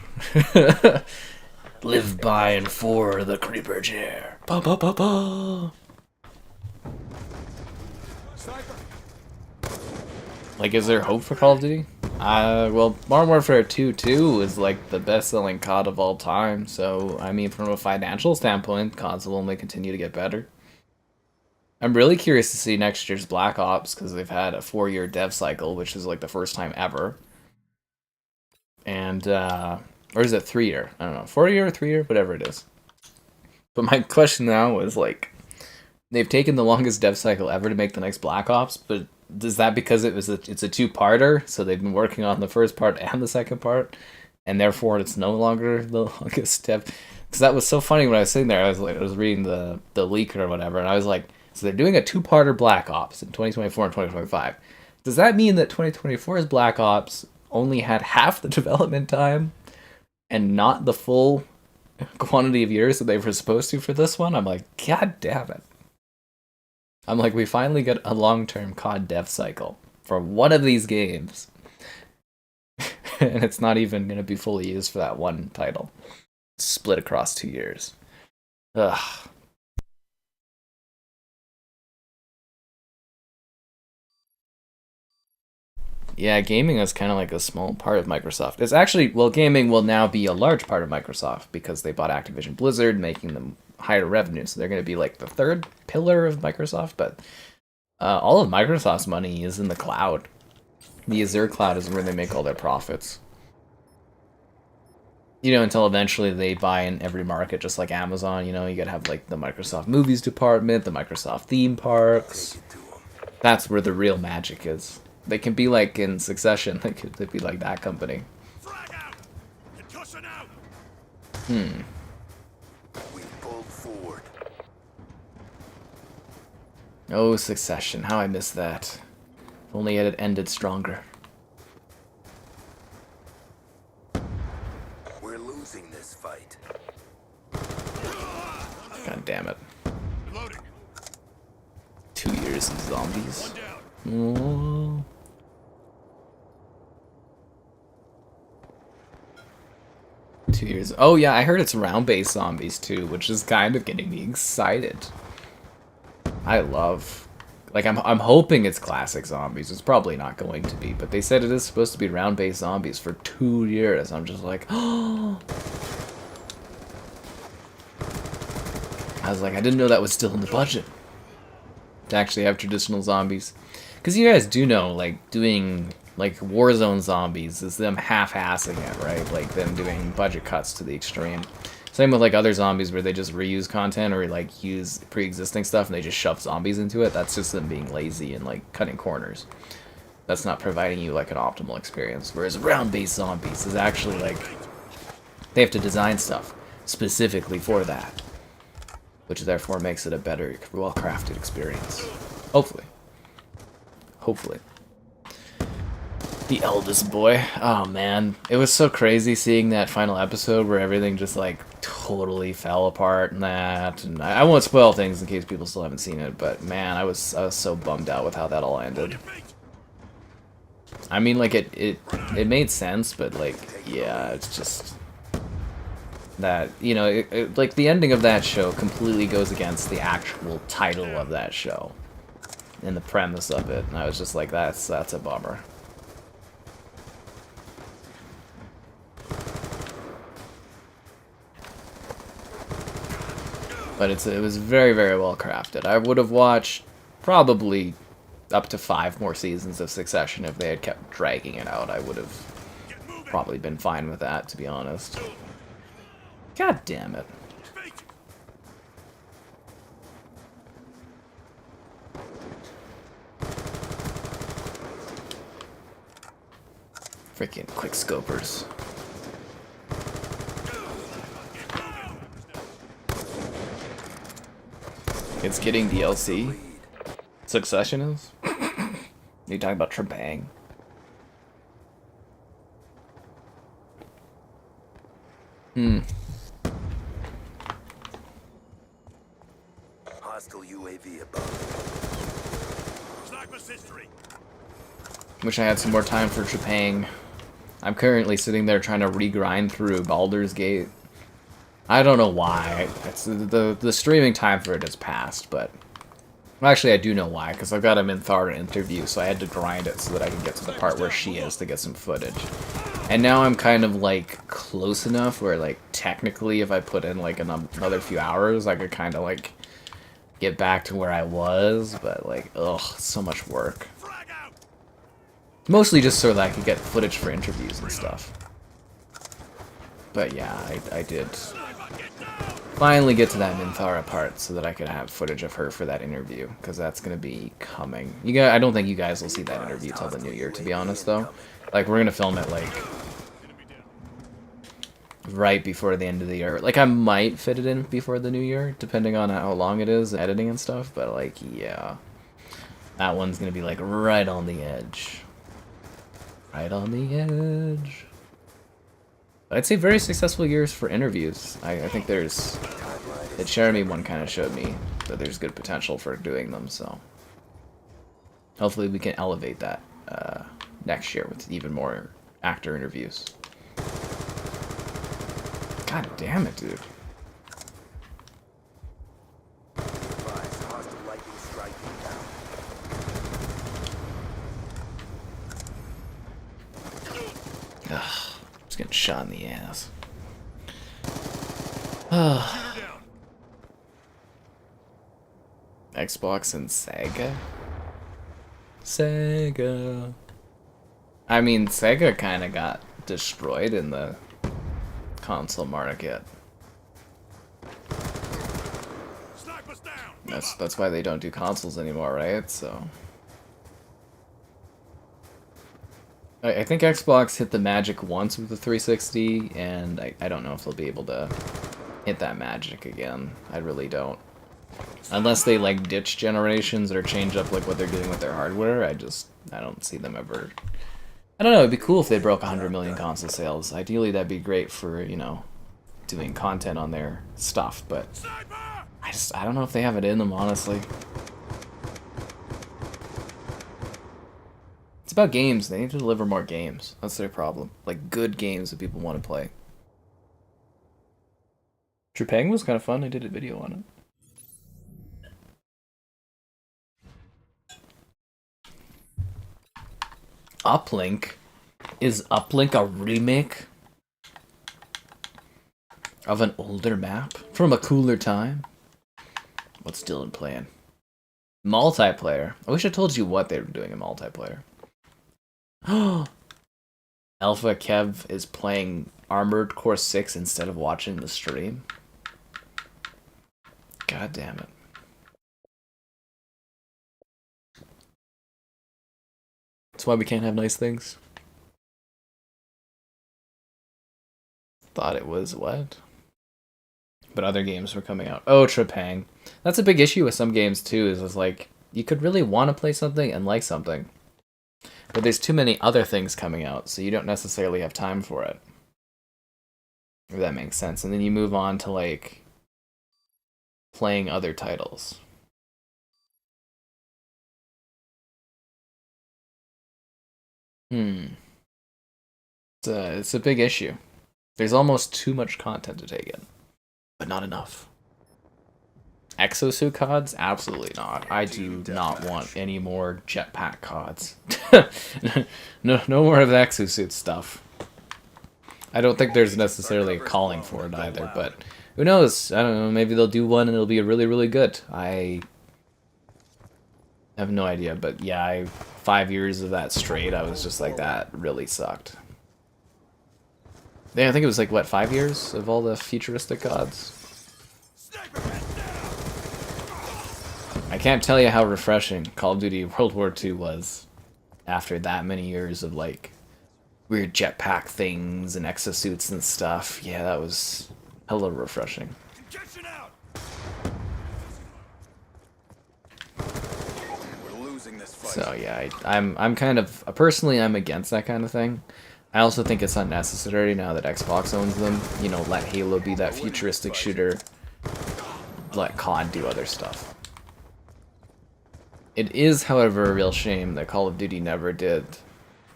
Live by and for the creeper chair. Ba ba ba ba. Like, is there hope for Call of Duty? Well, Modern Warfare 2 is like the best-selling COD of all time. So, I mean, from a financial standpoint, CODs will only continue to get better. I'm really curious to see next year's Black Ops because they've had a 4-year dev cycle, which is like the first time ever. And, or is it 3-year? I don't know. 4-year or 3-year? Whatever it is. But my question now is, like, they've taken the longest dev cycle ever to make the next Black Ops, but is that because it's a 2-parter? So they've been working on the first part and the second part, and therefore it's no longer the longest dev? Because that was so funny when I was sitting there. I was reading the leak or whatever, and I was like, so they're doing a 2-parter Black Ops in 2024 and 2025. Does that mean that 2024's Black Ops only had half the development time and not the full quantity of years that they were supposed to for this one? I'm like, god damn it. I'm like, we finally get a long-term COD dev cycle for one of these games. And it's not even going to be fully used for that one title. split across 2 years. Ugh. Yeah, gaming is kind of like a small part of Microsoft. It's actually, well, gaming will now be a large part of Microsoft because they bought Activision Blizzard, making them higher revenue. So they're going to be like the third pillar of Microsoft. But all of Microsoft's money is in the cloud. The Azure cloud is where they make all their profits. You know, until eventually they buy in every market, just like Amazon. You know, you gotta have like the Microsoft Movies department, the Microsoft theme parks. That's where the real magic is. They can be like in Succession. They could be like that company. Hmm. We pulled forward. Oh, Succession. How I miss that. If only it had ended stronger. We're losing this fight. God damn it. 2 years of zombies. Oh. 2 years. Oh yeah, I heard it's round-based zombies too, which is kind of getting me excited. I love, like, I'm hoping it's classic zombies. It's probably not going to be, but they said it is supposed to be round-based zombies for 2 years. I'm just like, oh. I was like, I didn't know that was still in the budget to actually have traditional zombies. Because you guys do know, like, doing, like, Warzone zombies is them half-assing it, right? Like, them doing budget cuts to the extreme. Same with, like, other zombies where they just reuse content or, like, use pre-existing stuff and they just shove zombies into it. That's just them being lazy and, like, cutting corners. That's not providing you, like, an optimal experience. Whereas round-based zombies is actually, like, they have to design stuff specifically for that, which therefore makes it a better, well-crafted experience. Hopefully. Hopefully. The eldest boy. Oh man, it was so crazy seeing that final episode where everything just like totally fell apart and that. And I won't spoil things in case people still haven't seen it, but man, I was so bummed out with how that all ended. I mean, like it made sense, but like yeah, it's just that, you know, like the ending of that show completely goes against the actual title of that show and the premise of it, and I was just like, that's a bummer. But it was very, very well crafted. I would have watched probably up to 5 more seasons of Succession if they had kept dragging it out. I would have probably been fine with that, to be honest. God damn it. Freaking quick scopers. It's getting DLC. Succession is? You talking about Trebang? Hostile UAV above. Wish I had some more time for Trepang. I'm currently sitting there trying to regrind through Baldur's Gate. I don't know why. It's the streaming time for it has passed, but well, actually I do know why, because I've got a Minthara interview, so I had to grind it so that I can get to the part where she is to get some footage. And now I'm kind of like close enough where like technically if I put in like another few hours, I could kind of like get back to where I was, but like, ugh, so much work. Mostly just so that I could get footage for interviews and stuff. But yeah, I did finally get to that Minthara part so that I could have footage of her for that interview, because that's going to be coming. I don't think you guys will see that interview till the new year, to be honest, though. Like, we're going to film it, like, right before the end of the year. Like, I might fit it in before the new year, depending on how long it is, editing and stuff, but, like, yeah. That one's going to be, like, right on the edge. Right on the edge. But I'd say very successful years for interviews. I think there's... The Jeremy one kind of showed me that there's good potential for doing them, so... Hopefully we can elevate that next year with even more actor interviews. God God damn it, dude. Advise, hostile lightning strike inbound. Ugh, just getting shot in the ass. Xbox and Sega? Sega. I mean, Sega kind of got destroyed in the console market. That's why they don't do consoles anymore, right? So I think Xbox hit the magic once with the 360, and I don't know if they'll be able to hit that magic again. I really don't. Unless they like ditch generations or change up like what they're doing with their hardware, I don't see them ever. I don't know, it'd be cool if they broke 100 million console sales. Ideally that'd be great for, you know, doing content on their stuff, but I don't know if they have it in them, honestly. It's about games. They need to deliver more games. That's their problem. Like good games that people want to play. Trepang was kind of fun. I did a video on it. Uplink? Is Uplink a remake of an older map from a cooler time? What's Dylan playing? Multiplayer. I wish I told you what they were doing in multiplayer. Alpha Kev is playing Armored Core 6 instead of watching the stream. God damn it. That's why we can't have nice things. Thought it was what? But other games were coming out. Oh, Trepang. That's a big issue with some games too, is it's like, you could really want to play something and like something. But there's too many other things coming out, so you don't necessarily have time for it. If that makes sense. And then you move on to like playing other titles. It's a big issue. There's almost too much content to take in, but not enough. Exosuit CODs? Absolutely not. I do not want any more jetpack CODs. No more of the exosuit stuff. I don't think there's necessarily a calling for it either, but who knows? I don't know, maybe they'll do one and it'll be really, really good. I have no idea, but yeah, 5 years of that straight, I was just like, that really sucked. Yeah, I think it was like, what, 5 years of all the futuristic gods? I can't tell you how refreshing Call of Duty World War II was after that many years of like weird jetpack things and exosuits and stuff. Yeah, that was hella refreshing. So yeah, I'm kind of personally I'm against that kind of thing. I also think it's unnecessary now that Xbox owns them. You know, let Halo be that futuristic shooter. Let COD do other stuff. It is, however, a real shame that Call of Duty never did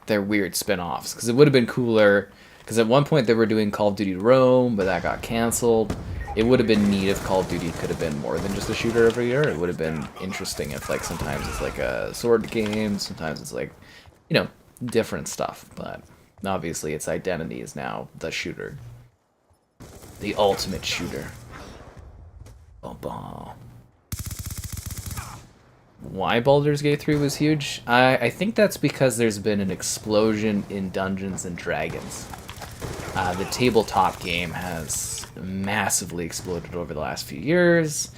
their weird spin-offs, because it would have been cooler. Because at one point they were doing Call of Duty Rome, but that got canceled. It would have been neat if Call of Duty could have been more than just a shooter every year. It would have been interesting if, like, sometimes it's like a sword game, sometimes it's like, you know, different stuff. But obviously its identity is now the shooter. The ultimate shooter. Bah. Why Baldur's Gate 3 was huge? I think that's because there's been an explosion in Dungeons and Dragons. The tabletop game has massively exploded over the last few years.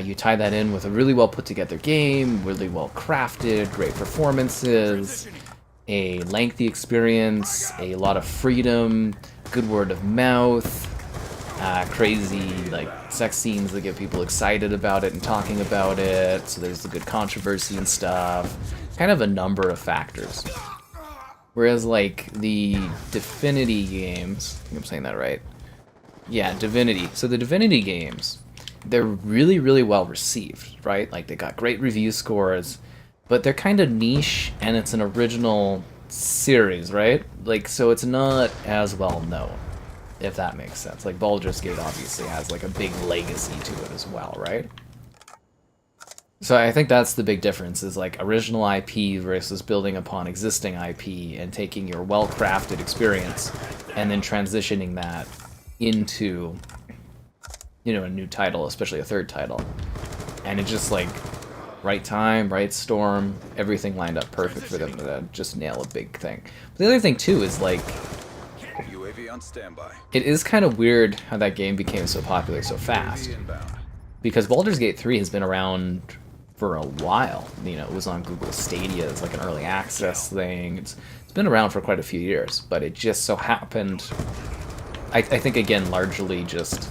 You tie that in with a really well put together game, really well crafted, great performances, a lengthy experience, a lot of freedom, good word of mouth, crazy like sex scenes that get people excited about it and talking about it, so there's the good controversy and stuff, kind of a number of factors. Whereas like the Divinity games, I think I'm saying that right. Yeah, Divinity. So the Divinity games, they're really, really well received, right? Like they got great review scores, but they're kind of niche and it's an original series, right? Like, so it's not as well known. if that makes sense. Like, Baldur's Gate obviously has, like, a big legacy to it as well, right? So I think that's the big difference, is, like, original IP versus building upon existing IP and taking your well-crafted experience and then transitioning that into, you know, a new title, especially a third title. And it just, like, right time, right storm, everything lined up perfect for them to just nail a big thing. But the other thing, too, is, like, UAV on standby. it is kind of weird how that game became so popular so fast. Because Baldur's Gate 3 has been around for a while. You know, it was on Google Stadia as like an early access thing. It's been around for quite a few years, but it just so happened, I think, again, largely just,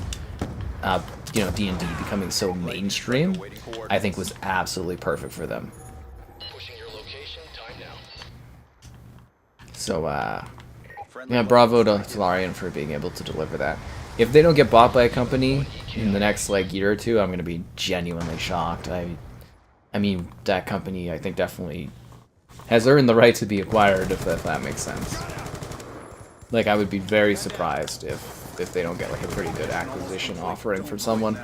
you know, D&D becoming so mainstream, I think was absolutely perfect for them. So, yeah, bravo to Solarian for being able to deliver that. If they don't get bought by a company in the next, like, year or two, I'm going to be genuinely shocked. I mean, that company, I think, definitely has earned the right to be acquired, if that makes sense. Like, I would be very surprised if they don't get, like, a pretty good acquisition offering from someone.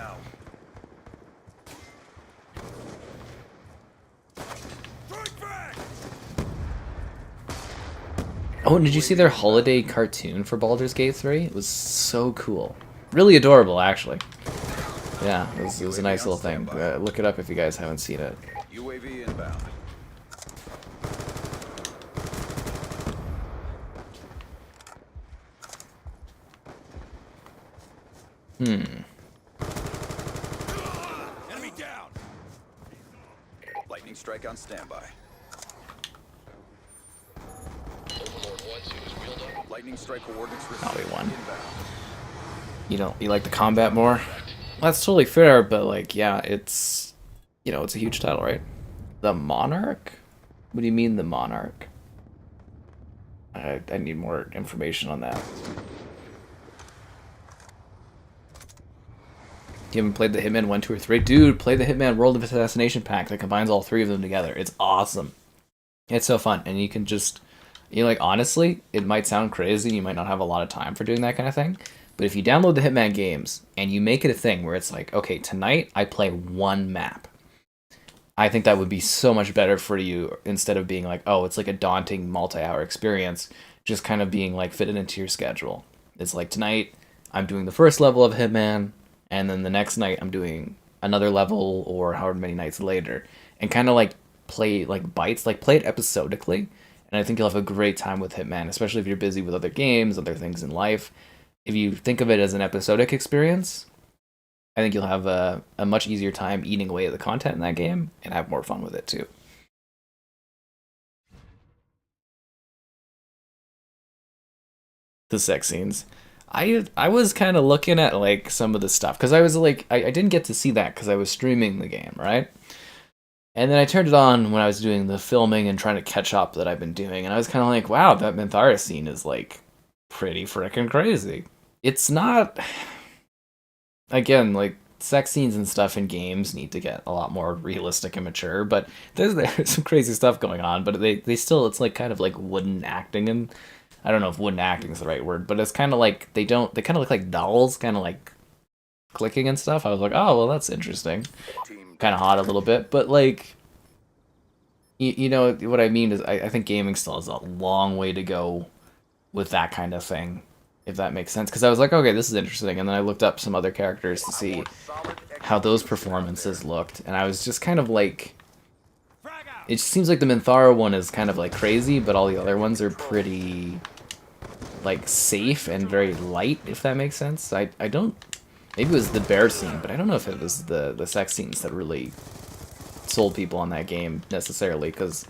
Oh, and did you see their holiday cartoon for Baldur's Gate 3? It was so cool. Really adorable, actually. Yeah, it was a nice little thing. Look it up if you guys haven't seen it. UAV inbound. Enemy down. Lightning strike on standby. Lightning strike coordinates Oh, we won. inbound. You like the combat more? That's totally fair, but like, yeah, it's, you know, it's a huge title, right? The Monarch? What do you mean, the Monarch? I need more information on that. You haven't played the Hitman 1, 2, or 3? Dude, play the Hitman World of Assassination pack that combines all three of them together. It's awesome. It's so fun, and you can just, you know, like, honestly, it might sound crazy, you might not have a lot of time for doing that kind of thing, but if you download the Hitman games and you make it a thing where it's like, okay, tonight I play one map, I think that would be so much better for you, instead of being like, oh, it's like a daunting multi-hour experience, just kind of being like fitted into your schedule. It's like, tonight I'm doing the first level of Hitman, and then the next night I'm doing another level, or however many nights later, and kind of like play like bites, like play it episodically, and I think you'll have a great time with Hitman, especially if you're busy with other games, other things in life. If you think of it as an episodic experience, I think you'll have a much easier time eating away at the content in that game and have more fun with it too. The sex scenes. I was kind of looking at like some of the stuff, because I was like, I didn't get to see that because I was streaming the game, right? And then I turned it on when I was doing the filming and trying to catch up that I've been doing, and I was kind of like, wow, that Minthara scene is like pretty freaking crazy. It's not, again, like, sex scenes and stuff in games need to get a lot more realistic and mature, but there's some crazy stuff going on, but they still, it's like kind of like wooden acting, and I don't know if wooden acting is the right word, but it's kind of like they kind of look like dolls, kind of like clicking and stuff. I was like, oh, well, that's interesting. Kind of hot a little bit, but like, you know what I mean is, I think gaming still has a long way to go with that kind of thing, if that makes sense. Because I was like, okay, this is interesting, and then I looked up some other characters to see how those performances looked, and I was just kind of like, it just seems like the Minthara one is kind of like crazy, but all the other ones are pretty like safe and very light, if that makes sense. I don't, maybe it was the bear scene, but I don't know if it was the sex scenes that really sold people on that game necessarily, because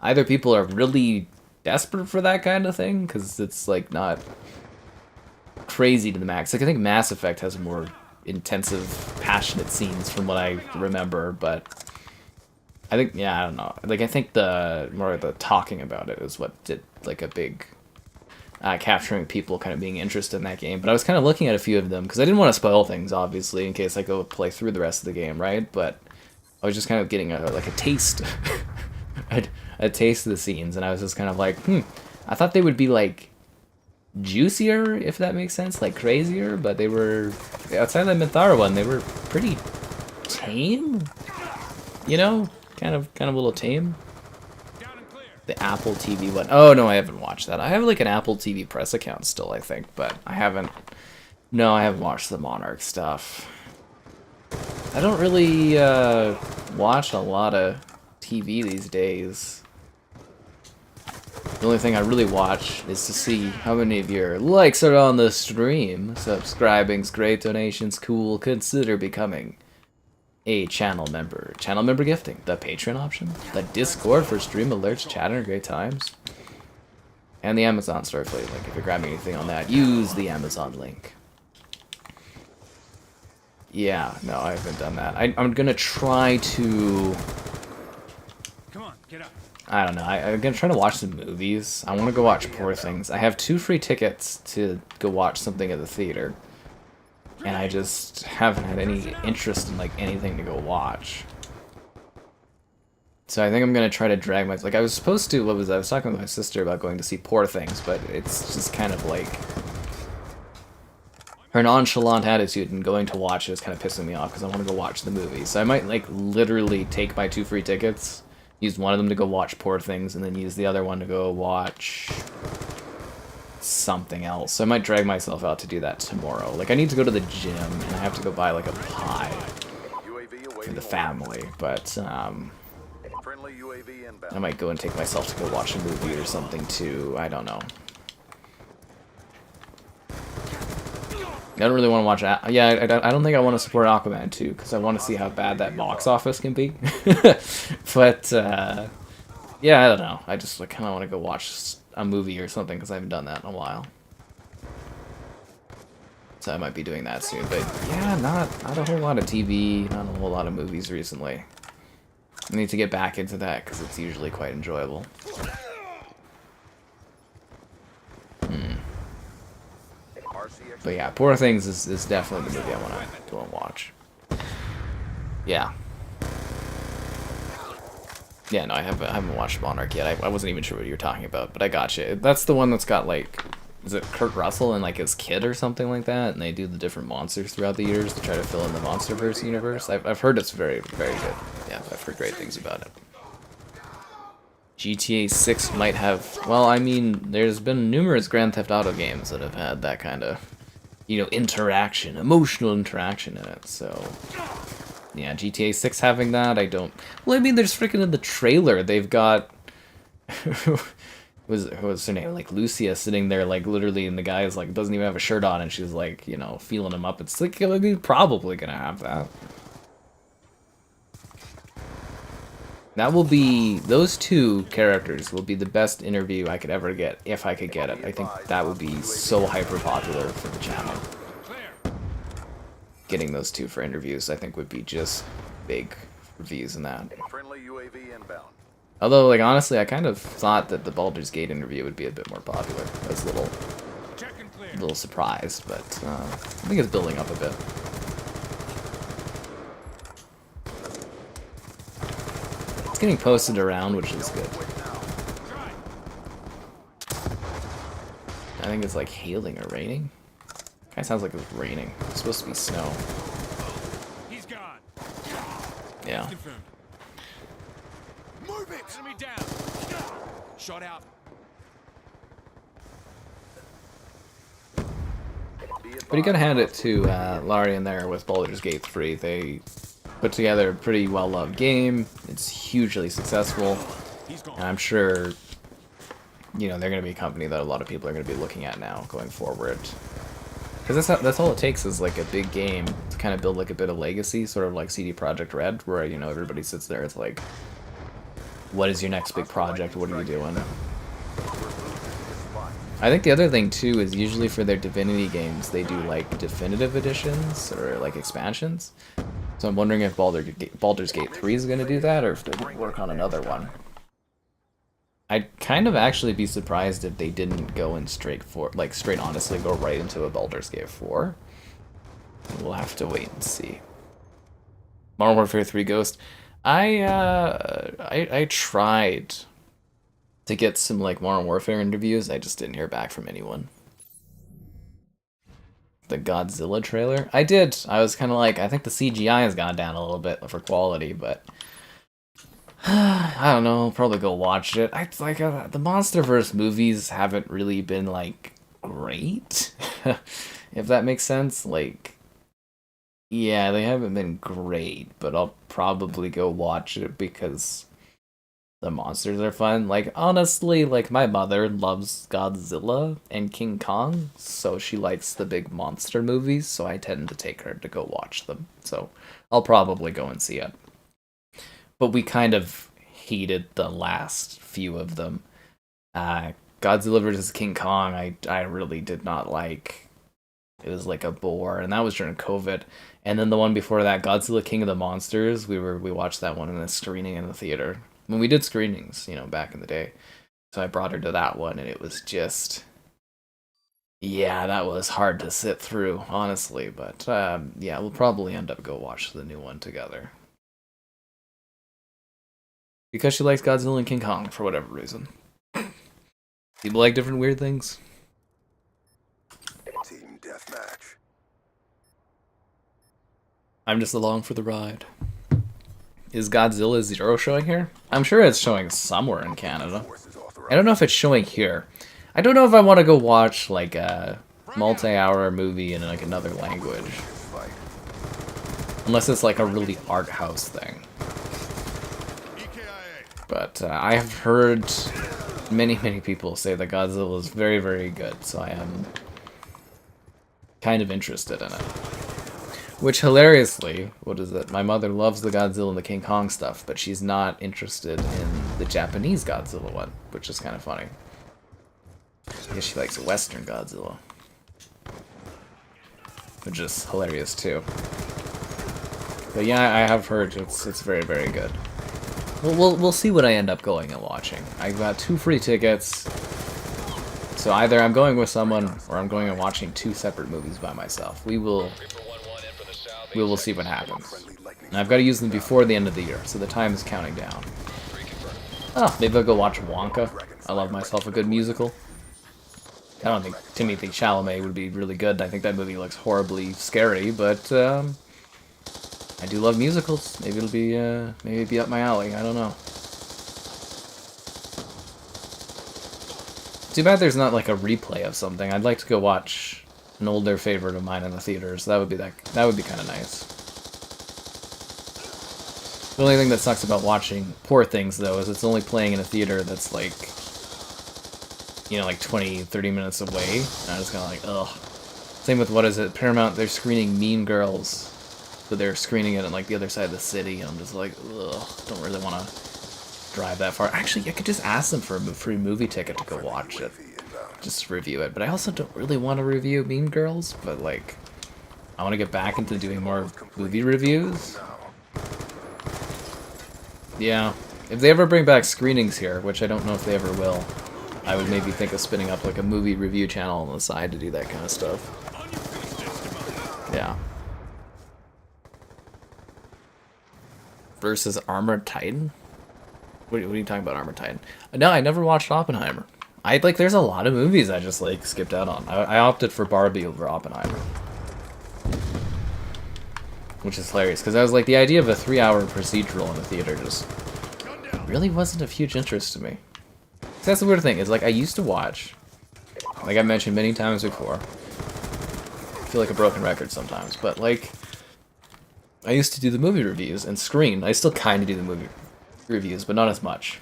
either people are really desperate for that kind of thing, because it's like not crazy to the max. Like, I think Mass Effect has more intensive, passionate scenes from what I remember, but I think, yeah, I don't know. Like, I think the more the talking about it is what did like a big capturing people kind of being interested in that game. But I was kind of looking at a few of them because I didn't want to spoil things, obviously, in case I go play through the rest of the game, right? But I was just kind of getting a taste, a taste of the scenes, and I was just kind of like, I thought they would be like juicier, if that makes sense, like crazier, but they were, outside the Mithara one, they were pretty tame, you know, kind of a little tame. The Apple TV one. Oh no, I haven't watched that. I have like an Apple TV Press account still, I think, but I haven't. No, I haven't watched the Monarch stuff. I don't really watch a lot of TV these days. The only thing I really watch is to see how many of your likes are on the stream. Subscribing's great, donations cool. Consider becoming a channel member. Channel member gifting, the Patreon option, the Discord for stream alerts, chat and great times, and the Amazon store affiliate link. If you're grabbing anything on that, use the Amazon link. Yeah, no, I haven't done that. I'm gonna try to... Come on, get up. I don't know. I'm gonna try to watch some movies. I want to go watch Poor Things. I have 2 free tickets to go watch something at the theater, and I just haven't had any interest in like anything to go watch. So I think I'm gonna try to drag my... Like I was supposed to... I was talking with my sister about going to see Poor Things, but it's just kind of like... Her nonchalant attitude and going to watch it is kind of pissing me off because I want to go watch the movie. So I might like literally take my 2 free tickets, use one of them to go watch Poor Things, and then use the other one to go watch something else. So I might drag myself out to do that tomorrow. Like I need to go to the gym and I have to go buy like a pie for the family. But I might go and take myself to go watch a movie or something too. I don't know. I don't really want to watch... I don't think I want to support Aquaman 2, because I want to see how bad that box office can be. But, yeah, I don't know. I just kind of want to go watch a movie or something, because I haven't done that in a while. So I might be doing that soon. But, yeah, not a whole lot of TV, not a whole lot of movies recently. I need to get back into that, because it's usually quite enjoyable. But yeah, Poor Things is definitely the movie I want to go and watch. Yeah. Yeah, no, I haven't watched Monarch yet. I wasn't even sure what you were talking about, but I got you. That's the one that's got, like, is it Kurt Russell and, like, his kid or something like that? And they do the different monsters throughout the years to try to fill in the MonsterVerse universe? I've heard it's very, very good. Yeah, I've heard great things about it. GTA 6 might have... Well, I mean, there's been numerous Grand Theft Auto games that have had that kind of... you know, interaction, emotional interaction in it, so... Yeah, GTA 6 having that, I don't... Well, I mean, there's freaking in the trailer, they've got... what was her name? Like, Lucia sitting there, like, literally, and the guy is, like, doesn't even have a shirt on, and she's, like, you know, feeling him up. It's, like, I mean, probably gonna have that. That will be... Those 2 characters will be the best interview I could ever get, if I could get it. I think that would be so hyper-popular for the channel. Getting those 2 for interviews, I think, would be just big reviews in that. Although, like, honestly, I kind of thought that the Baldur's Gate interview would be a bit more popular. I was a little surprised, but I think it's building up a bit. It's getting posted around, which is good. I think it's like hailing or raining. Kind of sounds like it was raining. It's supposed to be snow. He's gone. Yeah. Confirmed. Move it. Enemy down. Shot out. But you gotta hand it to Larian there with Baldur's Gate 3. They put together a pretty well-loved game. It's hugely successful. And I'm sure, you know, they're gonna be a company that a lot of people are gonna be looking at now going forward. Because that's all it takes is like a big game to kind of build like a bit of legacy, sort of like CD Projekt Red, where, you know, everybody sits there, it's like, what is your next big project, what are you doing? I think the other thing too is usually for their Divinity games, they do like definitive editions or like expansions. So I'm wondering if Baldur's Gate 3 is going to do that, or if they work on another one. I'd kind of actually be surprised if they didn't go in straight honestly go right into a Baldur's Gate 4. We'll have to wait and see. Modern Warfare 3 Ghost. I tried to get some like Modern Warfare interviews. I just didn't hear back from anyone. the Godzilla trailer? I did. I was kind of like, I think the CGI has gone down a little bit for quality, but I don't know. I'll probably go watch it. I like the MonsterVerse movies haven't really been like great, if that makes sense. Like, yeah, they haven't been great, but I'll probably go watch it because the monsters are fun. Like, honestly, like, my mother loves Godzilla and King Kong, so she likes the big monster movies, so I tend to take her to go watch them. So I'll probably go and see it. But we kind of hated the last few of them. Godzilla vs. King Kong, I really did not like. It was like a bore, and that was during COVID. And then the one before that, Godzilla King of the Monsters, we watched that one in a screening in the theater. When we did screenings, back in the day. So I brought her to that one, and it was just... Yeah, that was hard to sit through, honestly. But, yeah, we'll probably end up go watch the new one together. Because she likes Godzilla and King Kong, for whatever reason. People like different weird things. Team deathmatch. I'm just along for the ride. Is Godzilla Zero showing here? I'm sure it's showing somewhere in Canada. I don't know if it's showing here. I don't know if I want to go watch like a multi-hour movie in like another language. Unless it's like a really art house thing. But I have heard many people say that Godzilla is very, very good, so I am kind of interested in it. Which, hilariously, what is it? My mother loves the Godzilla and the King Kong stuff, but she's not interested in the Japanese Godzilla one, which is kind of funny. I guess she likes Western Godzilla. Which is hilarious, too. But yeah, I have heard it's very, very good. We'll see what I end up going and watching. I got 2 free tickets, so either I'm going with someone or I'm going and watching 2 separate movies by myself. We will see what happens. And I've got to use them before the end of the year, so the time is counting down. Oh, maybe I'll go watch Wonka. I love myself a good musical. I don't think Timothée Chalamet would be really good. I think that movie looks horribly scary, but I do love musicals. Maybe it'll be maybe be up my alley. I don't know. Too bad there's not like a replay of something. I'd like to go watch an older favorite of mine in the theaters. That would be kind of nice. The only thing that sucks about watching Poor Things though is it's only playing in a theater that's like, like 20-30 minutes away. And I'm just kind of like, ugh. Same with what is it? Paramount. They're screening Mean Girls. But they're screening it on like the other side of the city, and I'm just like, ugh, don't really want to drive that far. Actually, I could just ask them for a free movie ticket to go watch it, just to review it. But I also don't really want to review Mean Girls, but like, I want to get back into doing more movie reviews. Yeah, if they ever bring back screenings here, which I don't know if they ever will, I would maybe think of spinning up like a movie review channel on the side to do that kind of stuff. Yeah. Versus Armored Titan? What are you talking about, Armored Titan? No, I never watched Oppenheimer. There's a lot of movies I just, like, skipped out on. I opted for Barbie over Oppenheimer. Which is hilarious, because I was like, the idea of a 3-hour procedural in a theater just really wasn't of huge interest to me. So that's the weird thing, is like, I used to watch, like I mentioned many times before, I feel like a broken record sometimes, but like, I used to do the movie reviews and screen. I still kind of do the movie reviews, but not as much.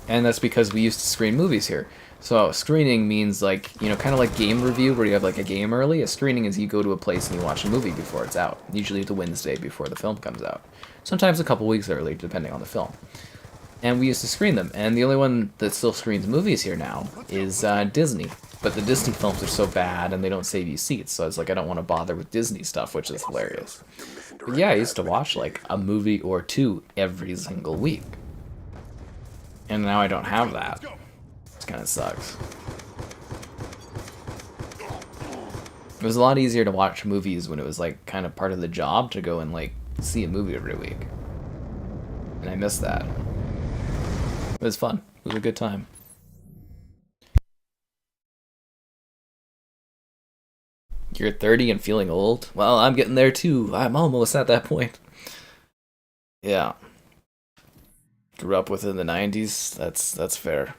And that's because we used to screen movies here. So screening means like, kind of like game review where you have like a game early. A screening is you go to a place and you watch a movie before it's out. Usually the Wednesday before the film comes out. Sometimes a couple weeks early, depending on the film. And we used to screen them. And the only one that still screens movies here now is Disney. But the Disney films are so bad and they don't save you seats, so it's like I don't want to bother with Disney stuff, which is hilarious. But yeah, I used to watch like a movie or 2 every single week. And now I don't have that. It kind of sucks. It was a lot easier to watch movies when it was like kind of part of the job to go and like see a movie every week. And I miss that. It was fun. It was a good time. You're 30 and feeling old? Well, I'm getting there too. I'm almost at that point. Yeah. Grew up within the 90s. That's fair.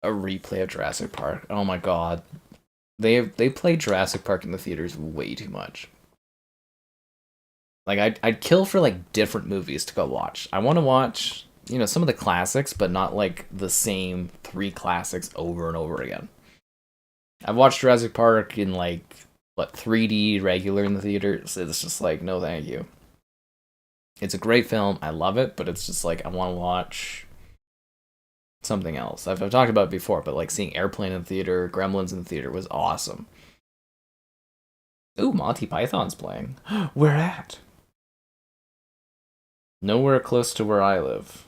A replay of Jurassic Park. Oh my god. They play Jurassic Park in the theaters way too much. Like, I'd kill for, like, different movies to go watch. I want to watch, you know, some of the classics, but not, like, the same 3 classics over and over again. I've watched Jurassic Park in, like, what, 3D regular in the theater, so it's just like, no thank you. It's a great film, I love it, but it's just like, I want to watch something else. I've talked about it before, but like seeing Airplane in the theater, Gremlins in the theater was awesome. Ooh, Monty Python's playing. Where at? Nowhere close to where I live.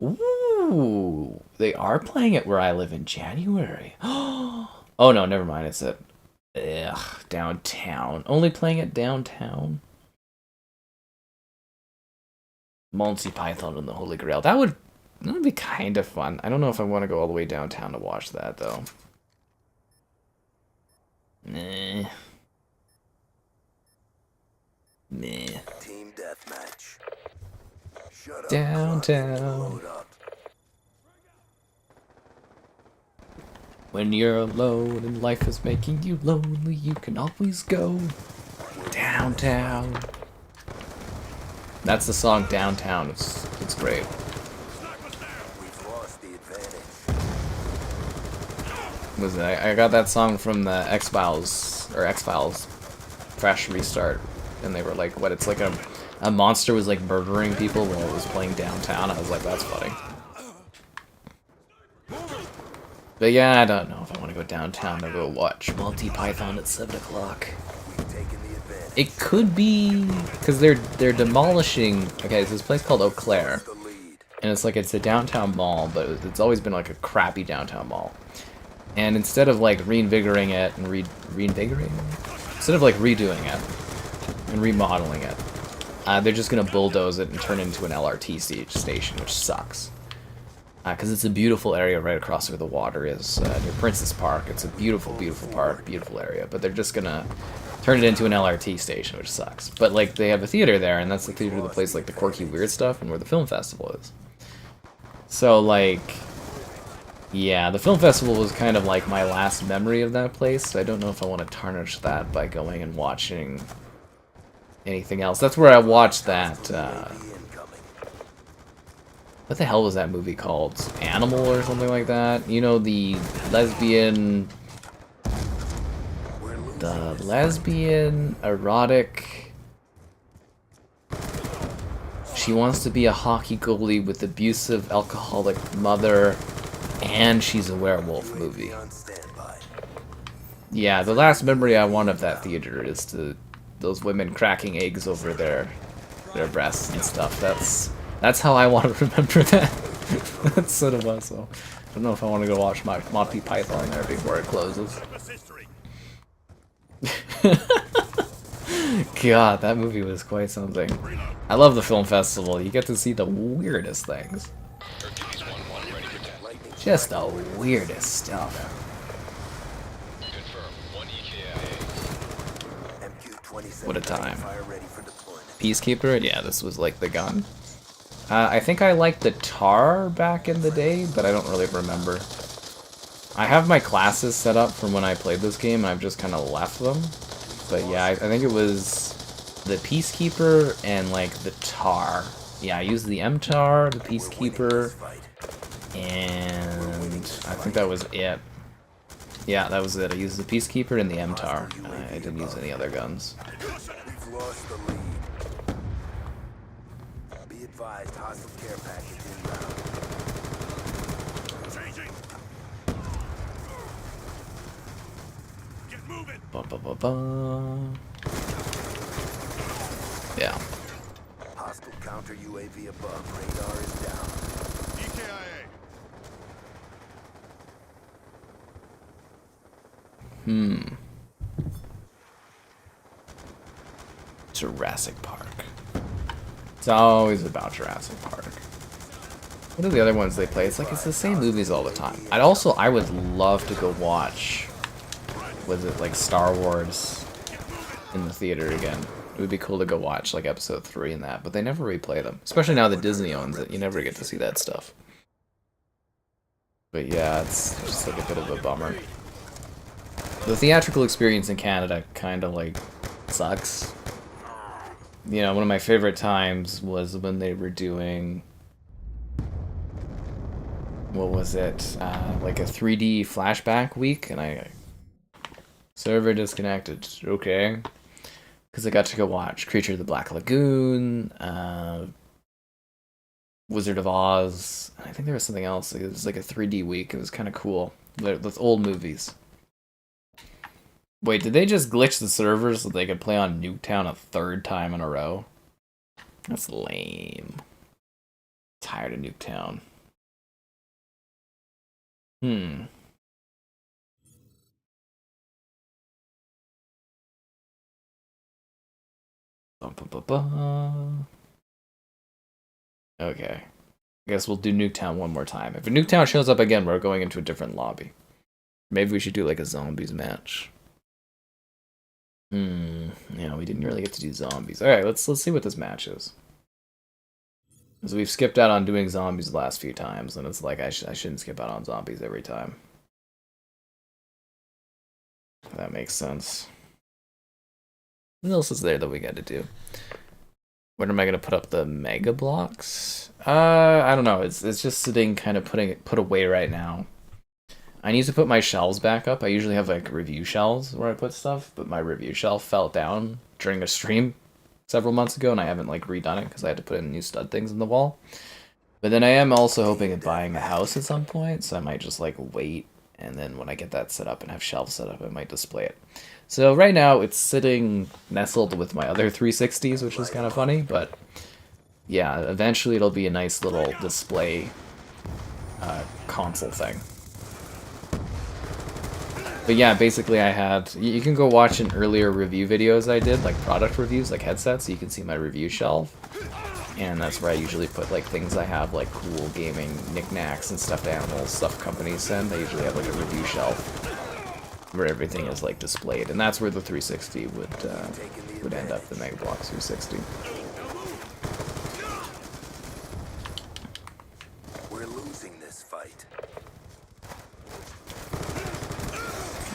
Ooh, they are playing it where I live in January. Oh no, never mind, it's at downtown. Only playing it downtown. Monty Python and the Holy Grail. That would be kind of fun. I don't know if I want to go all the way downtown to watch that, though. Meh. Team deathmatch. Shut up. Downtown. Load up. When you're alone and life is making you lonely, you can always go downtown. That's the song Downtown. It's great. We've lost the advantage. I got that song from the X-Files Fresh Restart, and they were like, what, it's like a monster was like murdering people while it was playing Downtown. I was like, that's funny. But yeah, I don't know if I want to go downtown to go watch Monty Python at 7 o'clock. We've taken the advantage. It could be because they're demolishing. Okay, it's this place called Eau Claire, The lead. and it's a downtown mall, but it's always been like a crappy downtown mall. And instead of like reinvigorating it and instead of like redoing it and remodeling it, they're just gonna bulldoze it and turn it into an LRT station, which sucks. Because it's a beautiful area right across where the water is, near Princess Park. It's a beautiful, beautiful park, beautiful area. But they're just gonna turn it into an LRT station, which sucks. But like they have a theater there, and that's the theater that plays like the quirky, weird stuff, and where the film festival is. So like, yeah, the film festival was kind of like my last memory of that place. So I don't know if I want to tarnish that by going and watching anything else. That's where I watched that. What the hell was that movie called? Animal or something like that? You know, the lesbian erotic. She wants to be a hockey goalie with abusive alcoholic mother, and she's a werewolf movie. Yeah, the last memory I want of that theater is those women cracking eggs over their breasts and stuff. That's how I want to remember that. That's cinema, so I don't know if I want to go watch my Monty Python there before it closes. God, that movie was quite something. I love the film festival. You get to see the weirdest things. Just the weirdest stuff. What a time. Peacekeeper? Yeah, this was like the gun. I think I liked the tar back in the day, but I don't really remember. I have my classes set up from when I played this game, and I've just kind of left them. But yeah, I think it was the Peacekeeper and like the tar. Yeah, I used the MTAR, the Peacekeeper, and I think that was it. Yeah, that was it. I used the Peacekeeper and the MTAR. I didn't use any other guns. We've lost the lead. Be advised, hostile care package inbound. Changing. Get moving. Ba ba ba ba. Yeah. Hostile counter UAV above. Radar is down. EKIA. Jurassic Park. It's always about Jurassic Park. What are the other ones they play? It's like it's the same movies all the time. I would love to go watch, was it like Star Wars in the theater again. It would be cool to go watch like episode 3 and that, but they never replay them. Especially now that Disney owns it, you never get to see that stuff. But yeah, it's just like a bit of a bummer. The theatrical experience in Canada kind of like sucks. You know, one of my favorite times was when they were doing, what was it, like a 3D flashback week, and I server disconnected. Okay, because I got to go watch Creature of the Black Lagoon, Wizard of Oz, and I think there was something else. It was like a 3D week. It was kind of cool. Those old movies. Wait, did they just glitch the servers so they could play on Nuketown a 3rd time in a row? That's lame. Tired of Nuketown. Okay. I guess we'll do Nuketown one more time. If a Nuketown shows up again, we're going into a different lobby. Maybe we should do like a zombies match. Yeah, we didn't really get to do zombies. Alright, let's see what this match is. Because we've skipped out on doing zombies the last few times, and it's like I shouldn't skip out on zombies every time. If that makes sense. What else is there that we got to do? When am I gonna put up the mega blocks? I don't know. It's just sitting kind of put away right now. I need to put my shelves back up. I usually have like review shelves where I put stuff, but my review shelf fell down during a stream several months ago, and I haven't like redone it because I had to put in new stud things in the wall. But then I am also hoping of buying a house at some point, so I might just like wait, and then when I get that set up and have shelves set up, I might display it. So right now it's sitting nestled with my other 360s, which is kind of funny, but yeah, eventually it'll be a nice little display console thing. But yeah, basically I had, you can go watch an earlier review videos I did, like product reviews, like headsets, so you can see my review shelf. And that's where I usually put like things I have, like cool gaming knickknacks and stuffed animals, stuff companies send. I usually have like a review shelf where everything is like displayed. And that's where the 360 would end up, the Mega Bloks 360. We're losing this fight.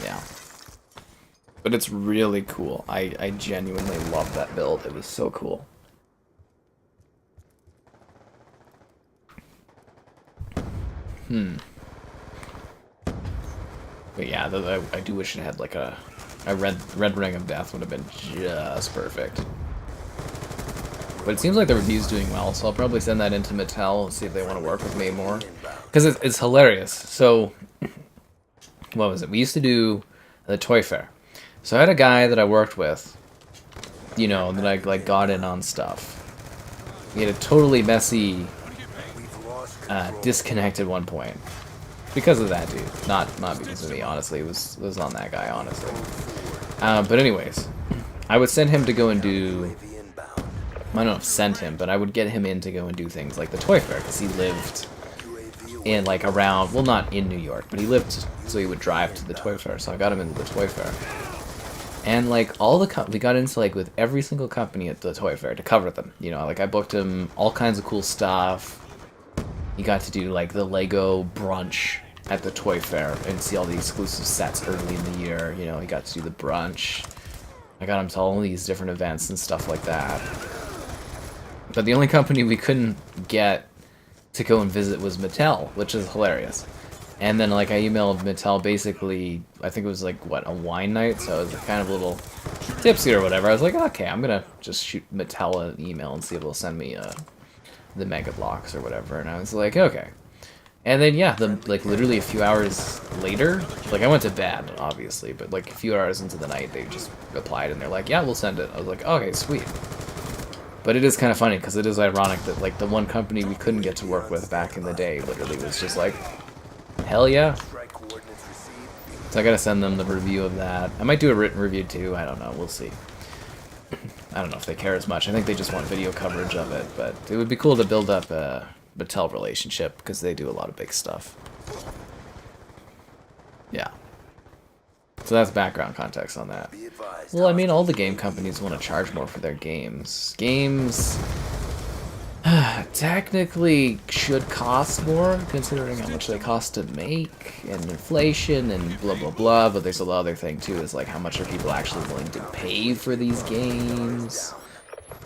Yeah. But it's really cool. I genuinely love that build. It was so cool. But yeah, I do wish it had like a red ring of death would have been just perfect. But it seems like the review's doing well, so I'll probably send that into Mattel and see if they want to work with me more. Because it's hilarious. So, what was it? We used to do the toy fair. So I had a guy that I worked with, you know, that I like got in on stuff. We had a totally messy disconnect at one point. Because of that dude. Not because of me, honestly. It was on that guy, honestly. But anyways, I would send him to go and do... I don't know if send him, but I would get him in to go and do things like the toy fair, because he lived in, like, around... Well, not in New York, but he lived... So he would drive to the toy fair, so I got him into the toy fair. And, like, all the... We got into, like, with every single company at the toy fair to cover them. You know, like, I booked him all kinds of cool stuff. He got to do, like, the Lego brunch at the toy fair and see all the exclusive sets early in the year. You know, he got to do the brunch. I got him to all these different events and stuff like that. But the only company we couldn't get to go and visit was Mattel, which is hilarious. And then, like, I emailed Mattel basically, I think it was, like, what, a wine night? So I was kind of a little tipsy or whatever. I was like, okay, I'm gonna just shoot Mattel an email and see if they'll send me the Mega Bloks or whatever. And I was like, okay. And then, yeah, like, literally a few hours later, like, I went to bed, obviously, but, like, a few hours into the night, they just replied, and they're like, yeah, we'll send it. I was like, okay, sweet. But it is kind of funny, because it is ironic that, like, the one company we couldn't get to work with back in the day literally was just like, hell yeah. So I gotta send them the review of that. I might do a written review, too. I don't know. We'll see. I don't know if they care as much. I think they just want video coverage of it, but it would be cool to build up a Mattel relationship because they do a lot of big stuff. Yeah. So that's background context on that. Be advised. Well, I mean, all the game companies want to charge more for their games. Games technically should cost more, considering how much they cost to make, and inflation, and blah blah blah, but there's a lot other thing too, is like how much are people actually willing to pay for these games?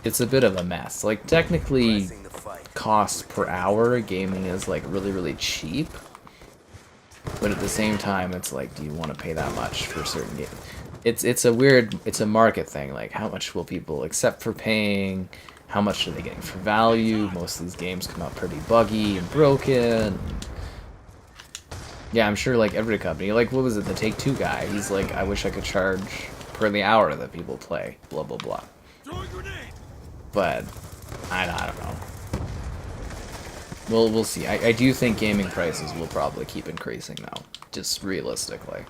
It's a bit of a mess. Like, technically, Pressing the fight. cost per hour, gaming is like really, really cheap. But at the same time, it's like, do you want to pay that much for certain games? It's a weird, it's a market thing. Like, how much will people accept for paying? How much are they getting for value? Most of these games come out pretty buggy and broken. Yeah, I'm sure like every company, like what was it, the Take-Two guy? He's like, I wish I could charge per the hour that people play, blah blah blah. Throwing grenade. But I don't know. We'll see. I do think gaming prices will probably keep increasing now, just realistically.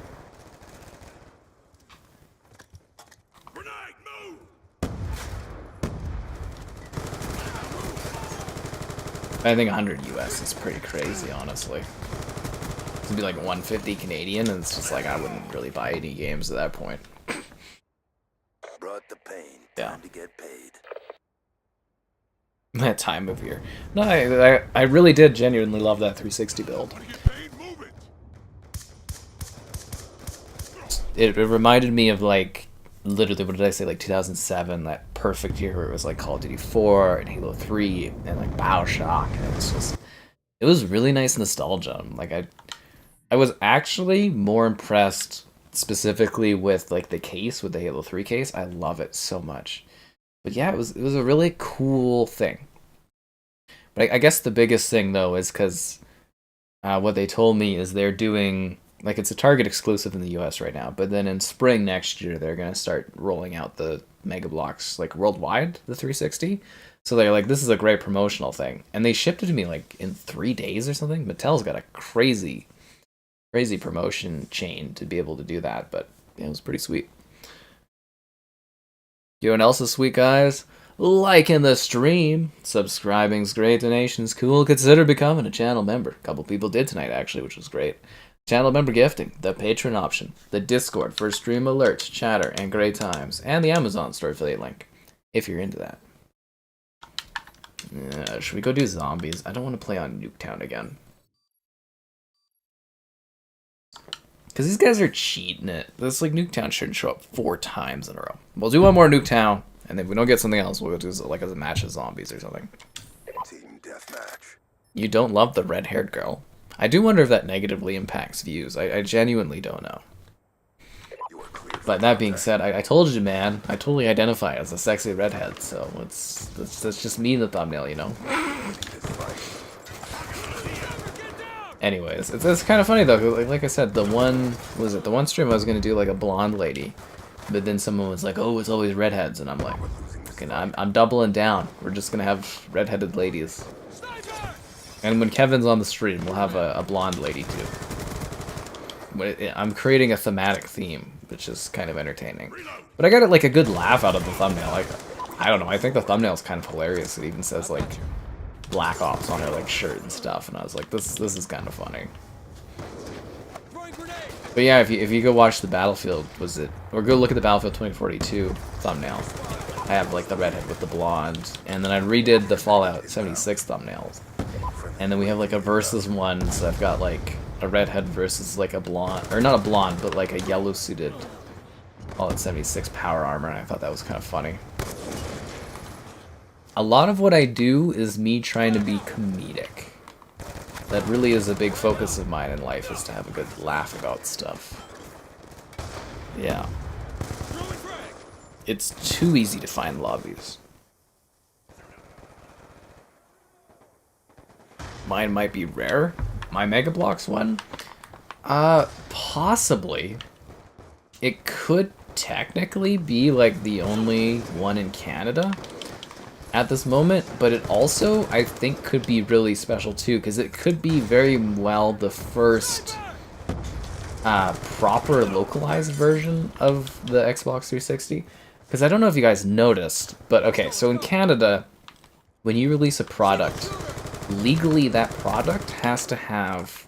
Grenade, move. I think 100 US is pretty crazy, honestly. It'd be like 150 Canadian, and it's just like I wouldn't really buy any games at that point. Brought the pain. Yeah. Time to get paid. That time of year. No, I really did genuinely love that 360 build. Wanna get paid? Move it. It reminded me of like, literally, what did I say, like 2007, that perfect year where it was like Call of Duty 4 and Halo 3 and like BioShock, and it was really nice nostalgia. Like I was actually more impressed specifically with like the case, with the Halo 3 case. I love it so much. But yeah, it was a really cool thing. But I guess the biggest thing though is because what they told me is they're doing, like, it's a Target exclusive in the US right now, but then in spring next year they're gonna start rolling out the Mega Bloks like worldwide, the 360. So they're like, this is a great promotional thing, and they shipped it to me like in 3 days or something. Mattel's got a crazy promotion chain to be able to do that, but yeah, it was pretty sweet. You know what else is sweet, guys? Liking the stream, subscribing's great, donation's cool. Consider becoming a channel member. A couple people did tonight, actually, which was great. Channel member gifting, the Patreon option, the Discord for stream alerts, chatter, and great times, and the Amazon store affiliate link, if you're into that. Should we go do zombies? I don't want to play on Nuketown again. Because these guys are cheating it. This, like, Nuketown shouldn't show up 4 times in a row. We'll do one more Nuketown, and then if we don't get something else, we'll go do, like, a match of zombies or something. Team deathmatch. You don't love the red-haired girl? I do wonder if that negatively impacts views. I genuinely don't know. You are clear for But that being contact. said, I told you, man. I totally identify as a sexy redhead, so that's just me in the thumbnail, you know? This fight. Anyways, it's kind of funny though. 'Cause like I said, the one stream I was gonna do like a blonde lady, but then someone was like, "Oh, it's always redheads," and I'm like, "Okay, I'm doubling down. We're just gonna have redheaded ladies." And when Kevin's on the stream, we'll have a blonde lady too. But I'm creating a thematic theme, which is kind of entertaining. But I got like a good laugh out of the thumbnail. Like, I don't know. I think the thumbnail's kind of hilarious. It even says like Black Ops on her like shirt and stuff, and I was like, this is kind of funny. But yeah, if you go watch the Battlefield, or go look at the Battlefield 2042 thumbnail, I have like the redhead with the blonde, and then I redid the Fallout 76 thumbnails, and then we have like a versus one, so I've got like a redhead versus like a blonde, or not a blonde, but like a yellow suited Fallout 76 power armor, and I thought that was kind of funny. A lot of what I do is me trying to be comedic. That really is a big focus of mine in life, is to have a good laugh about stuff. Yeah. It's too easy to find lobbies. Mine might be rare. My Mega Bloks one? Possibly. It could technically be like the only one in Canada at this moment, but it also, I think, could be really special too, because it could be very well the first proper localized version of the Xbox 360. Because I don't know if you guys noticed, but okay, so in Canada, when you release a product, legally that product has to have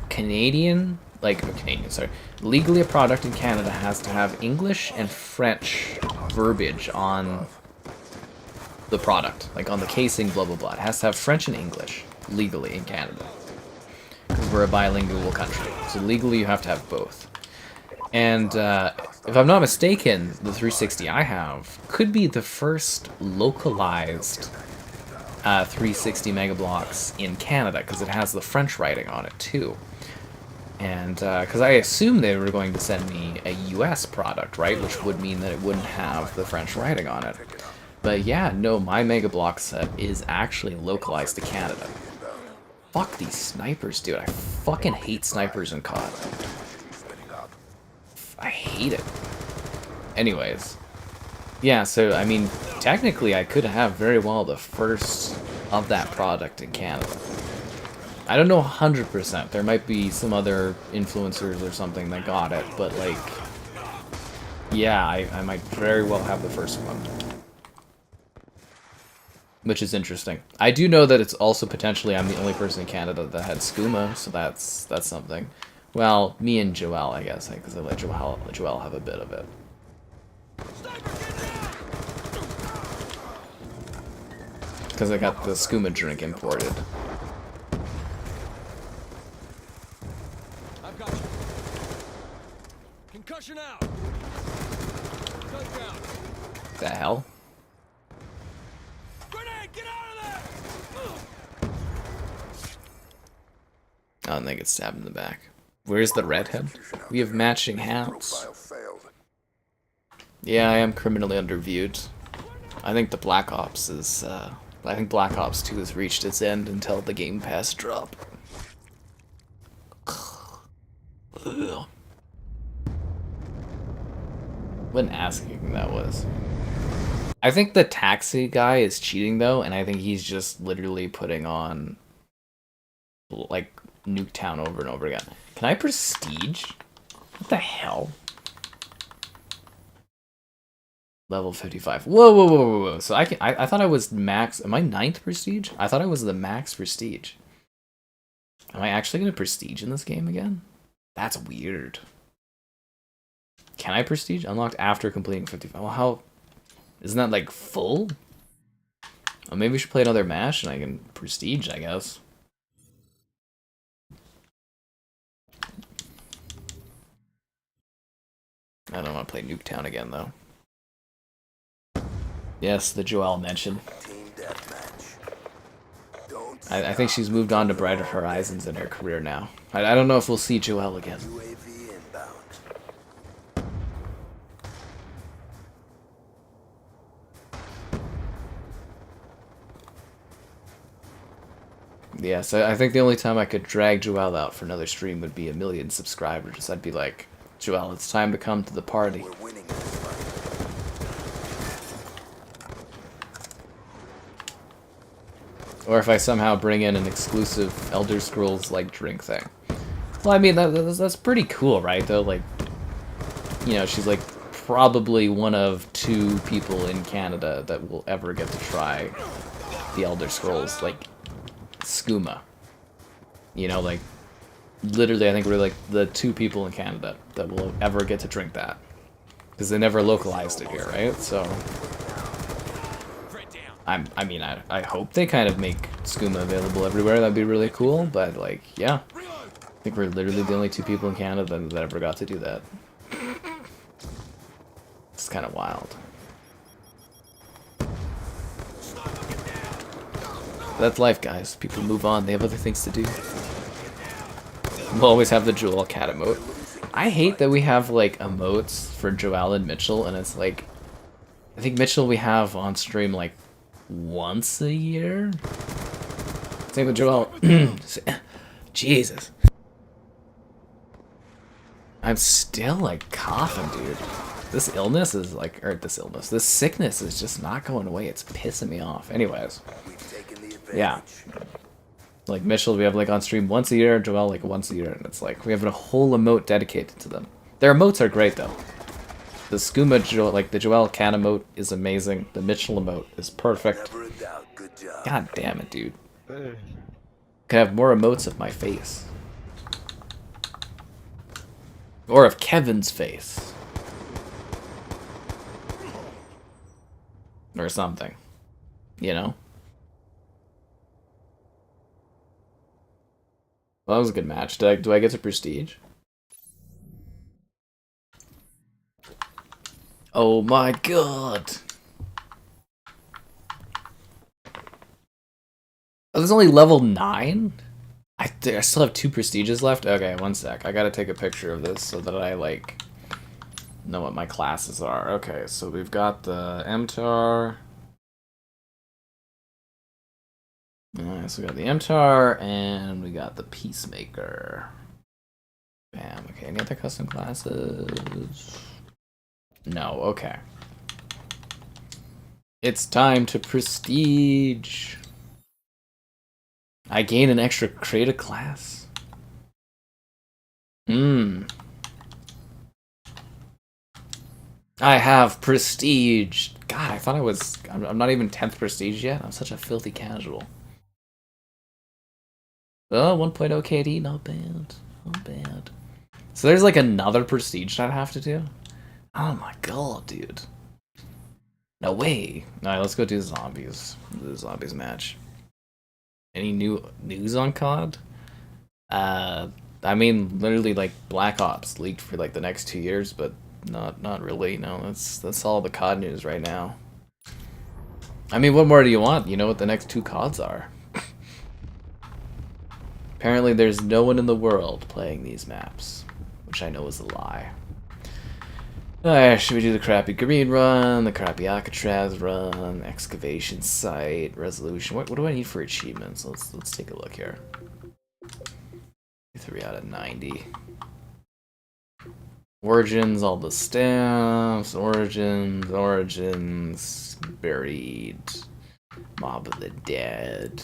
Canadian Canadian, sorry. Legally, a product in Canada has to have English and French verbiage on the product, like on the casing, blah blah blah. It has to have French and English legally in Canada because we're a bilingual country. So legally, you have to have both. And if I'm not mistaken, the 360 I have could be the first localized 360 megablocks in Canada because it has the French writing on it too. And because I assumed they were going to send me a US product, right? Which would mean that it wouldn't have the French writing on it. But yeah, no, my Mega Block set is actually localized to Canada. Fuck these snipers, dude. I fucking hate snipers in COD. I hate it. Anyways. Yeah, so, I mean, technically I could have very well the first of that product in Canada. I don't know 100%. There might be some other influencers or something that got it, but, like, yeah, I might very well have the first one. Which is interesting. I do know that it's also potentially I'm the only person in Canada that had skooma, so that's something. Well, me and Joel, I guess, because I let Joel have a bit of it. Because I got the skooma drink imported. I've got you. Concussion out. Gun down. The hell? Grenade, get out of there! Oh, and they get stabbed in the back. Where's the redhead? We have matching hats. Yeah, I am criminally underviewed. I think the Black Ops is, I think Black Ops 2 has reached its end until the Game Pass drop. Ugh. What an ass kicking that was. I think the taxi guy is cheating though, and I think he's just literally putting on, like, Nuketown over and over again. Can I prestige? What the hell? Level 55. Whoa, whoa, whoa, whoa, whoa. So I thought I was max. Am I 9th prestige? I thought I was the max prestige. Am I actually going to prestige in this game again? That's weird. Can I prestige? Unlocked after completing 55. Well, how? Isn't that like full? Oh, maybe we should play another match and I can prestige, I guess. I don't want to play Nuketown again, though. Yes, the Joelle mentioned. I think she's moved on to brighter horizons in her career now. I don't know if we'll see Joelle again. Yeah, so I think the only time I could drag Joelle out for another stream would be 1 million subscribers. I'd be like, Joelle, it's time to come to the party. Or if I somehow bring in an exclusive Elder Scrolls like drink thing. Well, I mean that's pretty cool, right? Though, like, you know, she's like probably one of 2 people in Canada that will ever get to try the Elder Scrolls like skooma. You know, like literally, I think we're like the 2 people in Canada that will ever get to drink that because they never localized it here, right? So. I mean, I hope they kind of make skooma available everywhere. That'd be really cool. But, like, yeah. I think we're literally the only 2 people in Canada that ever got to do that. It's kind of wild. That's life, guys. People move on. They have other things to do. We'll always have the Joel cat emote. I hate that we have, like, emotes for Joel and Mitchell, and it's like... I think Mitchell we have on stream, like, once a year? Same with Joel. Jesus. I'm still, like, coughing, dude. This illness is, like, or this sickness is just not going away. It's pissing me off. Anyways. Yeah. Like, Mitchell, we have, like, on stream once a year, Joel, like, once a year, and it's like, we have a whole emote dedicated to them. Their emotes are great, though. The skooma, like the Joel cat emote is amazing. The Mitchell emote is perfect. God damn it, dude. Could have more emotes of my face. Or of Kevin's face. Or something. You know? Well, that was a good match. Do I get to prestige? Oh my god! Oh, there's only level 9? I still have 2 prestiges left? Okay, one sec. I gotta take a picture of this so that I, like, know what my classes are. Okay, so we've got the MTAR. Alright, so we got the MTAR, and we got the Peacemaker. Bam. Okay, any other custom classes? No, okay. It's time to prestige. I gain an extra creative class. I have prestige. God, I thought I was... I'm not even 10th prestige yet. I'm such a filthy casual. Oh, 1.0 KD. Not bad. Not bad. So there's like another prestige that I have to do? Oh my god, dude. No way. Alright, let's go do zombies. The zombies match. Any new news on COD? I mean, literally, like, Black Ops leaked for, like, the next 2 years, but not really, no. That's all the COD news right now. I mean, what more do you want? You know what the next 2 CODs are. Apparently, there's no one in the world playing these maps, which I know is a lie. Alright, should we do the crappy green run, the crappy Alcatraz run, excavation site, resolution? What do I need for achievements? Let's take a look here. 3 out of 90. Origins, all the stamps, origins, buried, mob of the dead.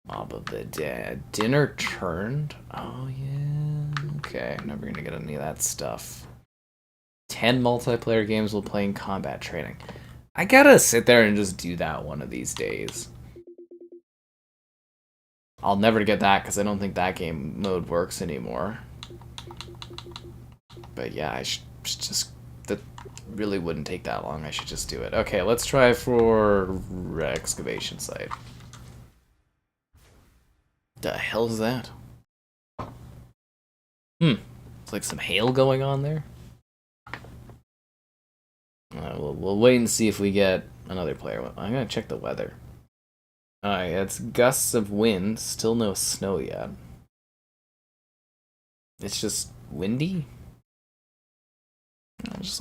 Mob of the dead. Dinner turned? Oh yeah. Okay, never gonna get any of that stuff. 10 multiplayer games while playing combat training. I gotta sit there and just do that one of these days. I'll never get that because I don't think that game mode works anymore. But yeah, I should just... That really wouldn't take that long. I should just do it. Okay, let's try for excavation site. The hell is that? It's like some hail going on there. We'll wait and see if we get another player. I'm gonna check the weather. Alright, it's gusts of wind. Still no snow yet. It's just windy? It's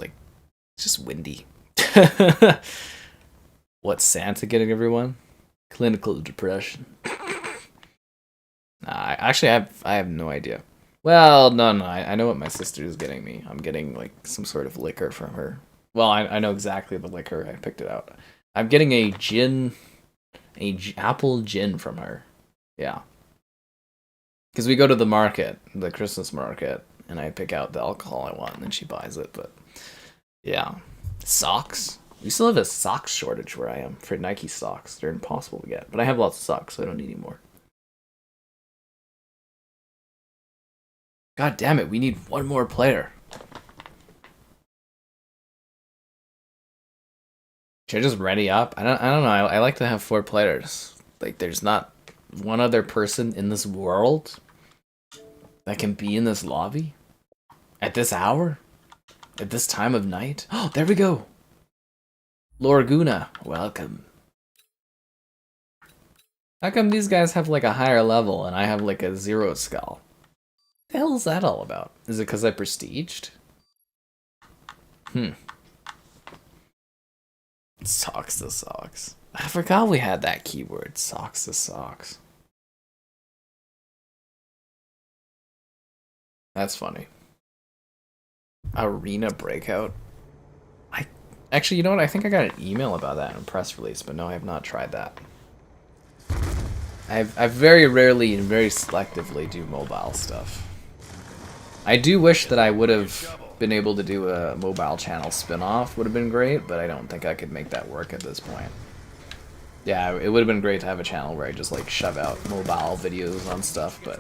just windy. What's Santa getting everyone? Clinical depression. Nah, actually, I have no idea. Well, no, I know what my sister is getting me. I'm getting, like, some sort of liquor from her. Well, I know exactly the liquor. I picked it out. I'm getting a gin... apple gin from her. Yeah. Because we go to the market, the Christmas market, and I pick out the alcohol I want, and then she buys it, but... Yeah. Socks? We still have a socks shortage where I am for Nike socks. They're impossible to get. But I have lots of socks, so I don't need any more. God damn it, we need one more player. Should I just ready up? I don't know. I like to have 4 players. Like, there's not one other person in this world that can be in this lobby at this hour, at this time of night. Oh, there we go. Lorguna, welcome. How come these guys have like a higher level and I have like a 0 skull? What the hell is that all about? Is it because I prestiged? Socks to socks. I forgot we had that keyword. Socks to socks. That's funny. Arena breakout. Actually, you know what? I think I got an email about that in a press release, but no, I have not tried that. I very rarely and very selectively do mobile stuff. I do wish that I would have been able to do a mobile channel spin-off. Would have been great, but I don't think I could make that work at this point. Yeah, it would have been great to have a channel where I just like shove out mobile videos on stuff, but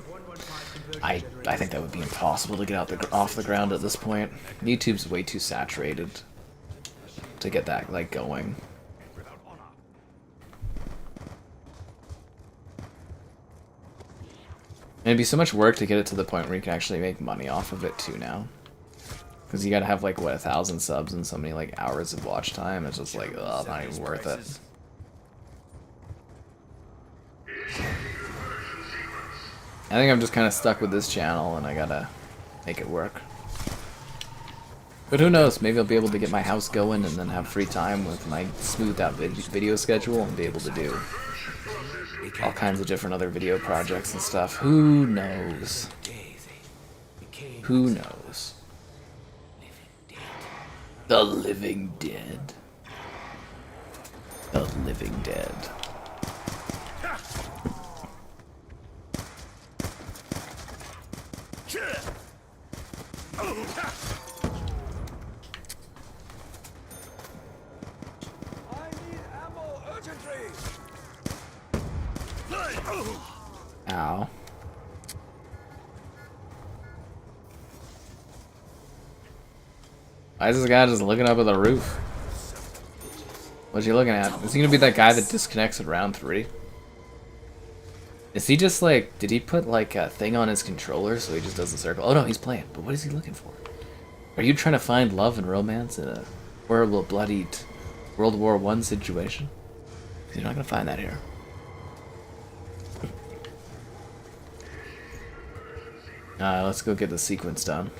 I think that would be impossible to get off the ground at this point. YouTube's way too saturated to get that like going. And it'd be so much work to get it to the point where you can actually make money off of it too now. Because you gotta have like what, 1,000 subs and so many like hours of watch time. It's just like, ugh, not even worth it. I think I'm just kind of stuck with this channel and I gotta make it work. But who knows, maybe I'll be able to get my house going and then have free time with my smoothed out video schedule and be able to do all kinds of different other video projects and stuff. Who knows? Who knows? The living dead. The living dead. Ow. Why is this guy just looking up at the roof? What's he looking at? Is he gonna be that guy that disconnects at round 3? Is he just like, did he put like a thing on his controller so he just does the circle? Oh no, he's playing, but what is he looking for? Are you trying to find love and romance in a horrible, bloodied World War I situation? You're not gonna find that here. Let's go get the sequence done.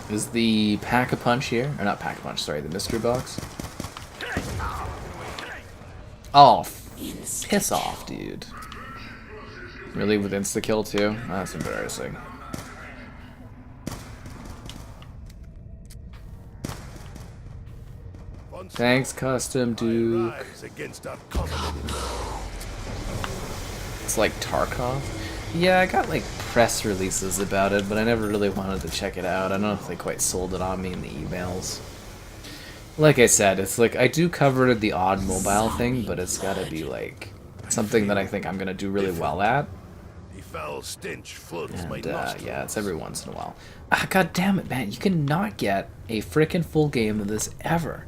Is the pack-a-punch here? Or not pack-a-punch, sorry, the mystery box? Oh, piss off, dude. Really, with insta-kill too? That's embarrassing. Thanks, Custom Duke. It's like Tarkov? Yeah, I got like press releases about it, but I never really wanted to check it out. I don't know if they quite sold it on me in the emails. Like I said, it's like I do cover the odd mobile thing, but it's gotta be like something that I think I'm gonna do really well at. And yeah, it's every once in a while. Ah, god damn it, man! You cannot get a frickin' full game of this ever.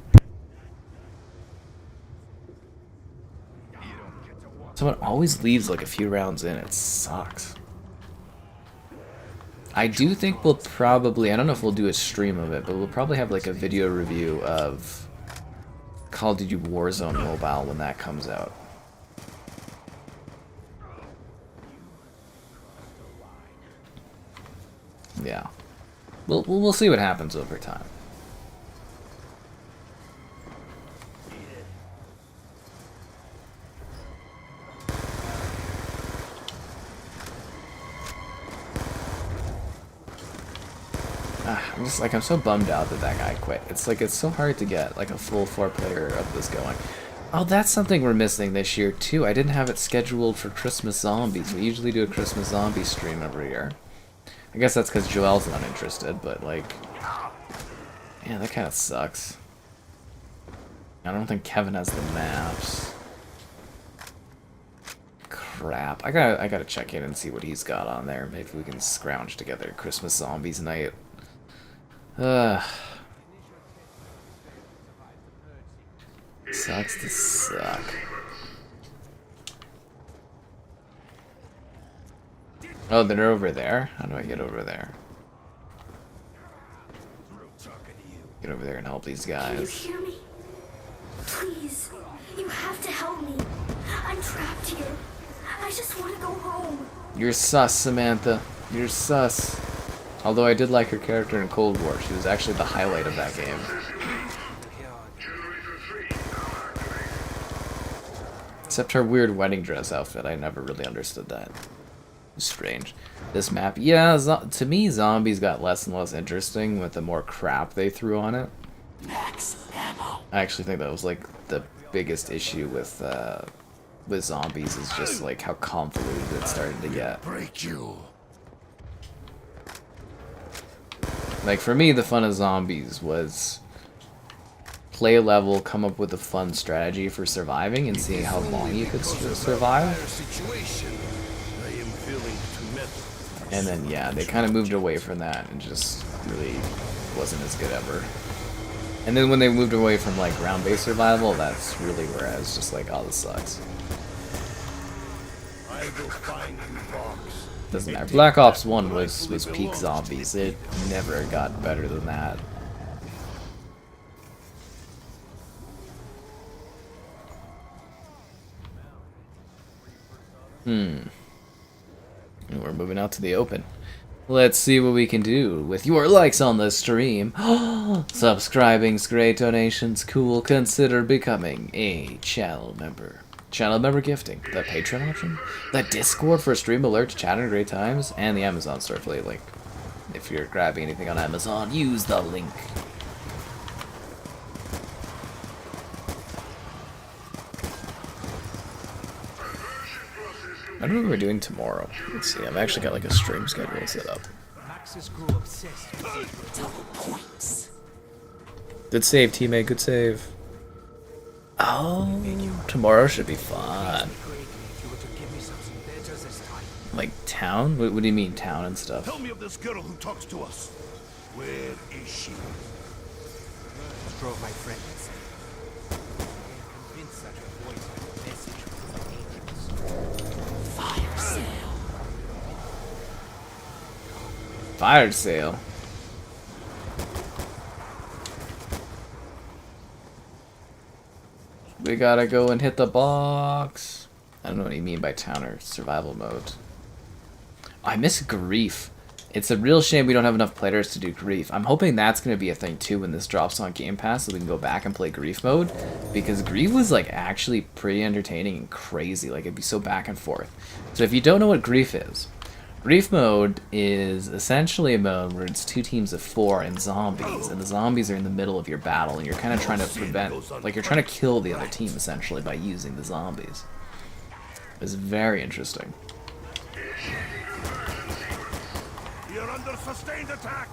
Someone always leaves like a few rounds in. It sucks. I do think we'll probably, I don't know if we'll do a stream of it, but we'll probably have like a video review of Call of Duty Warzone Mobile when that comes out. Yeah. We'll see what happens over time. I'm so bummed out that that guy quit. It's like, it's so hard to get like a full 4-player of this going. Oh, that's something we're missing this year too. I didn't have it scheduled for Christmas Zombies. We usually do a Christmas Zombie stream every year. I guess that's because Joel's not interested, but like, yeah, that kind of sucks. I don't think Kevin has the maps. Crap. I gotta check in and see what he's got on there. Maybe we can scrounge together Christmas Zombies night. Sucks to suck. Oh, they're over there? How do I get over there? Get over there and help these guys. Can you hear me? Please, you have to help me. I'm trapped here. I just want to go home. You're sus, Samantha. You're sus. Although I did like her character in Cold War. She was actually the highlight of that game. Except her weird wedding dress outfit. I never really understood that. It's strange. This map, yeah, to me, Zombies got less and less interesting with the more crap they threw on it. I actually think that was like the biggest issue with Zombies is just like how convoluted it started to get. Like, for me, the fun of Zombies was play a level, come up with a fun strategy for surviving, and see how long you could survive. And then yeah, they kind of moved away from that and just really wasn't as good ever. And then when they moved away from like ground-based survival, that's really where I was just like, oh, this sucks. Doesn't matter. Black Ops 1 was peak zombies. It never got better than that. And we're moving out to the open. Let's see what we can do with your likes on the stream. Subscribing's great, donations cool. Consider becoming a channel member. Channel member gifting, the Patreon option, the Discord for stream alerts, chat at great times, and the Amazon store affiliate link. If you're grabbing anything on Amazon, use the link. I don't know what we're doing tomorrow. Let's see, I've actually got like a stream schedule set up. Good save, teammate, good save. Oh, tomorrow should be fun. Like town? What do you mean town and stuff? Tell me of this girl who talks to us. Where is she? Drove my friend insane. Convinced that her voice had a message from the angels. Fire sale. Fire sale. We gotta go and hit the box. I don't know what you mean by town or survival mode. I miss grief. It's a real shame we don't have enough players to do grief. I'm hoping that's going to be a thing too when this drops on Game Pass, so we can go back and play grief mode, because grief was like actually pretty entertaining and crazy. Like it'd be so back and forth. So if you don't know what grief is, grief mode is essentially a mode where it's 2 teams of 4 and zombies, and the zombies are in the middle of your battle, and you're kind of trying to prevent, like you're trying to kill the other team essentially by using the zombies. It's very interesting. You're under sustained attack.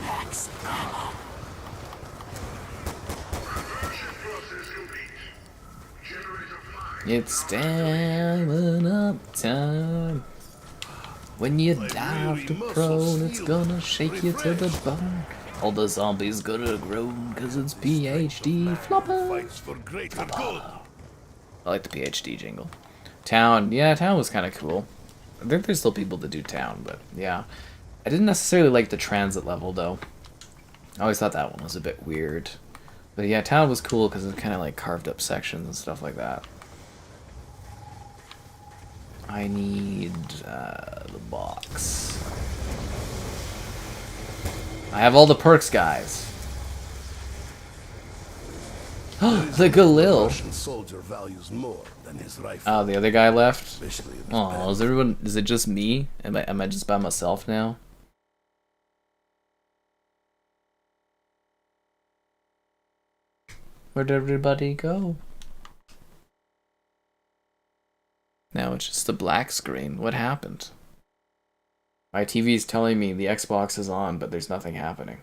Max ammo. It's stamina time. When you dive to prone, it's gonna shake you to the bone. All the zombies gonna groan, cause it's PhD flopper. Fights for greater good. I like the PhD jingle. Town, yeah, town was kind of cool. I think there's still people that do town, but yeah. I didn't necessarily like the transit level, though. I always thought that one was a bit weird. But yeah, town was cool because it kind of like carved up sections and stuff like that. I need the box. I have all the perks, guys. The Galil. Russian soldier values more than his rifle. Oh, the other guy left. Especially in this Oh, battle. is everyone? Is it just me? Am I just by myself now? Where'd everybody go? Now it's just a black screen. What happened? My TV's telling me the Xbox is on, but there's nothing happening.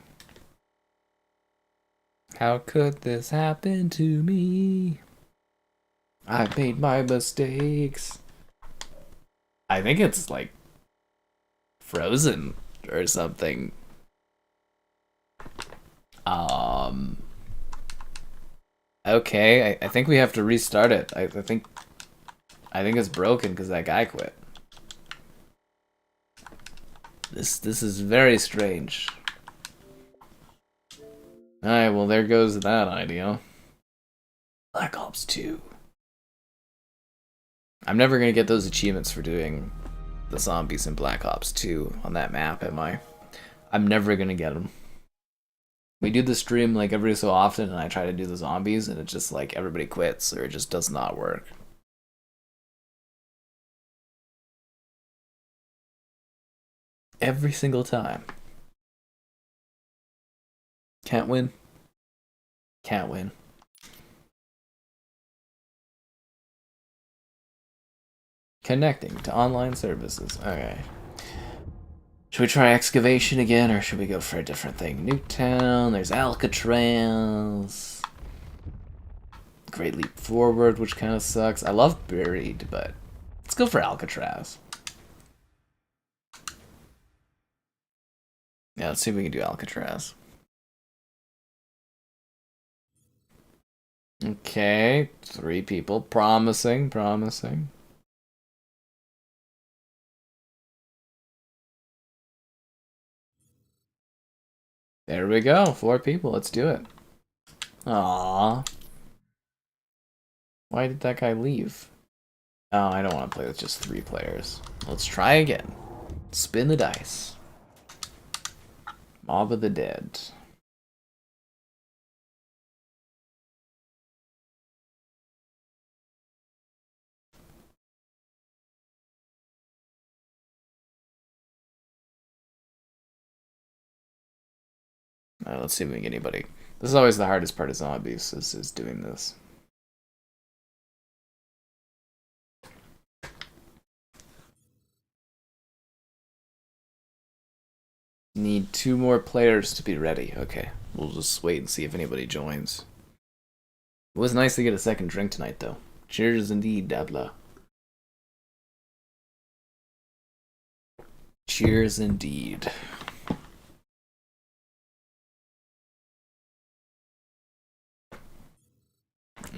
How could this happen to me? I've made my mistakes. I think it's like frozen or something. Okay, I think we have to restart it. I think it's broken because that guy quit. This is very strange. Alright, well there goes that idea. Black Ops 2. I'm never gonna get those achievements for doing the zombies in Black Ops 2 on that map, am I? I'm never gonna get them. We do the stream like every so often and I try to do the zombies and it's just like everybody quits or it just does not work. Every single time. Can't win. Can't win. Connecting to online services. Okay. Should we try excavation again, or should we go for a different thing? Nuketown, there's Alcatraz. Great Leap Forward, which kind of sucks. I love Buried, but let's go for Alcatraz. Yeah, let's see if we can do Alcatraz. Okay, 3 people. Promising, promising. There we go, 4 people. Let's do it. Aww. Why did that guy leave? Oh, I don't want to play with just 3 players. Let's try again. Spin the dice. Mob of the Dead. Alright, let's see if we can get anybody. This is always the hardest part of zombies, is doing this. Need 2 more players to be ready. Okay, we'll just wait and see if anybody joins. It was nice to get a second drink tonight, though. Cheers indeed, Dabla. Cheers indeed.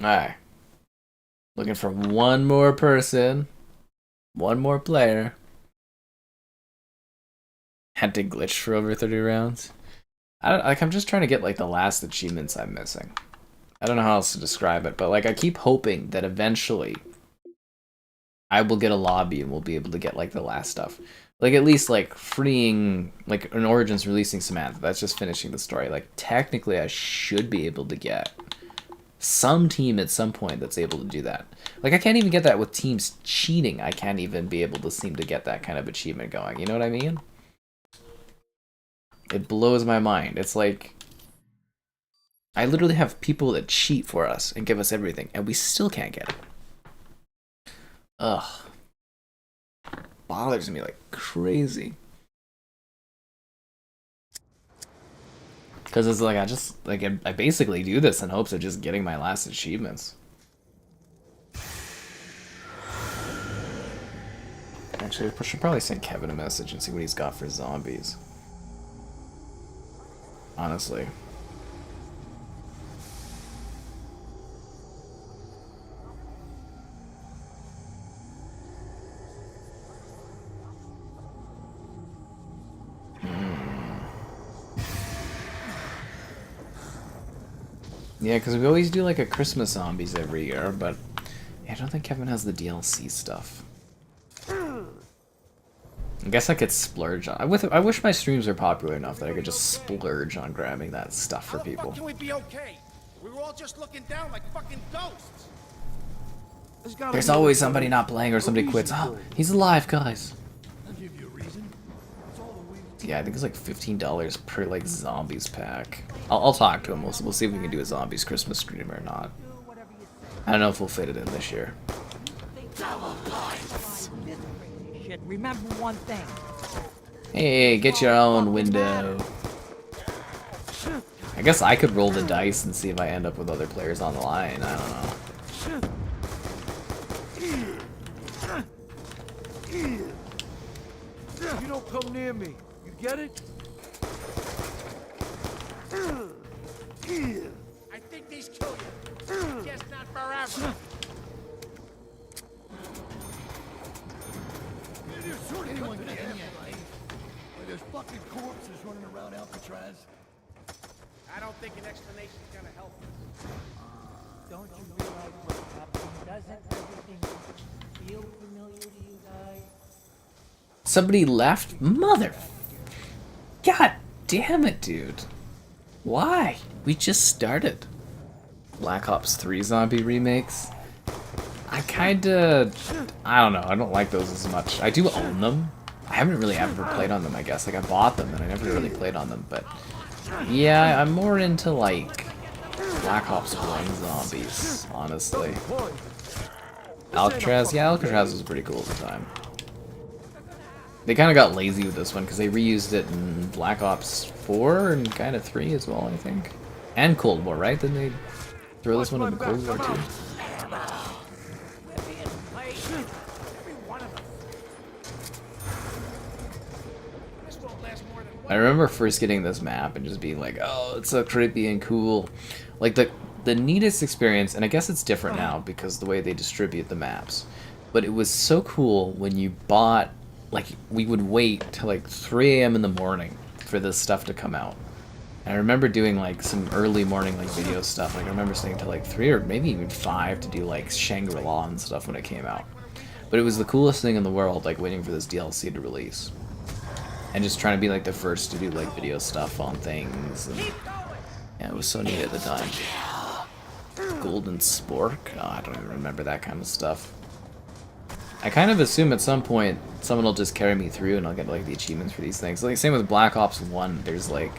Alright. Looking for 1 more person. 1 more player. Had to glitch for over 30 rounds. I'm just trying to get like the last achievements I'm missing. I don't know how else to describe it, but like I keep hoping that eventually I will get a lobby and we'll be able to get like the last stuff. Like at least like freeing like an Origins releasing Samantha. That's just finishing the story. Like technically I should be able to get some team at some point that's able to do that. Like I can't even get that with teams cheating. I can't even be able to seem to get that kind of achievement going. You know what I mean? It blows my mind. It's like I literally have people that cheat for us and give us everything, and we still can't get it. Ugh. Bothers me like crazy. Because it's like I basically do this in hopes of just getting my last achievements. Actually, I should probably send Kevin a message and see what he's got for zombies. Honestly. Yeah, because we always do like a Christmas zombies every year, but I don't think Kevin has the DLC stuff. I guess I could splurge on. I wish my streams were popular enough that I could just splurge on grabbing that stuff for people. How the fuck can we be okay? We were all just looking down like fucking ghosts. There's always somebody not playing or somebody quits. Oh, he's alive, guys. I'll give you a reason. It's all the way. Yeah, I think it's like $15 per like zombies pack. I'll talk to him. We'll see if we can do a zombies Christmas stream or not. I don't know if we'll fit it in this year. Remember one thing. Hey, get your own window. I guess I could roll the dice and see if I end up with other players on the line. I don't know. You don't come near me. You get it? I think these kill you. Guess not forever. Anyone get in here, right? There's fucking corpses running around Alcatraz. I don't think an explanation's gonna help us. Don't you realize what's happening? Doesn't everything feel familiar to you guys? Somebody left? Mother... God damn it, dude. Why? We just started. Black Ops 3 zombie remakes? I kinda... I don't know, I don't like those as much. I do own them. I haven't really ever played on them, I guess. Like, I bought them and I never really played on them, but... Yeah, I'm more into, like, Black Ops 1 zombies, honestly. Alcatraz, yeah, Alcatraz was pretty cool at the time. They kind of got lazy with this one because they reused it in Black Ops 4 and kind of 3 as well, I think. And Cold War, right? Didn't they throw this one in Cold War too? I remember first getting this map and just being like, oh, it's so creepy and cool. Like the neatest experience, and I guess it's different now because the way they distribute the maps. But it was so cool when you bought, like, we would wait till like 3 a.m. in the morning for this stuff to come out. And I remember doing like some early morning like video stuff. Like I remember staying till like 3 or maybe even 5 to do like Shangri-La and stuff when it came out. But it was the coolest thing in the world, like waiting for this DLC to release. And just trying to be like the first to do like video stuff on things. And, yeah, it was so neat at the time. Golden Spork? Oh, I don't even remember that kind of stuff. I kind of assume at some point someone will just carry me through and I'll get like the achievements for these things. Like same with Black Ops 1, there's like,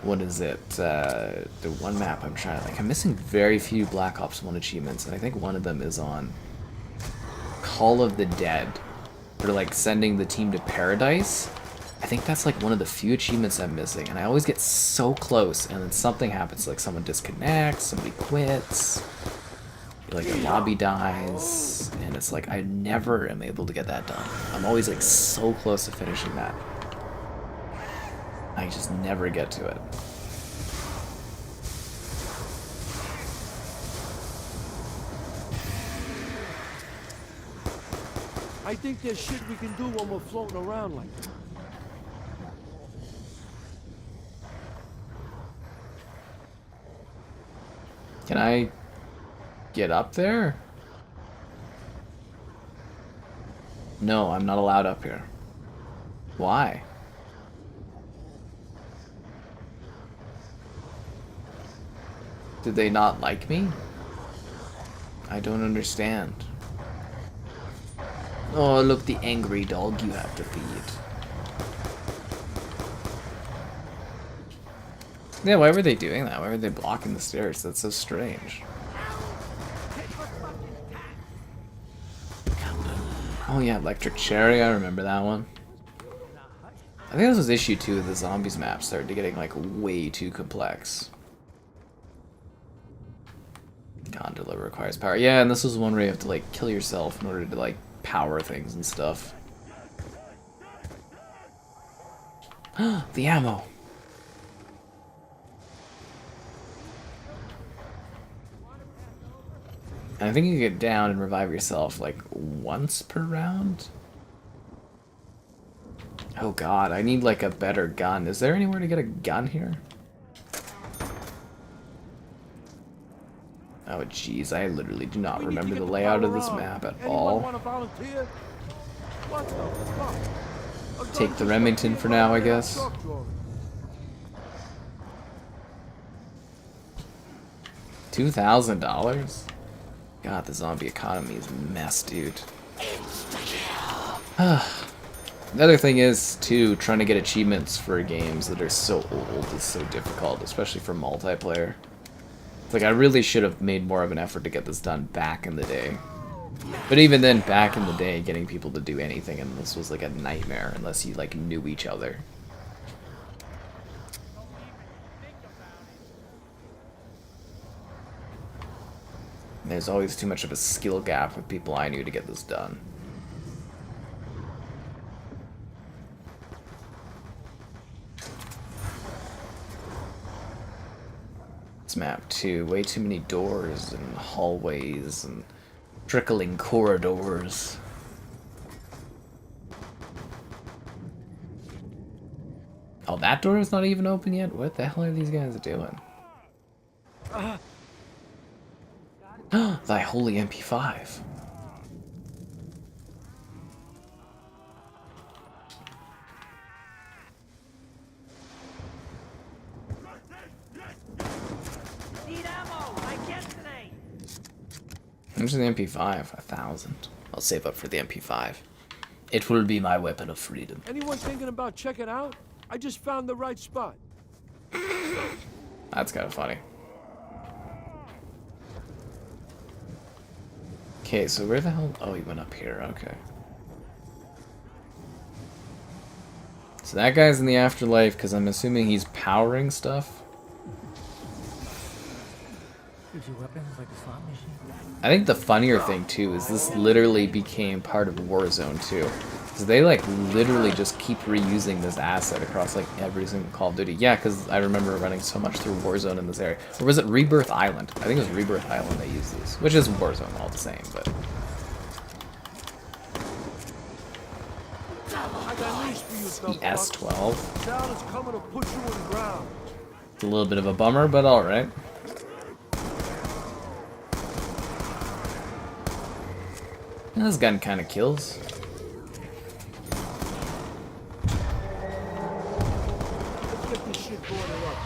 what is it? The one map I'm trying to, like, I'm missing very few Black Ops 1 achievements, and I think one of them is on Call of the Dead. For like sending the team to paradise. I think that's like one of the few achievements I'm missing, and I always get so close and then something happens, like someone disconnects, somebody quits, like a lobby dies, and it's like I never am able to get that done. I'm always like so close to finishing that. I just never get to it. I think there's shit we can do when we're floating around like that. Can I get up there? No, I'm not allowed up here. Why? Did they not like me? I don't understand. Oh, look, the angry dog you have to feed. Yeah, why were they doing that? Why were they blocking the stairs? That's so strange. Oh yeah, Electric Cherry, I remember that one. I think this was issue 2 of the Zombies map started getting like way too complex. Gondola requires power. Yeah, and this was one where you have to like kill yourself in order to like power things and stuff. The ammo. And I think you get down and revive yourself like once per round. Oh god, I need like a better gun. Is there anywhere to get a gun here? Oh jeez, I literally do not remember the layout of this map at all. Take the Remington for now, I guess. $2,000? God, the zombie economy is a mess, dude. The other thing is, too, trying to get achievements for games that are so old is so difficult, especially for multiplayer. It's like, I really should have made more of an effort to get this done back in the day. But even then, back in the day, getting people to do anything in this was like a nightmare unless you like knew each other. There's always too much of a skill gap with people I knew to get this done. This map too, way too many doors and hallways and trickling corridors. Oh, that door is not even open yet? What the hell are these guys doing? Thy holy MP5. Need ammo, like yesterday. How much is the MP5? 1,000. I'll save up for the MP5. It will be my weapon of freedom. Anyone thinking about checking out? I just found the right spot. That's kind of funny. Okay, so where the hell? Oh, he went up here. Okay. So that guy's in the afterlife because I'm assuming he's powering stuff. Gives you weapons like a slot machine. I think the funnier thing too is this literally became part of Warzone too. So they like literally just keep reusing this asset across like every single Call of Duty. Yeah, because I remember running so much through Warzone in this area. Or was it Rebirth Island? I think it was Rebirth Island they used these, which is Warzone all the same, but... I got news for you, The dumb S12. fuck. Town is coming to put you on the ground. It's a little bit of a bummer, but alright. This gun kind of kills. Let's get this shit boarded up.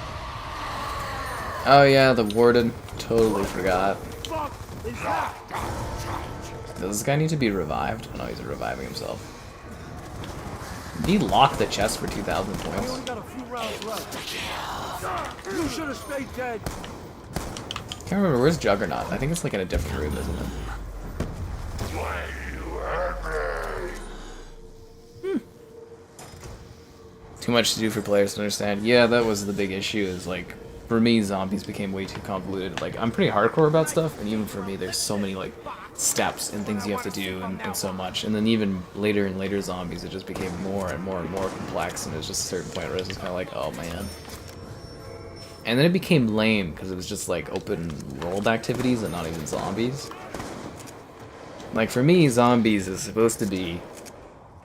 Oh yeah, the warden. Totally forgot. Fuck is that? Does this guy need to be revived? Oh no, he's reviving himself. Did he lock the chest for 2,000 We points? only got a few rounds left. You should have stayed dead. Can't remember, where's Juggernaut? I think it's like in a different room, isn't it? Too much to do for players to understand. Yeah, that was the big issue, is like, for me, zombies became way too convoluted. Like, I'm pretty hardcore about stuff, and even for me, there's so many, like, steps and things you have to do, and so much. And then even later and later zombies, it just became more and more and more complex, and it was just a certain point where it was kind of like, oh man. And then it became lame, because it was just, like, open world activities and not even zombies. Like, for me, zombies is supposed to be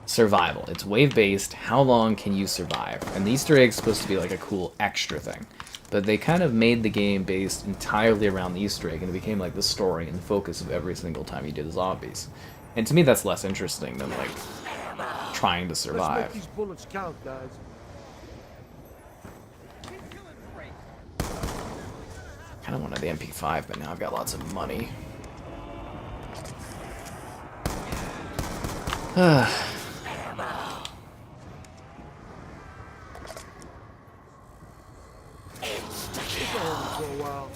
survival. It's wave-based. How long can you survive? And the Easter egg's supposed to be like a cool extra thing. But they kind of made the game based entirely around the Easter egg, and it became like the story and the focus of every single time you did zombies. And to me, that's less interesting than like trying to Let's survive. make these bullets count, guys. Kind of wanted the MP5, but now I've got lots of money. It's over for a while.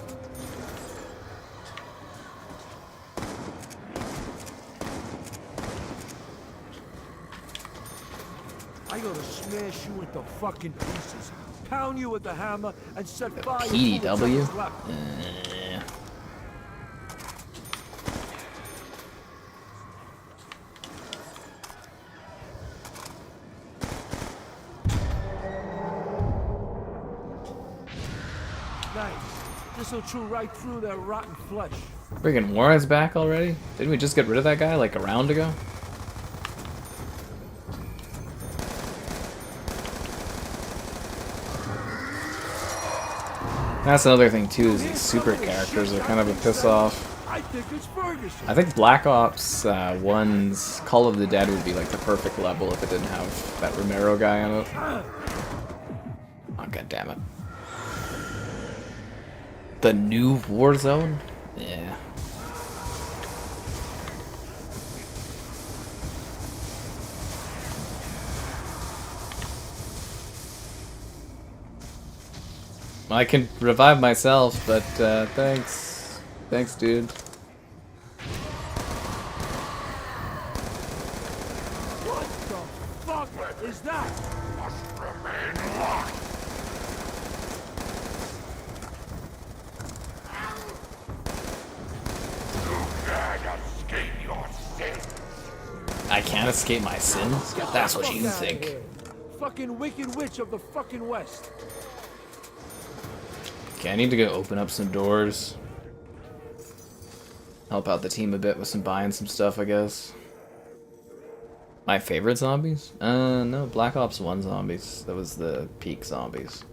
I gotta smash you into fucking pieces, pound you with the hammer, and set fire to PDW? what's left. Nice. This'll chew right through their rotten flesh. Friggin' Warren's back already? Didn't we just get rid of that guy like a round ago? That's another thing too, is these super characters are kind of a piss off. I think it's Ferguson. I think Black Ops 1's Call of the Dead would be like the perfect level if it didn't have that Romero guy on it. Oh, god damn it. The new Warzone? Yeah. I can revive myself, but thanks. Thanks, dude. What the fuck is that? I can't escape my sins? That's what you Fuck outta think. here. Fucking wicked witch of the fucking west. Okay, I need to go open up some doors. Help out the team a bit with some buying some stuff, I guess. My favorite zombies? No, Black Ops 1 zombies. That was the peak zombies.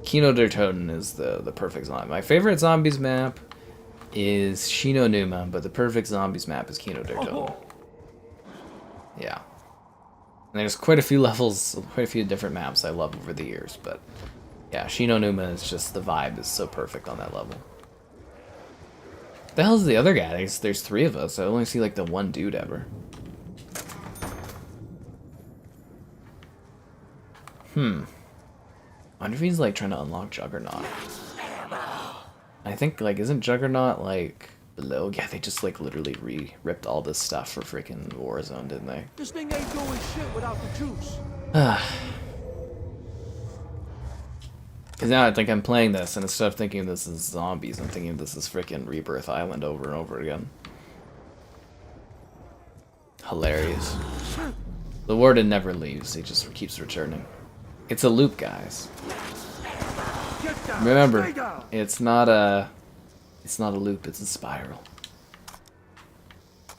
Kino der Toten is the perfect zombie. My favorite zombies map is Shino Numa, but the perfect zombies map is Kino der Toten. Yeah. And there's quite a few levels, quite a few different maps I love over the years, but yeah, Shino Numa is just, the vibe is so perfect on that level. The hell's the other guy? There's three of us. I only see like the one dude ever. I wonder if he's like trying to unlock Juggernaut. I think like, isn't Juggernaut like Below, yeah, they just like literally ripped all this stuff for freaking Warzone, didn't they? This thing ain't doing shit without the juice. Because now I think I'm playing this, and instead of thinking this is zombies, I'm thinking this is freaking Rebirth Island over and over again. Hilarious. The warden never leaves, he just keeps returning. It's a loop, guys. Remember, it's not a loop, it's a spiral.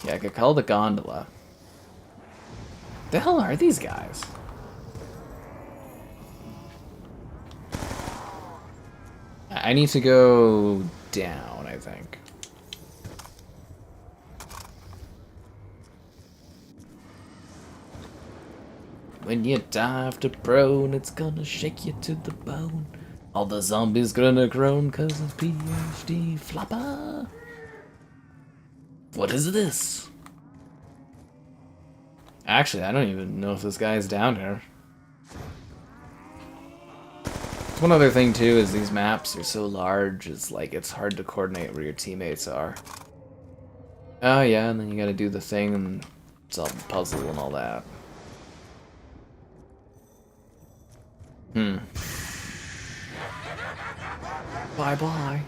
Yeah, I could call the gondola. The hell are these guys? I need to go down, I think. When you dive to prone, it's gonna shake you to the bone. All the zombies gonna groan cause of PhD flopper. What is this? Actually, I don't even know if this guy's down here. One other thing too is these maps are so large, it's like it's hard to coordinate where your teammates are. Oh yeah, and then you gotta do the thing and solve the puzzle and all that. Bye bye.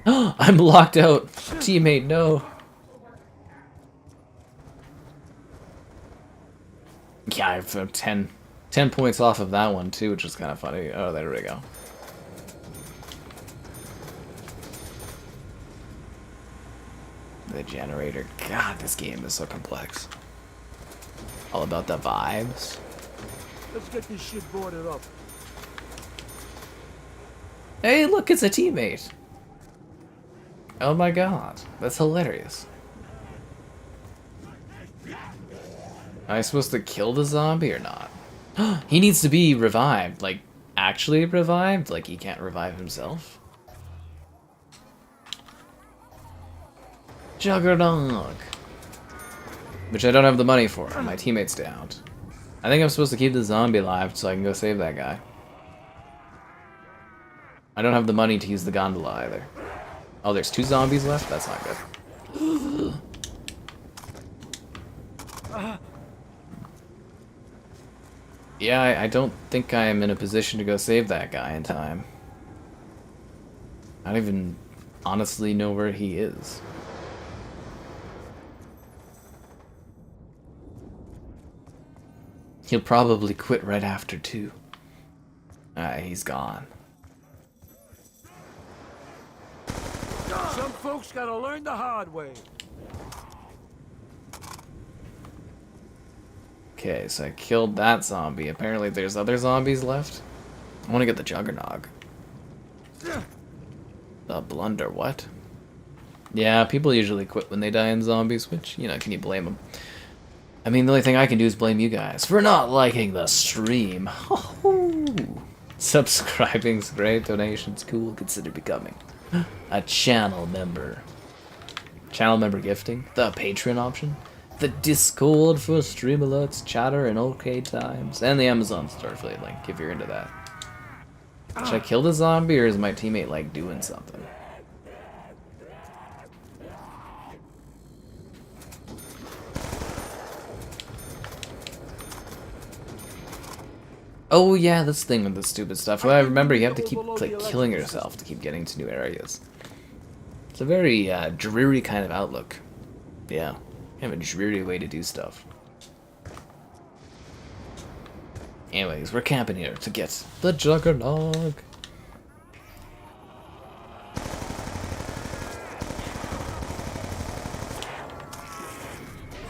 I'm locked out. Teammate, no. Yeah, I have 10 points off of that one too, which is kind of funny. Oh, there we go. The generator. God, this game is so complex. All about the vibes. Let's get this shit boarded up. Hey, look, it's a teammate. Oh my god, that's hilarious. Am I supposed to kill the zombie or not? He needs to be revived. Like, actually revived? Like, he can't revive himself? Juggernog. Which I don't have the money for. My teammate's down. I think I'm supposed to keep the zombie alive so I can go save that guy. I don't have the money to use the gondola either. Oh, there's 2 zombies left? That's not good. Yeah, I don't think I am in a position to go save that guy in time. I don't even honestly know where he is. He'll probably quit right after, too. Alright, he's gone. Some folks gotta learn the hard way. Okay, so I killed that zombie. Apparently there's other zombies left. I want to get the Juggernog. The blunder, what? Yeah, people usually quit when they die in zombies, which, you know, can you blame them? I mean, the only thing I can do is blame you guys for not liking the stream. Subscribing's great, donations cool, consider becoming a channel member. Channel member gifting, the Patreon option, the Discord for stream alerts, chatter, and okay times, and the Amazon Starfleet link if you're into that. Should I kill the zombie or is my teammate like doing something? Oh yeah, this thing with the stupid stuff. Well, I remember you have to keep like killing yourself to keep getting to new areas. It's a very dreary kind of outlook. Yeah, kind of a dreary way to do stuff. Anyways, we're camping here to get the Juggernog.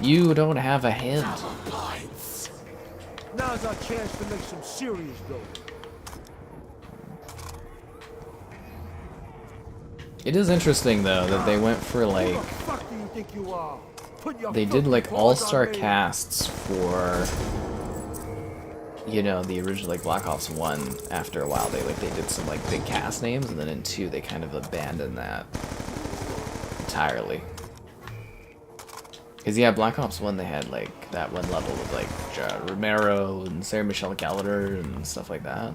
You don't have a head. Now's our chance to make some serious dough. It is interesting though that they went for like Who the fuck do you think you are? Put your they did fucking like paws all-star on me. casts for, you know, the original like Black Ops 1. After a while they did some like big cast names, and then in 2 they kind of abandoned that entirely. Cause yeah, Black Ops 1 they had like that one level with like Romero and Sarah Michelle Gellar and stuff like that.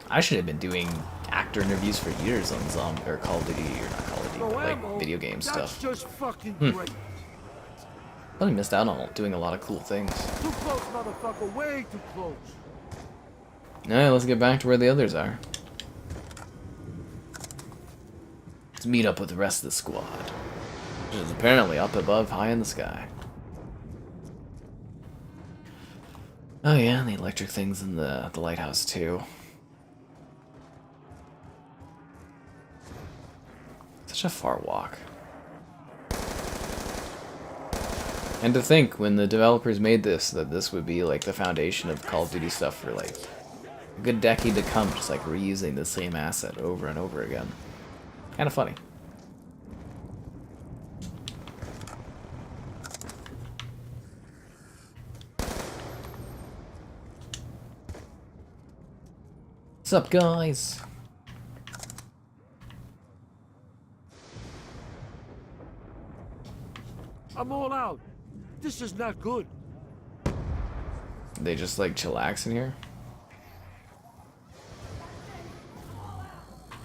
I should have been doing actor interviews for years on Zombie or Call of Duty, or not Call of Duty, No but ammo. like video game That's stuff. just fucking great. Really missed out on doing a lot of cool things. Too close, motherfucker. Way too close. Alright, let's get back to where the others are. Let's meet up with the rest of the squad, which is apparently up above, high in the sky. Oh yeah, and the electric things in the lighthouse too. Such a far walk. And to think, when the developers made this, that this would be like the foundation of Call of Duty stuff for like a good decade to come, just like reusing the same asset over and over again. Kind of funny. What's up, guys? I'm all out. This is not good. They just like chillax in here?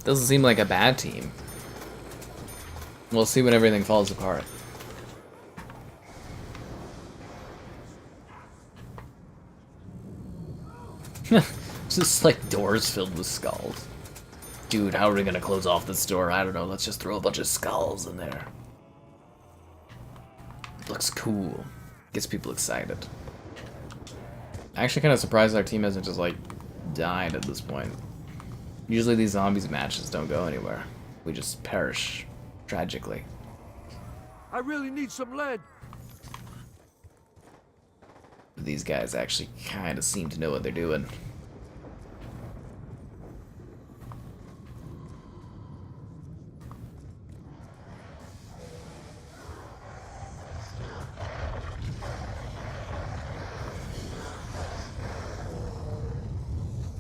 Doesn't seem like a bad team. We'll see when everything falls apart. Just like doors filled with skulls. Dude, how are we gonna close off this door? I don't know, let's just throw a bunch of skulls in there. Looks cool. Gets people excited. Actually kind of surprised our team hasn't just like died at this point. Usually these zombies matches don't go anywhere. We just perish tragically. I really need some lead. These guys actually kind of seem to know what they're doing.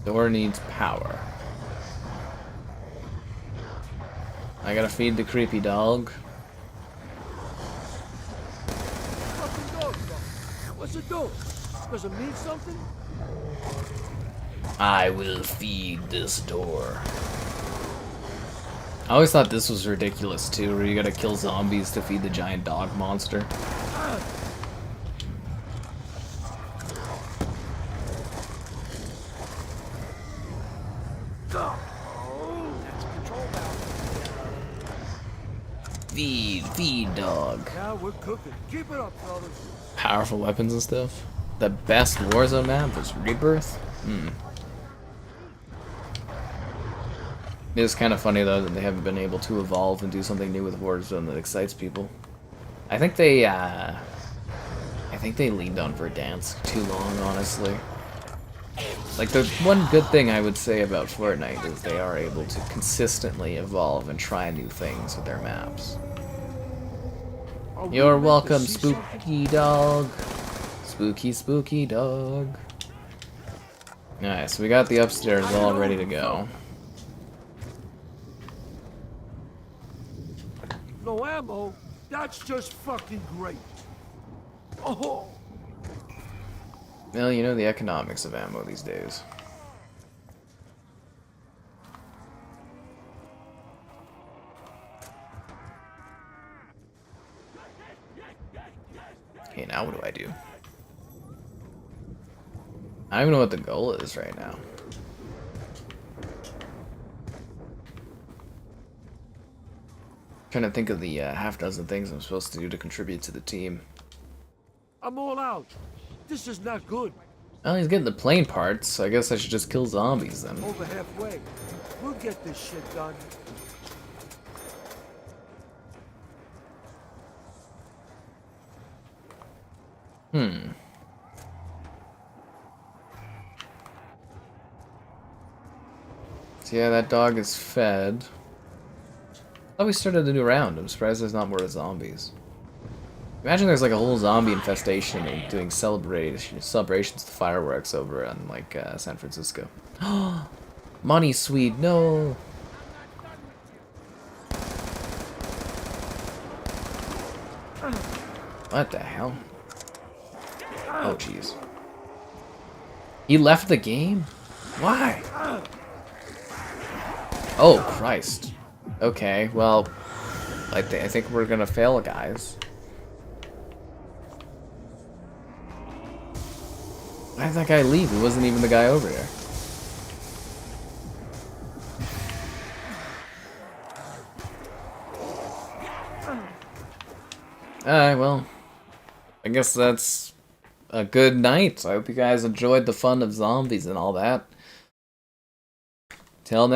Door needs power. I gotta feed the creepy dog. Fucking dog. What's it do? Does it mean something? I will feed this door. I always thought this was ridiculous too, where you gotta kill zombies to feed the giant dog monster. Feed dog. Now we're cooking. Keep it up, fellas. Powerful weapons and stuff. The best Warzone map was Rebirth. It is kind of funny though that they haven't been able to evolve and do something new with Warzone that excites people. I think they leaned on Verdansk too long, honestly. Like, the one good thing I would say about Fortnite is they are able to consistently evolve and try new things with their maps. You're welcome, spooky dog. Spooky, spooky dog. Alright, so we got the upstairs all ready to go. No ammo? That's just fucking great. Oh! Well, you know the economics of ammo these days. Okay, now what do I do? I don't even know what the goal is right now. Trying to think of the half dozen things I'm supposed to do to contribute to the team. I'm all out. This is not good. Oh, he's getting the plane parts, so I guess I should just kill zombies then. Over halfway. We'll get this shit done. So yeah, that dog is fed. I thought we started a new round. I'm surprised there's not more zombies. Imagine there's like a whole zombie infestation and doing celebrations with fireworks over in like San Francisco. Money Swede, no. What the hell? Oh jeez. He left the game? Why? Oh, Christ. Okay, well, I think we're gonna fail, guys. Why did that guy leave? He wasn't even the guy over here. Alright, well, I guess that's a good night. I hope you guys enjoyed the fun of zombies and all that. Till next